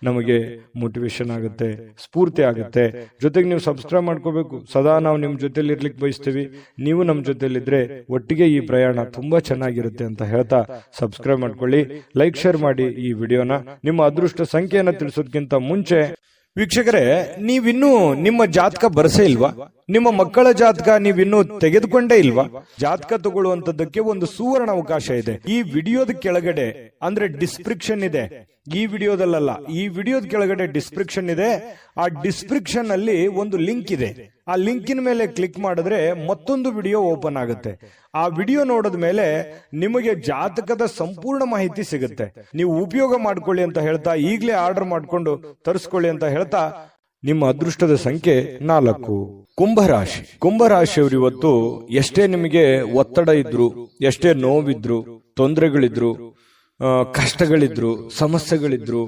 ನಮಗೆ ಮೋಟಿವೇಶನ್ ಆಗುತ್ತೆ, ಸ್ಫೂರ್ತಿ ಆಗುತ್ತೆ. ಜೊತೆಗೆ ನೀವು ಸಬ್ಸ್ಕ್ರೈಬ್ ಮಾಡ್ಕೋಬೇಕು. ಸದಾ ನಾವು ನಿಮ್ ಜೊತೆಲಿ ಇರ್ಲಿಕ್ಕೆ ಬಯಸ್ತೀವಿ. ನೀವು ನಮ್ಮ ಜೊತೆಲಿದ್ರೆ ಒಟ್ಟಿಗೆ ಈ ಪ್ರಯಾಣ ತುಂಬಾ ಚೆನ್ನಾಗಿರುತ್ತೆ ಅಂತ ಹೇಳ್ತಾ ಸಬ್ಸ್ಕ್ರೈಬ್ ಮಾಡ್ಕೊಳ್ಳಿ, ಲೈಕ್ ಶೇರ್ ಮಾಡಿ ಈ ವಿಡಿಯೋನ. ನಿಮ್ಮ ಅದೃಷ್ಟ ಸಂಖ್ಯೆಯನ್ನ ತಿಳಿಸೋದಕ್ಕಿಂತ ಮುಂಚೆ ವೀಕ್ಷಕರೇ, ನೀವಿನ್ನೂ ನಿಮ್ಮ ಜಾತಕ ಬರಸೇ ಇಲ್ವಾ? ನಿಮ್ಮ ಮಕ್ಕಳ ಜಾತಕ ನೀವಿನ್ನೂ ತೆಗೆದುಕೊಂಡೇ ಇಲ್ವಾ? ಜಾತಕ ತಗೊಳ್ಳುವಂತದ್ದಕ್ಕೆ ಒಂದು ಸುವರ್ಣ ಅವಕಾಶ ಇದೆ. ಈ ವಿಡಿಯೋದ ಕೆಳಗಡೆ ಅಂದ್ರೆ ಡಿಸ್ಕ್ರಿಪ್ಷನ್ ಇದೆ. ಈ ವಿಡಿಯೋದಲ್ಲ, ಈ ವಿಡಿಯೋದ ಕೆಳಗಡೆ ಡಿಸ್ಕ್ರಿಪ್ಷನ್ ಇದೆ. ಆ ಡಿಸ್ಕ್ರಿಪ್ಷನ್ ಅಲ್ಲಿ ಒಂದು ಲಿಂಕ್ ಇದೆ. ಆ ಲಿಂಕಿನ ಮೇಲೆ ಕ್ಲಿಕ್ ಮಾಡಿದ್ರೆ ಮತ್ತೊಂದು ವಿಡಿಯೋ ಓಪನ್ ಆಗುತ್ತೆ. ಆ ವಿಡಿಯೋ ನೋಡಿದ ಮೇಲೆ ನಿಮಗೆ ಜಾತಕದ ಸಂಪೂರ್ಣ ಮಾಹಿತಿ ಸಿಗುತ್ತೆ. ನೀವು ಉಪಯೋಗ ಮಾಡ್ಕೊಳ್ಳಿ ಅಂತ ಹೇಳ್ತಾ, ಈಗಲೇ ಆರ್ಡರ್ ಮಾಡ್ಕೊಂಡು ತರಿಸ್ಕೊಳ್ಳಿ ಅಂತ ಹೇಳ್ತಾ, ನಿಮ್ಮ ಅದೃಷ್ಟದ ಸಂಖ್ಯೆ 4. ಕುಂಭರಾಶಿ. ಕುಂಭರಾಶಿಯವರು ಇವತ್ತು ಎಷ್ಟೇ ನಿಮಗೆ ಒತ್ತಡ ಇದ್ರು, ಎಷ್ಟೇ ನೋವಿದ್ರು, ತೊಂದರೆಗಳಿದ್ರು, ಕಷ್ಟಗಳಿದ್ರು, ಸಮಸ್ಯೆಗಳಿದ್ರು,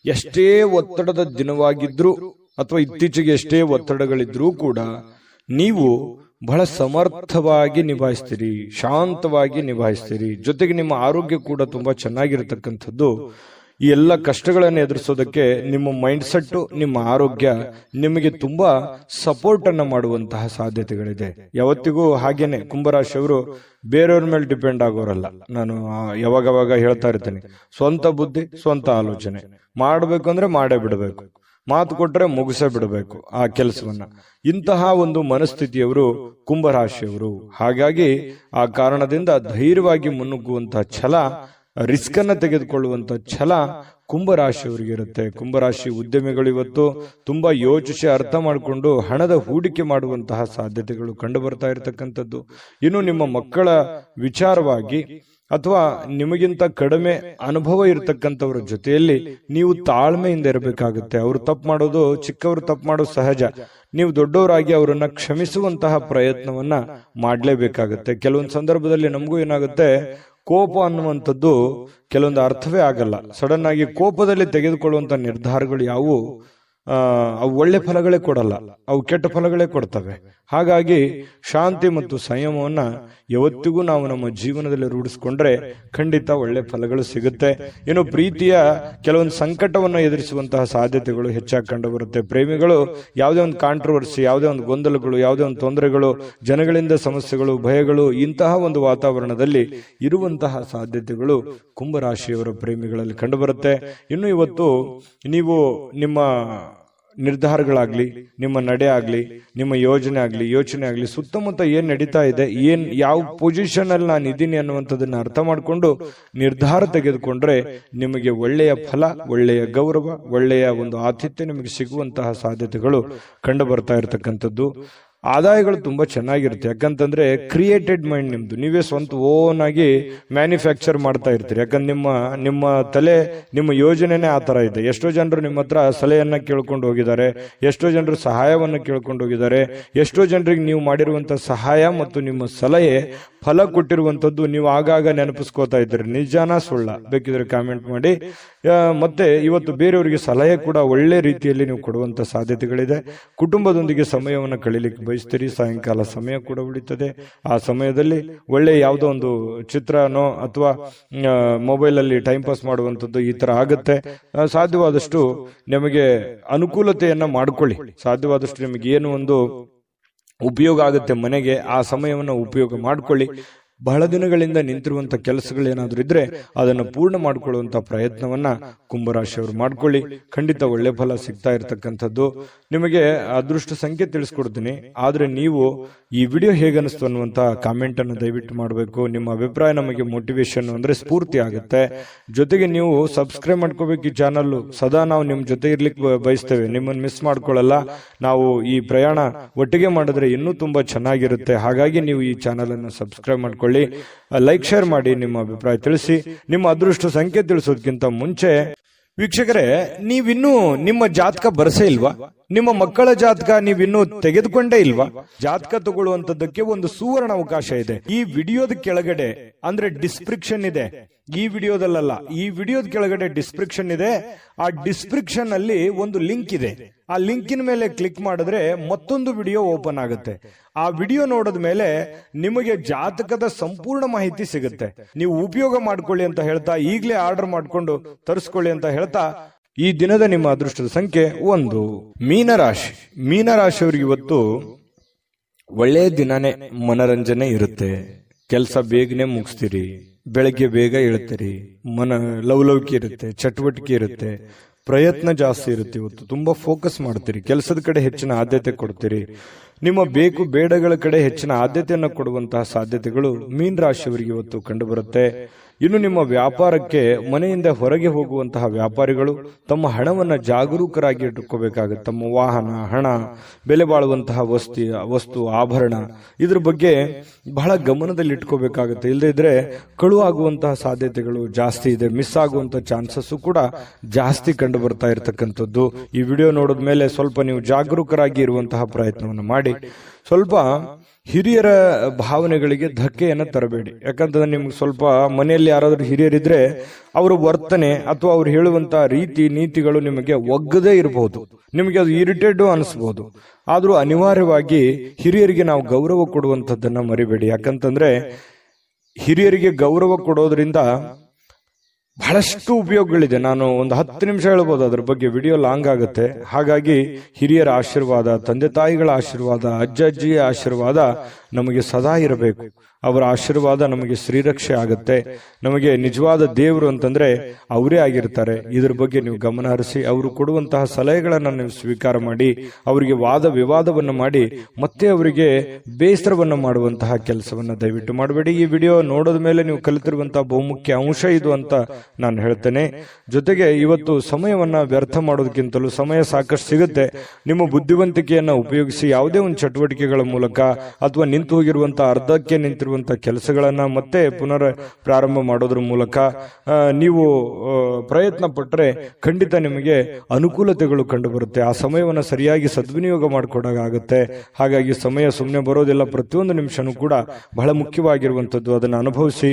ಎಷ್ಟೇ ಒತ್ತಡದ ದಿನವಾಗಿದ್ರು ಅಥವಾ ಇತ್ತೀಚೆಗೆ ಎಷ್ಟೇ ಒತ್ತಡಗಳಿದ್ರೂ ಕೂಡ ನೀವು ಬಹಳ ಸಮರ್ಥವಾಗಿ ನಿಭಾಯಿಸ್ತೀರಿ, ಶಾಂತವಾಗಿ ನಿಭಾಯಿಸ್ತೀರಿ. ಜೊತೆಗೆ ನಿಮ್ಮ ಆರೋಗ್ಯ ಕೂಡ ತುಂಬಾ ಚೆನ್ನಾಗಿರತಕ್ಕಂಥದ್ದು. ಈ ಎಲ್ಲ ಕಷ್ಟಗಳನ್ನು ಎದುರಿಸೋದಕ್ಕೆ ನಿಮ್ಮ ಮೈಂಡ್ ಸೆಟ್, ನಿಮ್ಮ ಆರೋಗ್ಯ ನಿಮಗೆ ತುಂಬಾ ಸಪೋರ್ಟ್ ಅನ್ನ ಮಾಡುವಂತಹ ಸಾಧ್ಯತೆಗಳಿದೆ. ಯಾವತ್ತಿಗೂ ಹಾಗೇನೆ ಕುಂಭರಾಶಿಯವರು ಬೇರೆಯವ್ರ ಮೇಲೆ ಡಿಪೆಂಡ್ ಆಗೋರಲ್ಲ. ನಾನು ಯಾವಾಗವಾಗ ಹೇಳ್ತಾ ಇರ್ತೇನೆ, ಸ್ವಂತ ಬುದ್ಧಿ, ಸ್ವಂತ ಆಲೋಚನೆ. ಮಾಡಬೇಕು ಅಂದ್ರೆ ಮಾಡೇ ಬಿಡಬೇಕು, ಮಾತು ಕೊಟ್ರೆ ಮುಗಿಸೇ ಬಿಡಬೇಕು ಆ ಕೆಲಸವನ್ನ. ಇಂತಹ ಒಂದು ಮನಸ್ಥಿತಿಯವರು ಕುಂಭರಾಶಿಯವರು. ಹಾಗಾಗಿ ಆ ಕಾರಣದಿಂದ ಧೈರ್ಯವಾಗಿ ಮುನ್ನುಗ್ಗುವಂತಹ ಛಲ, ರಿಸ್ಕ್ ಅನ್ನ ತೆಗೆದುಕೊಳ್ಳುವಂತ ಛಲ ಕುಂಭರಾಶಿಯವರಿಗೆ ಇರುತ್ತೆ. ಕುಂಭರಾಶಿ ಉದ್ಯಮಿಗಳು ಇವತ್ತು ತುಂಬಾ ಯೋಚಿಸಿ ಅರ್ಥ ಮಾಡಿಕೊಂಡು ಹಣದ ಹೂಡಿಕೆ ಮಾಡುವಂತಹ ಸಾಧ್ಯತೆಗಳು ಕಂಡು ಬರ್ತಾ ಇರತಕ್ಕಂಥದ್ದು. ಇನ್ನು ನಿಮ್ಮ ಮಕ್ಕಳ ವಿಚಾರವಾಗಿ ಅಥವಾ ನಿಮಗಿಂತ ಕಡಿಮೆ ಅನುಭವ ಇರತಕ್ಕಂಥವ್ರ ಜೊತೆಯಲ್ಲಿ ನೀವು ತಾಳ್ಮೆಯಿಂದ ಇರಬೇಕಾಗುತ್ತೆ. ಅವರು ತಪ್ಪು ಮಾಡೋದು, ಚಿಕ್ಕವರು ತಪ್ಪು ಮಾಡೋದು ಸಹಜ. ನೀವು ದೊಡ್ಡವರಾಗಿ ಅವರನ್ನ ಕ್ಷಮಿಸುವಂತಹ ಪ್ರಯತ್ನವನ್ನ ಮಾಡಲೇಬೇಕಾಗುತ್ತೆ. ಕೆಲವೊಂದು ಸಂದರ್ಭದಲ್ಲಿ ನಮಗೂ ಏನಾಗುತ್ತೆ, ಕೋಪ ಅನ್ನುವಂಥದ್ದು ಕೆಲವೊಂದು ಅರ್ಥವೇ ಆಗಲ್ಲ. ಸಡನ್ ಆಗಿ ಕೋಪದಲ್ಲಿ ತೆಗೆದುಕೊಳ್ಳುವಂತ ನಿರ್ಧಾರಗಳು ಯಾವುವು ಅವು ಒಳ್ಳೆ ಫಲಗಳೇ ಕೊಡಲ್ಲ, ಅವು ಕೆಟ್ಟ ಫಲಗಳೇ ಕೊಡ್ತವೆ. ಹಾಗಾಗಿ ಶಾಂತಿ ಮತ್ತು ಸಂಯಮವನ್ನ ಯಾವತ್ತಿಗೂ ನಾವು ನಮ್ಮ ಜೀವನದಲ್ಲಿ ರೂಢಿಸ್ಕೊಂಡ್ರೆ ಖಂಡಿತ ಒಳ್ಳೆ ಫಲಗಳು ಸಿಗುತ್ತೆ. ಇನ್ನು ಪ್ರೀತಿಯ ಕೆಲವೊಂದು ಸಂಕಟವನ್ನು ಎದುರಿಸುವಂತಹ ಸಾಧ್ಯತೆಗಳು ಹೆಚ್ಚಾಗಿ ಕಂಡು ಬರುತ್ತೆ. ಪ್ರೇಮಿಗಳು ಯಾವುದೇ ಒಂದು ಕಾಂಟ್ರವರ್ಸಿ, ಯಾವುದೇ ಒಂದು ಗೊಂದಲಗಳು, ಯಾವುದೇ ಒಂದು ತೊಂದರೆಗಳು, ಜನಗಳಿಂದ ಸಮಸ್ಯೆಗಳು, ಭಯಗಳು, ಇಂತಹ ಒಂದು ವಾತಾವರಣದಲ್ಲಿ ಇರುವಂತಹ ಸಾಧ್ಯತೆಗಳು ಕುಂಭರಾಶಿಯವರ ಪ್ರೇಮಿಗಳಲ್ಲಿ ಕಂಡು ಬರುತ್ತೆ. ಇನ್ನು ಇವತ್ತು ನೀವು ನಿಮ್ಮ ನಿರ್ಧಾರಗಳಾಗ್ಲಿ, ನಿಮ್ಮ ನಡೆ ಆಗ್ಲಿ, ನಿಮ್ಮ ಯೋಜನೆ ಆಗ್ಲಿ, ಸುತ್ತಮುತ್ತ ಏನ್ ನಡೀತಾ ಇದೆ, ಯಾವ ಪೊಸಿಷನ್ ಅಲ್ಲಿ ನಾನು ಇದ್ದೀನಿ ಅನ್ನುವಂಥದ್ದನ್ನ ಅರ್ಥ ಮಾಡಿಕೊಂಡು ನಿರ್ಧಾರ ತೆಗೆದುಕೊಂಡ್ರೆ ನಿಮಗೆ ಒಳ್ಳೆಯ ಫಲ, ಒಳ್ಳೆಯ ಗೌರವ, ಒಳ್ಳೆಯ ಒಂದು ಆತಿಥ್ಯ ನಿಮಗೆ ಸಿಗುವಂತಹ ಸಾಧ್ಯತೆಗಳು ಕಂಡು ಬರ್ತಾ ಇರತಕ್ಕಂಥದ್ದು. ಆದಾಯಗಳು ತುಂಬಾ ಚೆನ್ನಾಗಿರುತ್ತೆ. ಯಾಕಂತಂದ್ರೆ ಕ್ರಿಯೇಟೆಡ್ ಮೈಂಡ್ ನಿಮ್ದು, ನೀವೇ ಸ್ವಂತ ಓನ್ ಆಗಿ ಮ್ಯಾನುಫ್ಯಾಕ್ಚರ್ ಮಾಡ್ತಾ ಇರ್ತೀರಿ. ಯಾಕಂದ್ರೆ ನಿಮ್ಮ ತಲೆ, ನಿಮ್ಮ ಯೋಜನೆನೇ ಆ ತರ ಇದೆ. ಎಷ್ಟೋ ಜನರು ನಿಮ್ಮ ಹತ್ರ ಸಲಹೆಯನ್ನ ಕೇಳ್ಕೊಂಡು ಹೋಗಿದ್ದಾರೆ, ಎಷ್ಟೋ ಜನರು ಸಹಾಯವನ್ನ ಕೇಳ್ಕೊಂಡು ಹೋಗಿದ್ದಾರೆ. ಎಷ್ಟೋ ಜನರಿಗೆ ನೀವು ಮಾಡಿರುವಂತ ಸಹಾಯ ಮತ್ತು ನಿಮ್ಮ ಸಲಹೆ ಫಲ ಕೊಟ್ಟಿರುವಂತದ್ದು ನೀವು ಆಗಾಗ ನೆನಪಿಸ್ಕೋತಾ ಇದ್ದೀರಿ. ನಿಜಾನ ಸುಳ್ಳ ಬೇಕಿದ್ರೆ ಕಾಮೆಂಟ್ ಮಾಡಿ. ಮತ್ತೆ ಇವತ್ತು ಬೇರೆಯವರಿಗೆ ಸಲಹೆ ಕೂಡ ಒಳ್ಳೆ ರೀತಿಯಲ್ಲಿ ನೀವು ಕೊಡುವಂತ ಸಾಧ್ಯತೆಗಳಿದೆ. ಕುಟುಂಬದೊಂದಿಗೆ ಸಮಯವನ್ನು ಕಳೀಲಿಕ್ಕೆ ಬಯಸ್ತೀರಿ. ಸಾಯಂಕಾಲ ಸಮಯ ಕೂಡ ಉಳಿತದೆ. ಆ ಸಮಯದಲ್ಲಿ ಒಳ್ಳೆ ಯಾವುದೋ ಒಂದು ಚಿತ್ರನೋ ಅಥವಾ ಮೊಬೈಲ್ ಅಲ್ಲಿ ಟೈಮ್ ಪಾಸ್ ಮಾಡುವಂಥದ್ದು ಈ ತರ ಆಗುತ್ತೆ. ಸಾಧ್ಯವಾದಷ್ಟು ನಿಮಗೆ ಅನುಕೂಲತೆಯನ್ನ ಮಾಡ್ಕೊಳ್ಳಿ. ಸಾಧ್ಯವಾದಷ್ಟು ನಿಮಗೆ ಏನು ಒಂದು ಉಪಯೋಗ ಆಗುತ್ತೆ ಮನೆಗೆ, ಆ ಸಮಯವನ್ನು ಉಪಯೋಗ ಮಾಡ್ಕೊಳ್ಳಿ. ಬಹಳ ದಿನಗಳಿಂದ ನಿಂತಿರುವಂತಹ ಕೆಲಸಗಳೇನಾದ್ರೂ ಇದ್ರೆ ಅದನ್ನು ಪೂರ್ಣ ಮಾಡಿಕೊಳ್ಳುವಂತ ಪ್ರಯತ್ನವನ್ನ ಕುಂಭರಾಶಿಯವರು ಮಾಡ್ಕೊಳ್ಳಿ. ಖಂಡಿತ ಒಳ್ಳೆ ಫಲ ಸಿಗ್ತಾ ಇರತಕ್ಕಂಥದ್ದು. ನಿಮಗೆ ಅದೃಷ್ಟ ಸಂಖ್ಯೆ ತಿಳಿಸ್ಕೊಡ್ತೀನಿ, ಆದ್ರೆ ನೀವು ಈ ವಿಡಿಯೋ ಹೇಗನಿಸ್ತು ಅನ್ನುವಂತ ಕಾಮೆಂಟ್ ಅನ್ನು ದಯವಿಟ್ಟು ಮಾಡಬೇಕು. ನಿಮ್ಮ ಅಭಿಪ್ರಾಯ ನಮಗೆ ಮೋಟಿವೇಶನ್ ಅಂದ್ರೆ ಸ್ಫೂರ್ತಿ ಆಗುತ್ತೆ. ಜೊತೆಗೆ ನೀವು ಸಬ್ಸ್ಕ್ರೈಬ್ ಮಾಡ್ಕೋಬೇಕು ಈ ಚಾನಲ್. ಸದಾ ನಾವು ನಿಮ್ ಜೊತೆ ಇರ್ಲಿಕ್ಕೆ ಬಯಸ್ತೇವೆ, ನಿಮ್ಮನ್ನು ಮಿಸ್ ಮಾಡ್ಕೊಳ್ಳಲ್ಲ. ನಾವು ಈ ಪ್ರಯಾಣ ಒಟ್ಟಿಗೆ ಮಾಡಿದ್ರೆ ಇನ್ನೂ ತುಂಬಾ ಚೆನ್ನಾಗಿರುತ್ತೆ. ಹಾಗಾಗಿ ನೀವು ಈ ಚಾನಲ್ ಅನ್ನು ಸಬ್ಸ್ಕ್ರೈಬ್ ಮಾಡ್ಕೊಳ್ಳಿ, ಲೈಕ್ ಶೇರ್ ಮಾಡಿ, ನಿಮ್ಮ ಅಭಿಪ್ರಾಯ ತಿಳಿಸಿ. ನಿಮ್ಮ ಅದೃಷ್ಟ ಸಂಖ್ಯೆ ತಿಳಿಸೋದಕ್ಕಿಂತ ಮುಂಚೆ ವೀಕ್ಷಕರೇ, ನೀವಿನ್ನೂ ನಿಮ್ಮ ಜಾತಕ ಬರಸೇ ಇಲ್ವಾ? ನಿಮ್ಮ ಮಕ್ಕಳ ಜಾತಕ ನೀವಿನ್ನೂ ತೆಗೆದುಕೊಂಡೇ ಇಲ್ವಾ? ಜಾತಕ ತಗೊಳ್ಳುವಂತದ್ದಕ್ಕೆ ಒಂದು ಸುವರ್ಣ ಅವಕಾಶ ಇದೆ. ಈ ವಿಡಿಯೋದ ಕೆಳಗಡೆ ಅಂದ್ರೆ ಡಿಸ್ಕ್ರಿಪ್ಷನ್ ಇದೆ, ಈ ವಿಡಿಯೋದಲ್ಲ, ಈ ವಿಡಿಯೋದ ಕೆಳಗಡೆ ಡಿಸ್ಕ್ರಿಪ್ಷನ್ ಇದೆ. ಆ ಡಿಸ್ಕ್ರಿಪ್ಷನ್ ಅಲ್ಲಿ ಒಂದು ಲಿಂಕ್ ಇದೆ. ಆ ಲಿಂಕಿನ ಮೇಲೆ ಕ್ಲಿಕ್ ಮಾಡಿದ್ರೆ ಮತ್ತೊಂದು ವಿಡಿಯೋ ಓಪನ್ ಆಗುತ್ತೆ. ಆ ವಿಡಿಯೋ ನೋಡಿದ ಮೇಲೆ ನಿಮಗೆ ಜಾತಕದ ಸಂಪೂರ್ಣ ಮಾಹಿತಿ ಸಿಗುತ್ತೆ. ನೀವು ಉಪಯೋಗ ಮಾಡ್ಕೊಳ್ಳಿ ಅಂತ ಹೇಳ್ತಾ, ಈಗಲೇ ಆರ್ಡರ್ ಮಾಡ್ಕೊಂಡು ತರಿಸ್ಕೊಳ್ಳಿ ಅಂತ ಹೇಳ್ತಾ, ಈ ದಿನದ ನಿಮ್ಮ ಅದೃಷ್ಟದ ಸಂಖ್ಯೆ 1. ಮೀನರಾಶಿ. ಮೀನರಾಶಿಯವರಿಗೆ ಇವತ್ತು ಒಳ್ಳೆಯ ದಿನನೇ. ಮನರಂಜನೆ ಇರುತ್ತೆ, ಕೆಲಸ ಬೇಗನೆ ಮುಗಿಸ್ತೀರಿ, ಬೆಳಗ್ಗೆ ಬೇಗ ಹೇಳ್ತೀರಿ, ಲವಲವಿಕೆ ಇರುತ್ತೆ, ಚಟುವಟಿಕೆ ಇರುತ್ತೆ, ಪ್ರಯತ್ನ ಜಾಸ್ತಿ ಇರುತ್ತೆ. ಇವತ್ತು ತುಂಬಾ ಫೋಕಸ್ ಮಾಡ್ತೀರಿ, ಕೆಲಸದ ಕಡೆ ಹೆಚ್ಚಿನ ಆದ್ಯತೆ ಕೊಡ್ತೀರಿ. ನಿಮ್ಮ ಬೇಕು ಬೇಡಗಳ ಕಡೆ ಹೆಚ್ಚಿನ ಆದ್ಯತೆಯನ್ನು ಕೊಡುವಂತಹ ಸಾಧ್ಯತೆಗಳು ಮೀನ ರಾಶಿಯವರಿಗೆ ಇವತ್ತು ಕಂಡು ಬರುತ್ತೆ. ಇನ್ನು ನಿಮ್ಮ ವ್ಯಾಪಾರಕ್ಕೆ ಮನೆಯಿಂದ ಹೊರಗೆ ಹೋಗುವಂತಹ ವ್ಯಾಪಾರಿಗಳು ತಮ್ಮ ಹಣವನ್ನ ಜಾಗರೂಕರಾಗಿ ಇಟ್ಟುಕೋಬೇಕಾಗುತ್ತೆ. ತಮ್ಮ ವಾಹನ, ಹಣ, ಬೆಲೆ ಬಾಳುವಂತಹ ವಸ್ತು, ಆಭರಣ, ಇದ್ರ ಬಗ್ಗೆ ಬಹಳ ಗಮನದಲ್ಲಿ ಇಟ್ಕೋಬೇಕಾಗುತ್ತೆ. ಇಲ್ಲದೇ ಇದ್ರೆ ಕಳು ಆಗುವಂತಹ ಸಾಧ್ಯತೆಗಳು ಜಾಸ್ತಿ ಇದೆ. ಮಿಸ್ ಆಗುವಂತಹ ಚಾನ್ಸಸ್ ಕೂಡ ಜಾಸ್ತಿ ಕಂಡು ಬರ್ತಾ ಇರತಕ್ಕಂಥದ್ದು. ಈ ವಿಡಿಯೋ ನೋಡಿದ ಮೇಲೆ ಸ್ವಲ್ಪ ನೀವು ಜಾಗರೂಕರಾಗಿ ಇರುವಂತಹ ಪ್ರಯತ್ನವನ್ನು ಮಾಡಿ. ಸ್ವಲ್ಪ ಹಿರಿಯರ ಭಾವನೆಗಳಿಗೆ ಧಕ್ಕೆಯನ್ನು ತರಬೇಡಿ. ಯಾಕಂತಂದ್ರೆ ನಿಮ್ಗೆ ಸ್ವಲ್ಪ ಮನೆಯಲ್ಲಿ ಯಾರಾದ್ರೂ ಹಿರಿಯರಿದ್ರೆ ಅವರ ವರ್ತನೆ ಅಥವಾ ಅವ್ರು ಹೇಳುವಂತಹ ರೀತಿ ನೀತಿಗಳು ನಿಮಗೆ ಒಗ್ಗದೇ ಇರಬಹುದು, ನಿಮಗೆ ಅದು ಇರಿಟೇಟ್ ಅನಿಸಬಹುದು. ಆದ್ರೂ ಅನಿವಾರ್ಯವಾಗಿ ಹಿರಿಯರಿಗೆ ನಾವು ಗೌರವ ಕೊಡುವಂತದ್ದನ್ನ ಮರಿಬೇಡಿ. ಯಾಕಂತಂದ್ರೆ ಹಿರಿಯರಿಗೆ ಗೌರವ ಕೊಡೋದ್ರಿಂದ ಬಹಳಷ್ಟು ಉಪಯೋಗಗಳಿದೆ. ನಾನು ಒಂದು 10 ನಿಮಿಷ ಹೇಳ್ಬೋದು, ಅದ್ರ ಬಗ್ಗೆ ವಿಡಿಯೋ ಲಾಂಗ್ ಆಗುತ್ತೆ. ಹಾಗಾಗಿ ಹಿರಿಯರ ಆಶೀರ್ವಾದ, ತಂದೆ ತಾಯಿಗಳ ಆಶೀರ್ವಾದ, ಅಜ್ಜಿಯ ಆಶೀರ್ವಾದ ನಮಗೆ ಸದಾ ಇರಬೇಕು. ಅವರ ಆಶೀರ್ವಾದ ನಮಗೆ ಶ್ರೀರಕ್ಷೆ ಆಗುತ್ತೆ. ನಮಗೆ ನಿಜವಾದ ದೇವರು ಅಂತಂದ್ರೆ ಅವರೇ ಆಗಿರ್ತಾರೆ. ಇದ್ರ ಬಗ್ಗೆ ನೀವು ಗಮನ ಹರಿಸಿ, ಅವರು ಕೊಡುವಂತಹ ಸಲಹೆಗಳನ್ನ ನೀವು ಸ್ವೀಕಾರ ಮಾಡಿ, ಅವರಿಗೆ ವಾದ ವಿವಾದವನ್ನು ಮಾಡಿ ಮತ್ತೆ ಅವರಿಗೆ ಬೇಸರವನ್ನು ಮಾಡುವಂತಹ ಕೆಲಸವನ್ನ ದಯವಿಟ್ಟು ಮಾಡಬೇಡಿ. ಈ ವಿಡಿಯೋ ನೋಡೋದ ಮೇಲೆ ನೀವು ಕಲಿತಿರುವಂತಹ ಬಹುಮುಖ್ಯ ಅಂಶ ಇದು ಅಂತ ನಾನು ಹೇಳ್ತೇನೆ. ಜೊತೆಗೆ ಇವತ್ತು ಸಮಯವನ್ನ ವ್ಯರ್ಥ ಮಾಡೋದಕ್ಕಿಂತಲೂ ಸಮಯ ಸಾಕಷ್ಟು ಸಿಗುತ್ತೆ. ನಿಮ್ಮ ಬುದ್ಧಿವಂತಿಕೆಯನ್ನ ಉಪಯೋಗಿಸಿ ಯಾವುದೇ ಒಂದು ಚಟುವಟಿಕೆಗಳ ಮೂಲಕ ಅಥವಾ ನಿಂತು ಹೋಗಿರುವಂತಹ ಅರ್ಧಕ್ಕೆ ನಿಂತಿರುವಂತಹ ಕೆಲಸಗಳನ್ನ ಮತ್ತೆ ಪುನರ್ ಪ್ರಾರಂಭ ಮಾಡೋದ್ರ ಮೂಲಕ ನೀವು ಪ್ರಯತ್ನ ಪಟ್ಟರೆ ಖಂಡಿತ ನಿಮಗೆ ಅನುಕೂಲತೆಗಳು ಕಂಡು ಬರುತ್ತೆ. ಆ ಸಮಯವನ್ನು ಸರಿಯಾಗಿ ಸದ್ವಿನಿಯೋಗ ಮಾಡಿಕೊಡಾಗುತ್ತೆ. ಹಾಗಾಗಿ ಸಮಯ ಸುಮ್ಮನೆ ಬರೋದಿಲ್ಲ, ಪ್ರತಿಯೊಂದು ನಿಮಿಷನೂ ಕೂಡ ಬಹಳ ಮುಖ್ಯವಾಗಿರುವಂತದ್ದು. ಅದನ್ನು ಅನುಭವಿಸಿ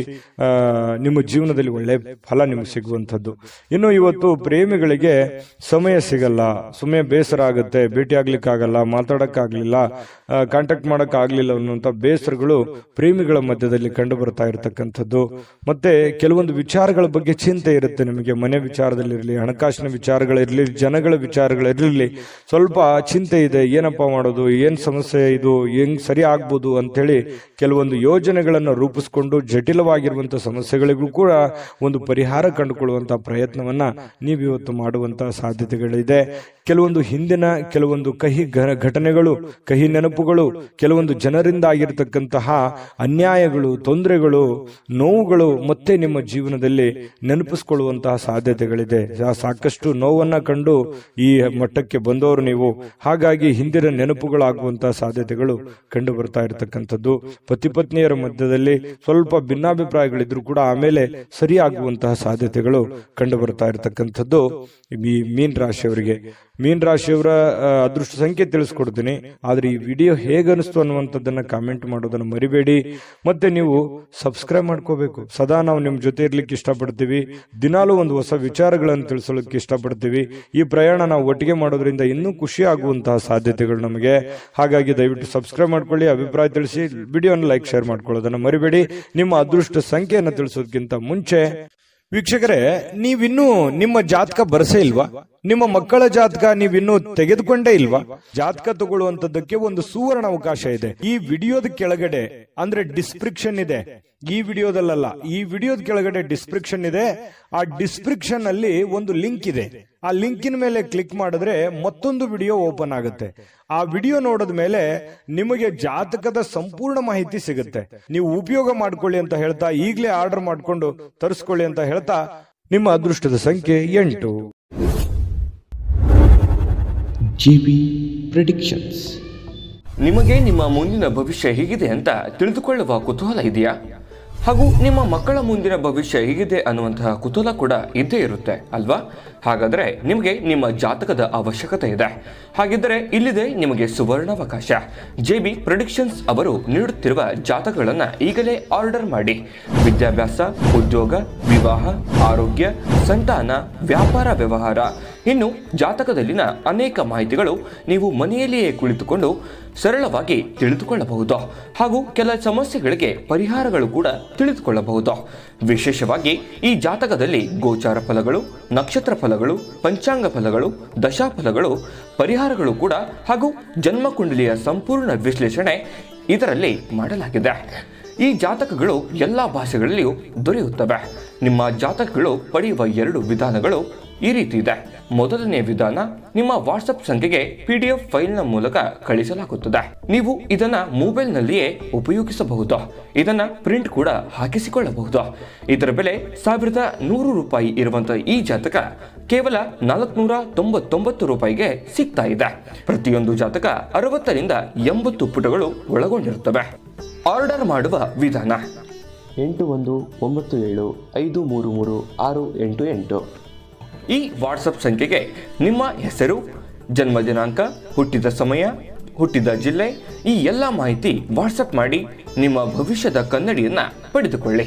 ನಿಮ್ಮ ಜೀವನದಲ್ಲಿ ಒಳ್ಳೆ ಫಲ ನಿಮಗೆ ಸಿಗುವಂಥದ್ದು. ಇನ್ನು ಇವತ್ತು ಪ್ರೇಮಿಗಳಿಗೆ ಸಮಯ ಸಿಗಲ್ಲ, ಸಮಯ ಬೇಸರ ಆಗುತ್ತೆ, ಭೇಟಿ ಆಗ್ಲಿಕ್ಕಾಗಲ್ಲ, ಮಾತಾಡಕ್ಕಾಗ್ಲಿಲ್ಲ, ಕಾಂಟ್ಯಾಕ್ಟ್ ಮಾಡಕ್ ಆಗ್ಲಿಲ್ಲ ಅನ್ನುವಂತ ಬೇಸರಗಳು ಪ್ರೇಮಿಗಳ ಮಧ್ಯದಲ್ಲಿ ಕಂಡು ಬರ್ತಾ ಇರತಕ್ಕಂಥದ್ದು. ಮತ್ತೆ ಕೆಲವೊಂದು ವಿಚಾರಗಳ ಬಗ್ಗೆ ಚಿಂತೆ ಇರುತ್ತೆ ನಿಮಗೆ. ಮನೆ ವಿಚಾರದಲ್ಲಿರಲಿ, ಹಣಕಾಸಿನ ವಿಚಾರಗಳಿರಲಿ, ಜನಗಳ ವಿಚಾರಗಳಿರಲಿ, ಸ್ವಲ್ಪ ಚಿಂತೆ ಇದೆ. ಏನಪ್ಪಾ ಮಾಡೋದು, ಏನ್ ಸಮಸ್ಯೆ ಇದು, ಹೆಂಗ್ ಸರಿ ಆಗ್ಬೋದು ಅಂತೇಳಿ ಕೆಲವೊಂದು ಯೋಜನೆಗಳನ್ನು ರೂಪಿಸಿಕೊಂಡು ಜಟಿಲವಾಗಿರುವಂತಹ ಸಮಸ್ಯೆಗಳಿಗೂ ಕೂಡ ಒಂದು ಪರಿಹಾರ ಕಂಡುಕೊಳ್ಳುವಂತಹ ಪ್ರಯತ್ನವನ್ನ ನೀವಿವತ್ತು ಮಾಡುವಂತಹ ಸಾಧ್ಯತೆಗಳಿದೆ. ಕೆಲವೊಂದು ಹಿಂದಿನ ಕೆಲವೊಂದು ಕಹಿ ಘಟನೆಗಳು, ಕಹಿ ನೆನಪುಗಳು, ಕೆಲವೊಂದು ಜನರಿಂದ ಆಗಿರತಕ್ಕಂತಹ ಅನ್ಯಾಯಗಳು, ತೊಂದರೆಗಳು, ನೋವುಗಳು ಮತ್ತೆ ನಿಮ್ಮ ಜೀವನದಲ್ಲಿ ನೆನಪಿಸಿಕೊಳ್ಳುವಂತಹ ಸಾಧ್ಯತೆಗಳಿದೆ. ಸಾಕಷ್ಟು ನೋವನ್ನ ಕಂಡು ಈ ಮಟ್ಟಕ್ಕೆ ಬಂದವರು ನೀವು. ಹಾಗಾಗಿ ಹಿಂದಿನ ನೆನಪುಗಳಾಗುವಂತಹ ಸಾಧ್ಯತೆಗಳು ಕಂಡು ಬರ್ತಾ ಇರತಕ್ಕಂಥದ್ದು. ಪತಿ ಪತ್ನಿಯರ ಮಧ್ಯದಲ್ಲಿ ಸ್ವಲ್ಪ ಭಿನ್ನಾಭಿಪ್ರಾಯಗಳಿದ್ರು ಕೂಡ ಆಮೇಲೆ ಸರಿಯಾಗುವಂತಹ ಸಾಧ್ಯತೆಗಳು ಕಂಡು ಬರ್ತಾ ಇರತಕ್ಕಂಥದ್ದು ಈ ಮೀನ್ ರಾಶಿಯವರಿಗೆ. ಮೀನ್ ರಾಶಿಯವರ ಅದೃಷ್ಟ ಸಂಖ್ಯೆ ತಿಳಿಸ್ಕೊಡ್ತೀನಿ, ಆದ್ರೆ ಈ ವಿಡಿಯೋ ಹೇಗನಿಸ್ತು ಅನ್ನುವಂಥದ್ದನ್ನ ಕಾಮೆಂಟ್ ಮಾಡೋದನ್ನ ಮರಿಬೇಡಿ. ಮತ್ತೆ ನೀವು ಸಬ್ಸ್ಕ್ರೈಬ್ ಮಾಡ್ಕೋಬೇಕು. ಸದಾ ನಾವು ನಿಮ್ ಜೊತೆ ಇರ್ಲಿಕ್ಕೆ ಇಷ್ಟಪಡ್ತೀವಿ, ದಿನಾಲೂ ಒಂದು ಹೊಸ ವಿಚಾರಗಳನ್ನು ತಿಳಿಸಲಿಕ್ಕೆ ಇಷ್ಟಪಡ್ತೀವಿ. ಈ ಪ್ರಯಾಣ ನಾವು ಒಟ್ಟಿಗೆ ಮಾಡೋದ್ರಿಂದ ಇನ್ನೂ ಖುಷಿ ಆಗುವಂತಹ ಸಾಧ್ಯತೆಗಳು ನಮಗೆ. ಹಾಗಾಗಿ ದಯವಿಟ್ಟು ಸಬ್ಸ್ಕ್ರೈಬ್ ಮಾಡ್ಕೊಳ್ಳಿ, ಅಭಿಪ್ರಾಯ ತಿಳಿಸಿ, ವಿಡಿಯೋನ ಲೈಕ್ ಶೇರ್ ಮಾಡ್ಕೊಳ್ಳೋದನ್ನ ಮರಿಬೇಡಿ. ನಿಮ್ಮ ಅದೃಷ್ಟ ಸಂಖ್ಯೆಯನ್ನು ತಿಳಿಸೋದಕ್ಕಿಂತ ಮುಂಚೆ ವೀಕ್ಷಕರೇ, ನೀವಿನ್ನೂ ನಿಮ್ಮ ಜಾತಕ ಬರಸೇ ಇಲ್ವಾ? ನಿಮ್ಮ ಮಕ್ಕಳ ಜಾತಕ ನೀವಿನ್ನೂ ತೆಗೆದುಕೊಂಡೇ ಇಲ್ವಾ? ಜಾತಕ ತಗೊಳ್ಳುವಂತದ್ದಕ್ಕೆ ಒಂದು ಸುವರ್ಣ ಅವಕಾಶ ಇದೆ. ಈ ವಿಡಿಯೋದ ಕೆಳಗಡೆ ಅಂದ್ರೆ ಡಿಸ್ಕ್ರಿಪ್ಷನ್ ಇದೆ, ಈ ವಿಡಿಯೋದಲ್ಲ, ಈ ವಿಡಿಯೋದ ಕೆಳಗಡೆ ಡಿಸ್ಕ್ರಿಪ್ಷನ್ ಇದೆ. ಆ ಡಿಸ್ಕ್ರಿಪ್ಷನ್ ಅಲ್ಲಿ ಒಂದು ಲಿಂಕ್ ಇದೆ. ಆ ಲಿಂಕಿನ ಮೇಲೆ ಕ್ಲಿಕ್ ಮಾಡಿದ್ರೆ ಮತ್ತೊಂದು ವಿಡಿಯೋ ಓಪನ್ ಆಗುತ್ತೆ. ಆ ವಿಡಿಯೋ ನೋಡಿದ ಮೇಲೆ ನಿಮಗೆ ಜಾತಕದ ಸಂಪೂರ್ಣ ಮಾಹಿತಿ ಸಿಗುತ್ತೆ. ನೀವು ಉಪಯೋಗ ಮಾಡ್ಕೊಳ್ಳಿ ಅಂತ ಹೇಳ್ತಾ, ಈಗಲೇ ಆರ್ಡರ್ ಮಾಡ್ಕೊಂಡು ತರಿಸ್ಕೊಳ್ಳಿ ಅಂತ ಹೇಳ್ತಾ, ನಿಮ್ಮ ಅದೃಷ್ಟದ ಸಂಖ್ಯೆ 8. JB predictions. ನಿಮಗೆ ನಿಮ್ಮ ಮುಂದಿನ ಭವಿಷ್ಯ ಹೇಗಿದೆ ಅಂತ ತಿಳಿದುಕೊಳ್ಳುವ ಕುತೂಹಲ ಇದೆಯಾ? ಹಾಗೂ ನಿಮ್ಮ ಮಕ್ಕಳ ಮುಂದಿನ ಭವಿಷ್ಯ ಹೇಗಿದೆ ಅನ್ನುವಂತಹ ಕುತೂಹಲ ಕೂಡ ಇದ್ದೇ ಇರುತ್ತೆ ಅಲ್ವಾ? ಹಾಗಾದರೆ ನಿಮಗೆ ನಿಮ್ಮ ಜಾತಕದ ಅವಶ್ಯಕತೆ ಇದೆ. ಹಾಗಿದ್ದರೆ ಇಲ್ಲಿದೆ ನಿಮಗೆ ಸುವರ್ಣಾವಕಾಶ. JB ಪ್ರೆಡಿಕ್ಷನ್ಸ್ ಅವರು ನೀಡುತ್ತಿರುವ ಜಾತಕಗಳನ್ನು ಈಗಲೇ ಆರ್ಡರ್ ಮಾಡಿ. ವಿದ್ಯಾಭ್ಯಾಸ, ಉದ್ಯೋಗ, ವಿವಾಹ, ಆರೋಗ್ಯ, ಸಂತಾನ, ವ್ಯಾಪಾರ ವ್ಯವಹಾರ, ಇನ್ನು ಜಾತಕದಲ್ಲಿನ ಅನೇಕ ಮಾಹಿತಿಗಳು ನೀವು ಮನೆಯಲ್ಲಿಯೇ ಕುಳಿತುಕೊಂಡು ಸರಳವಾಗಿ ತಿಳಿದುಕೊಳ್ಳಬಹುದು. ಹಾಗೂ ಕೆಲ ಸಮಸ್ಯೆಗಳಿಗೆ ಪರಿಹಾರಗಳು ಕೂಡ ತಿಳಿದುಕೊಳ್ಳಬಹುದು. ವಿಶೇಷವಾಗಿ ಈ ಜಾತಕದಲ್ಲಿ ಗೋಚಾರ ಫಲಗಳು, ನಕ್ಷತ್ರ ಫಲಗಳು, ಪಂಚಾಂಗ ಫಲಗಳು, ದಶಾಫಲಗಳು, ಪರಿಹಾರಗಳು ಕೂಡ ಹಾಗೂ ಜನ್ಮಕುಂಡಲಿಯ ಸಂಪೂರ್ಣ ವಿಶ್ಲೇಷಣೆ ಇದರಲ್ಲಿ ಮಾಡಲಾಗಿದೆ. ಈ ಜಾತಕಗಳು ಎಲ್ಲ ಭಾಷೆಗಳಲ್ಲಿಯೂ ದೊರೆಯುತ್ತವೆ. ನಿಮ್ಮ ಜಾತಕಗಳು ಪಡೆಯುವ 2 ವಿಧಾನಗಳು ಈ ರೀತಿ ಇದೆ. ಮೊದಲನೇ ವಿಧಾನ, ನಿಮ್ಮ ವಾಟ್ಸಪ್ ಸಂಖ್ಯೆಗೆ PDF ಫೈಲ್ನ ಮೂಲಕ ಕಳಿಸಲಾಗುತ್ತದೆ. ನೀವು ಇದನ್ನ ಮೊಬೈಲ್ನಲ್ಲಿಯೇ ಉಪಯೋಗಿಸಬಹುದು. ಇದನ್ನ ಪ್ರಿಂಟ್ ಕೂಡ ಹಾಕಿಸಿಕೊಳ್ಳಬಹುದು. ಇದರ ಬೆಲೆ 1100 ರೂಪಾಯಿ ಇರುವಂತಹ ಈ ಜಾತಕ ಕೇವಲ 499 ರೂಪಾಯಿಗೆ ಸಿಗ್ತಾ ಇದೆ. ಪ್ರತಿಯೊಂದು ಜಾತಕ 60 ರಿಂದ 80 ಪುಟಗಳು ಒಳಗೊಂಡಿರುತ್ತವೆ. ಆರ್ಡರ್ ಮಾಡುವ ವಿಧಾನ: 8197533688. ಈ ವಾಟ್ಸಪ್ ಸಂಖ್ಯೆಗೆ ನಿಮ್ಮ ಹೆಸರು, ಜನ್ಮ ದಿನಾಂಕ, ಹುಟ್ಟಿದ ಸಮಯ, ಹುಟ್ಟಿದ ಜಿಲ್ಲೆ, ಈ ಎಲ್ಲ ಮಾಹಿತಿ ವಾಟ್ಸಪ್ ಮಾಡಿ ನಿಮ್ಮ ಭವಿಷ್ಯದ ಕನ್ನಡಿಯನ್ನ ಪಡೆದುಕೊಳ್ಳಿ.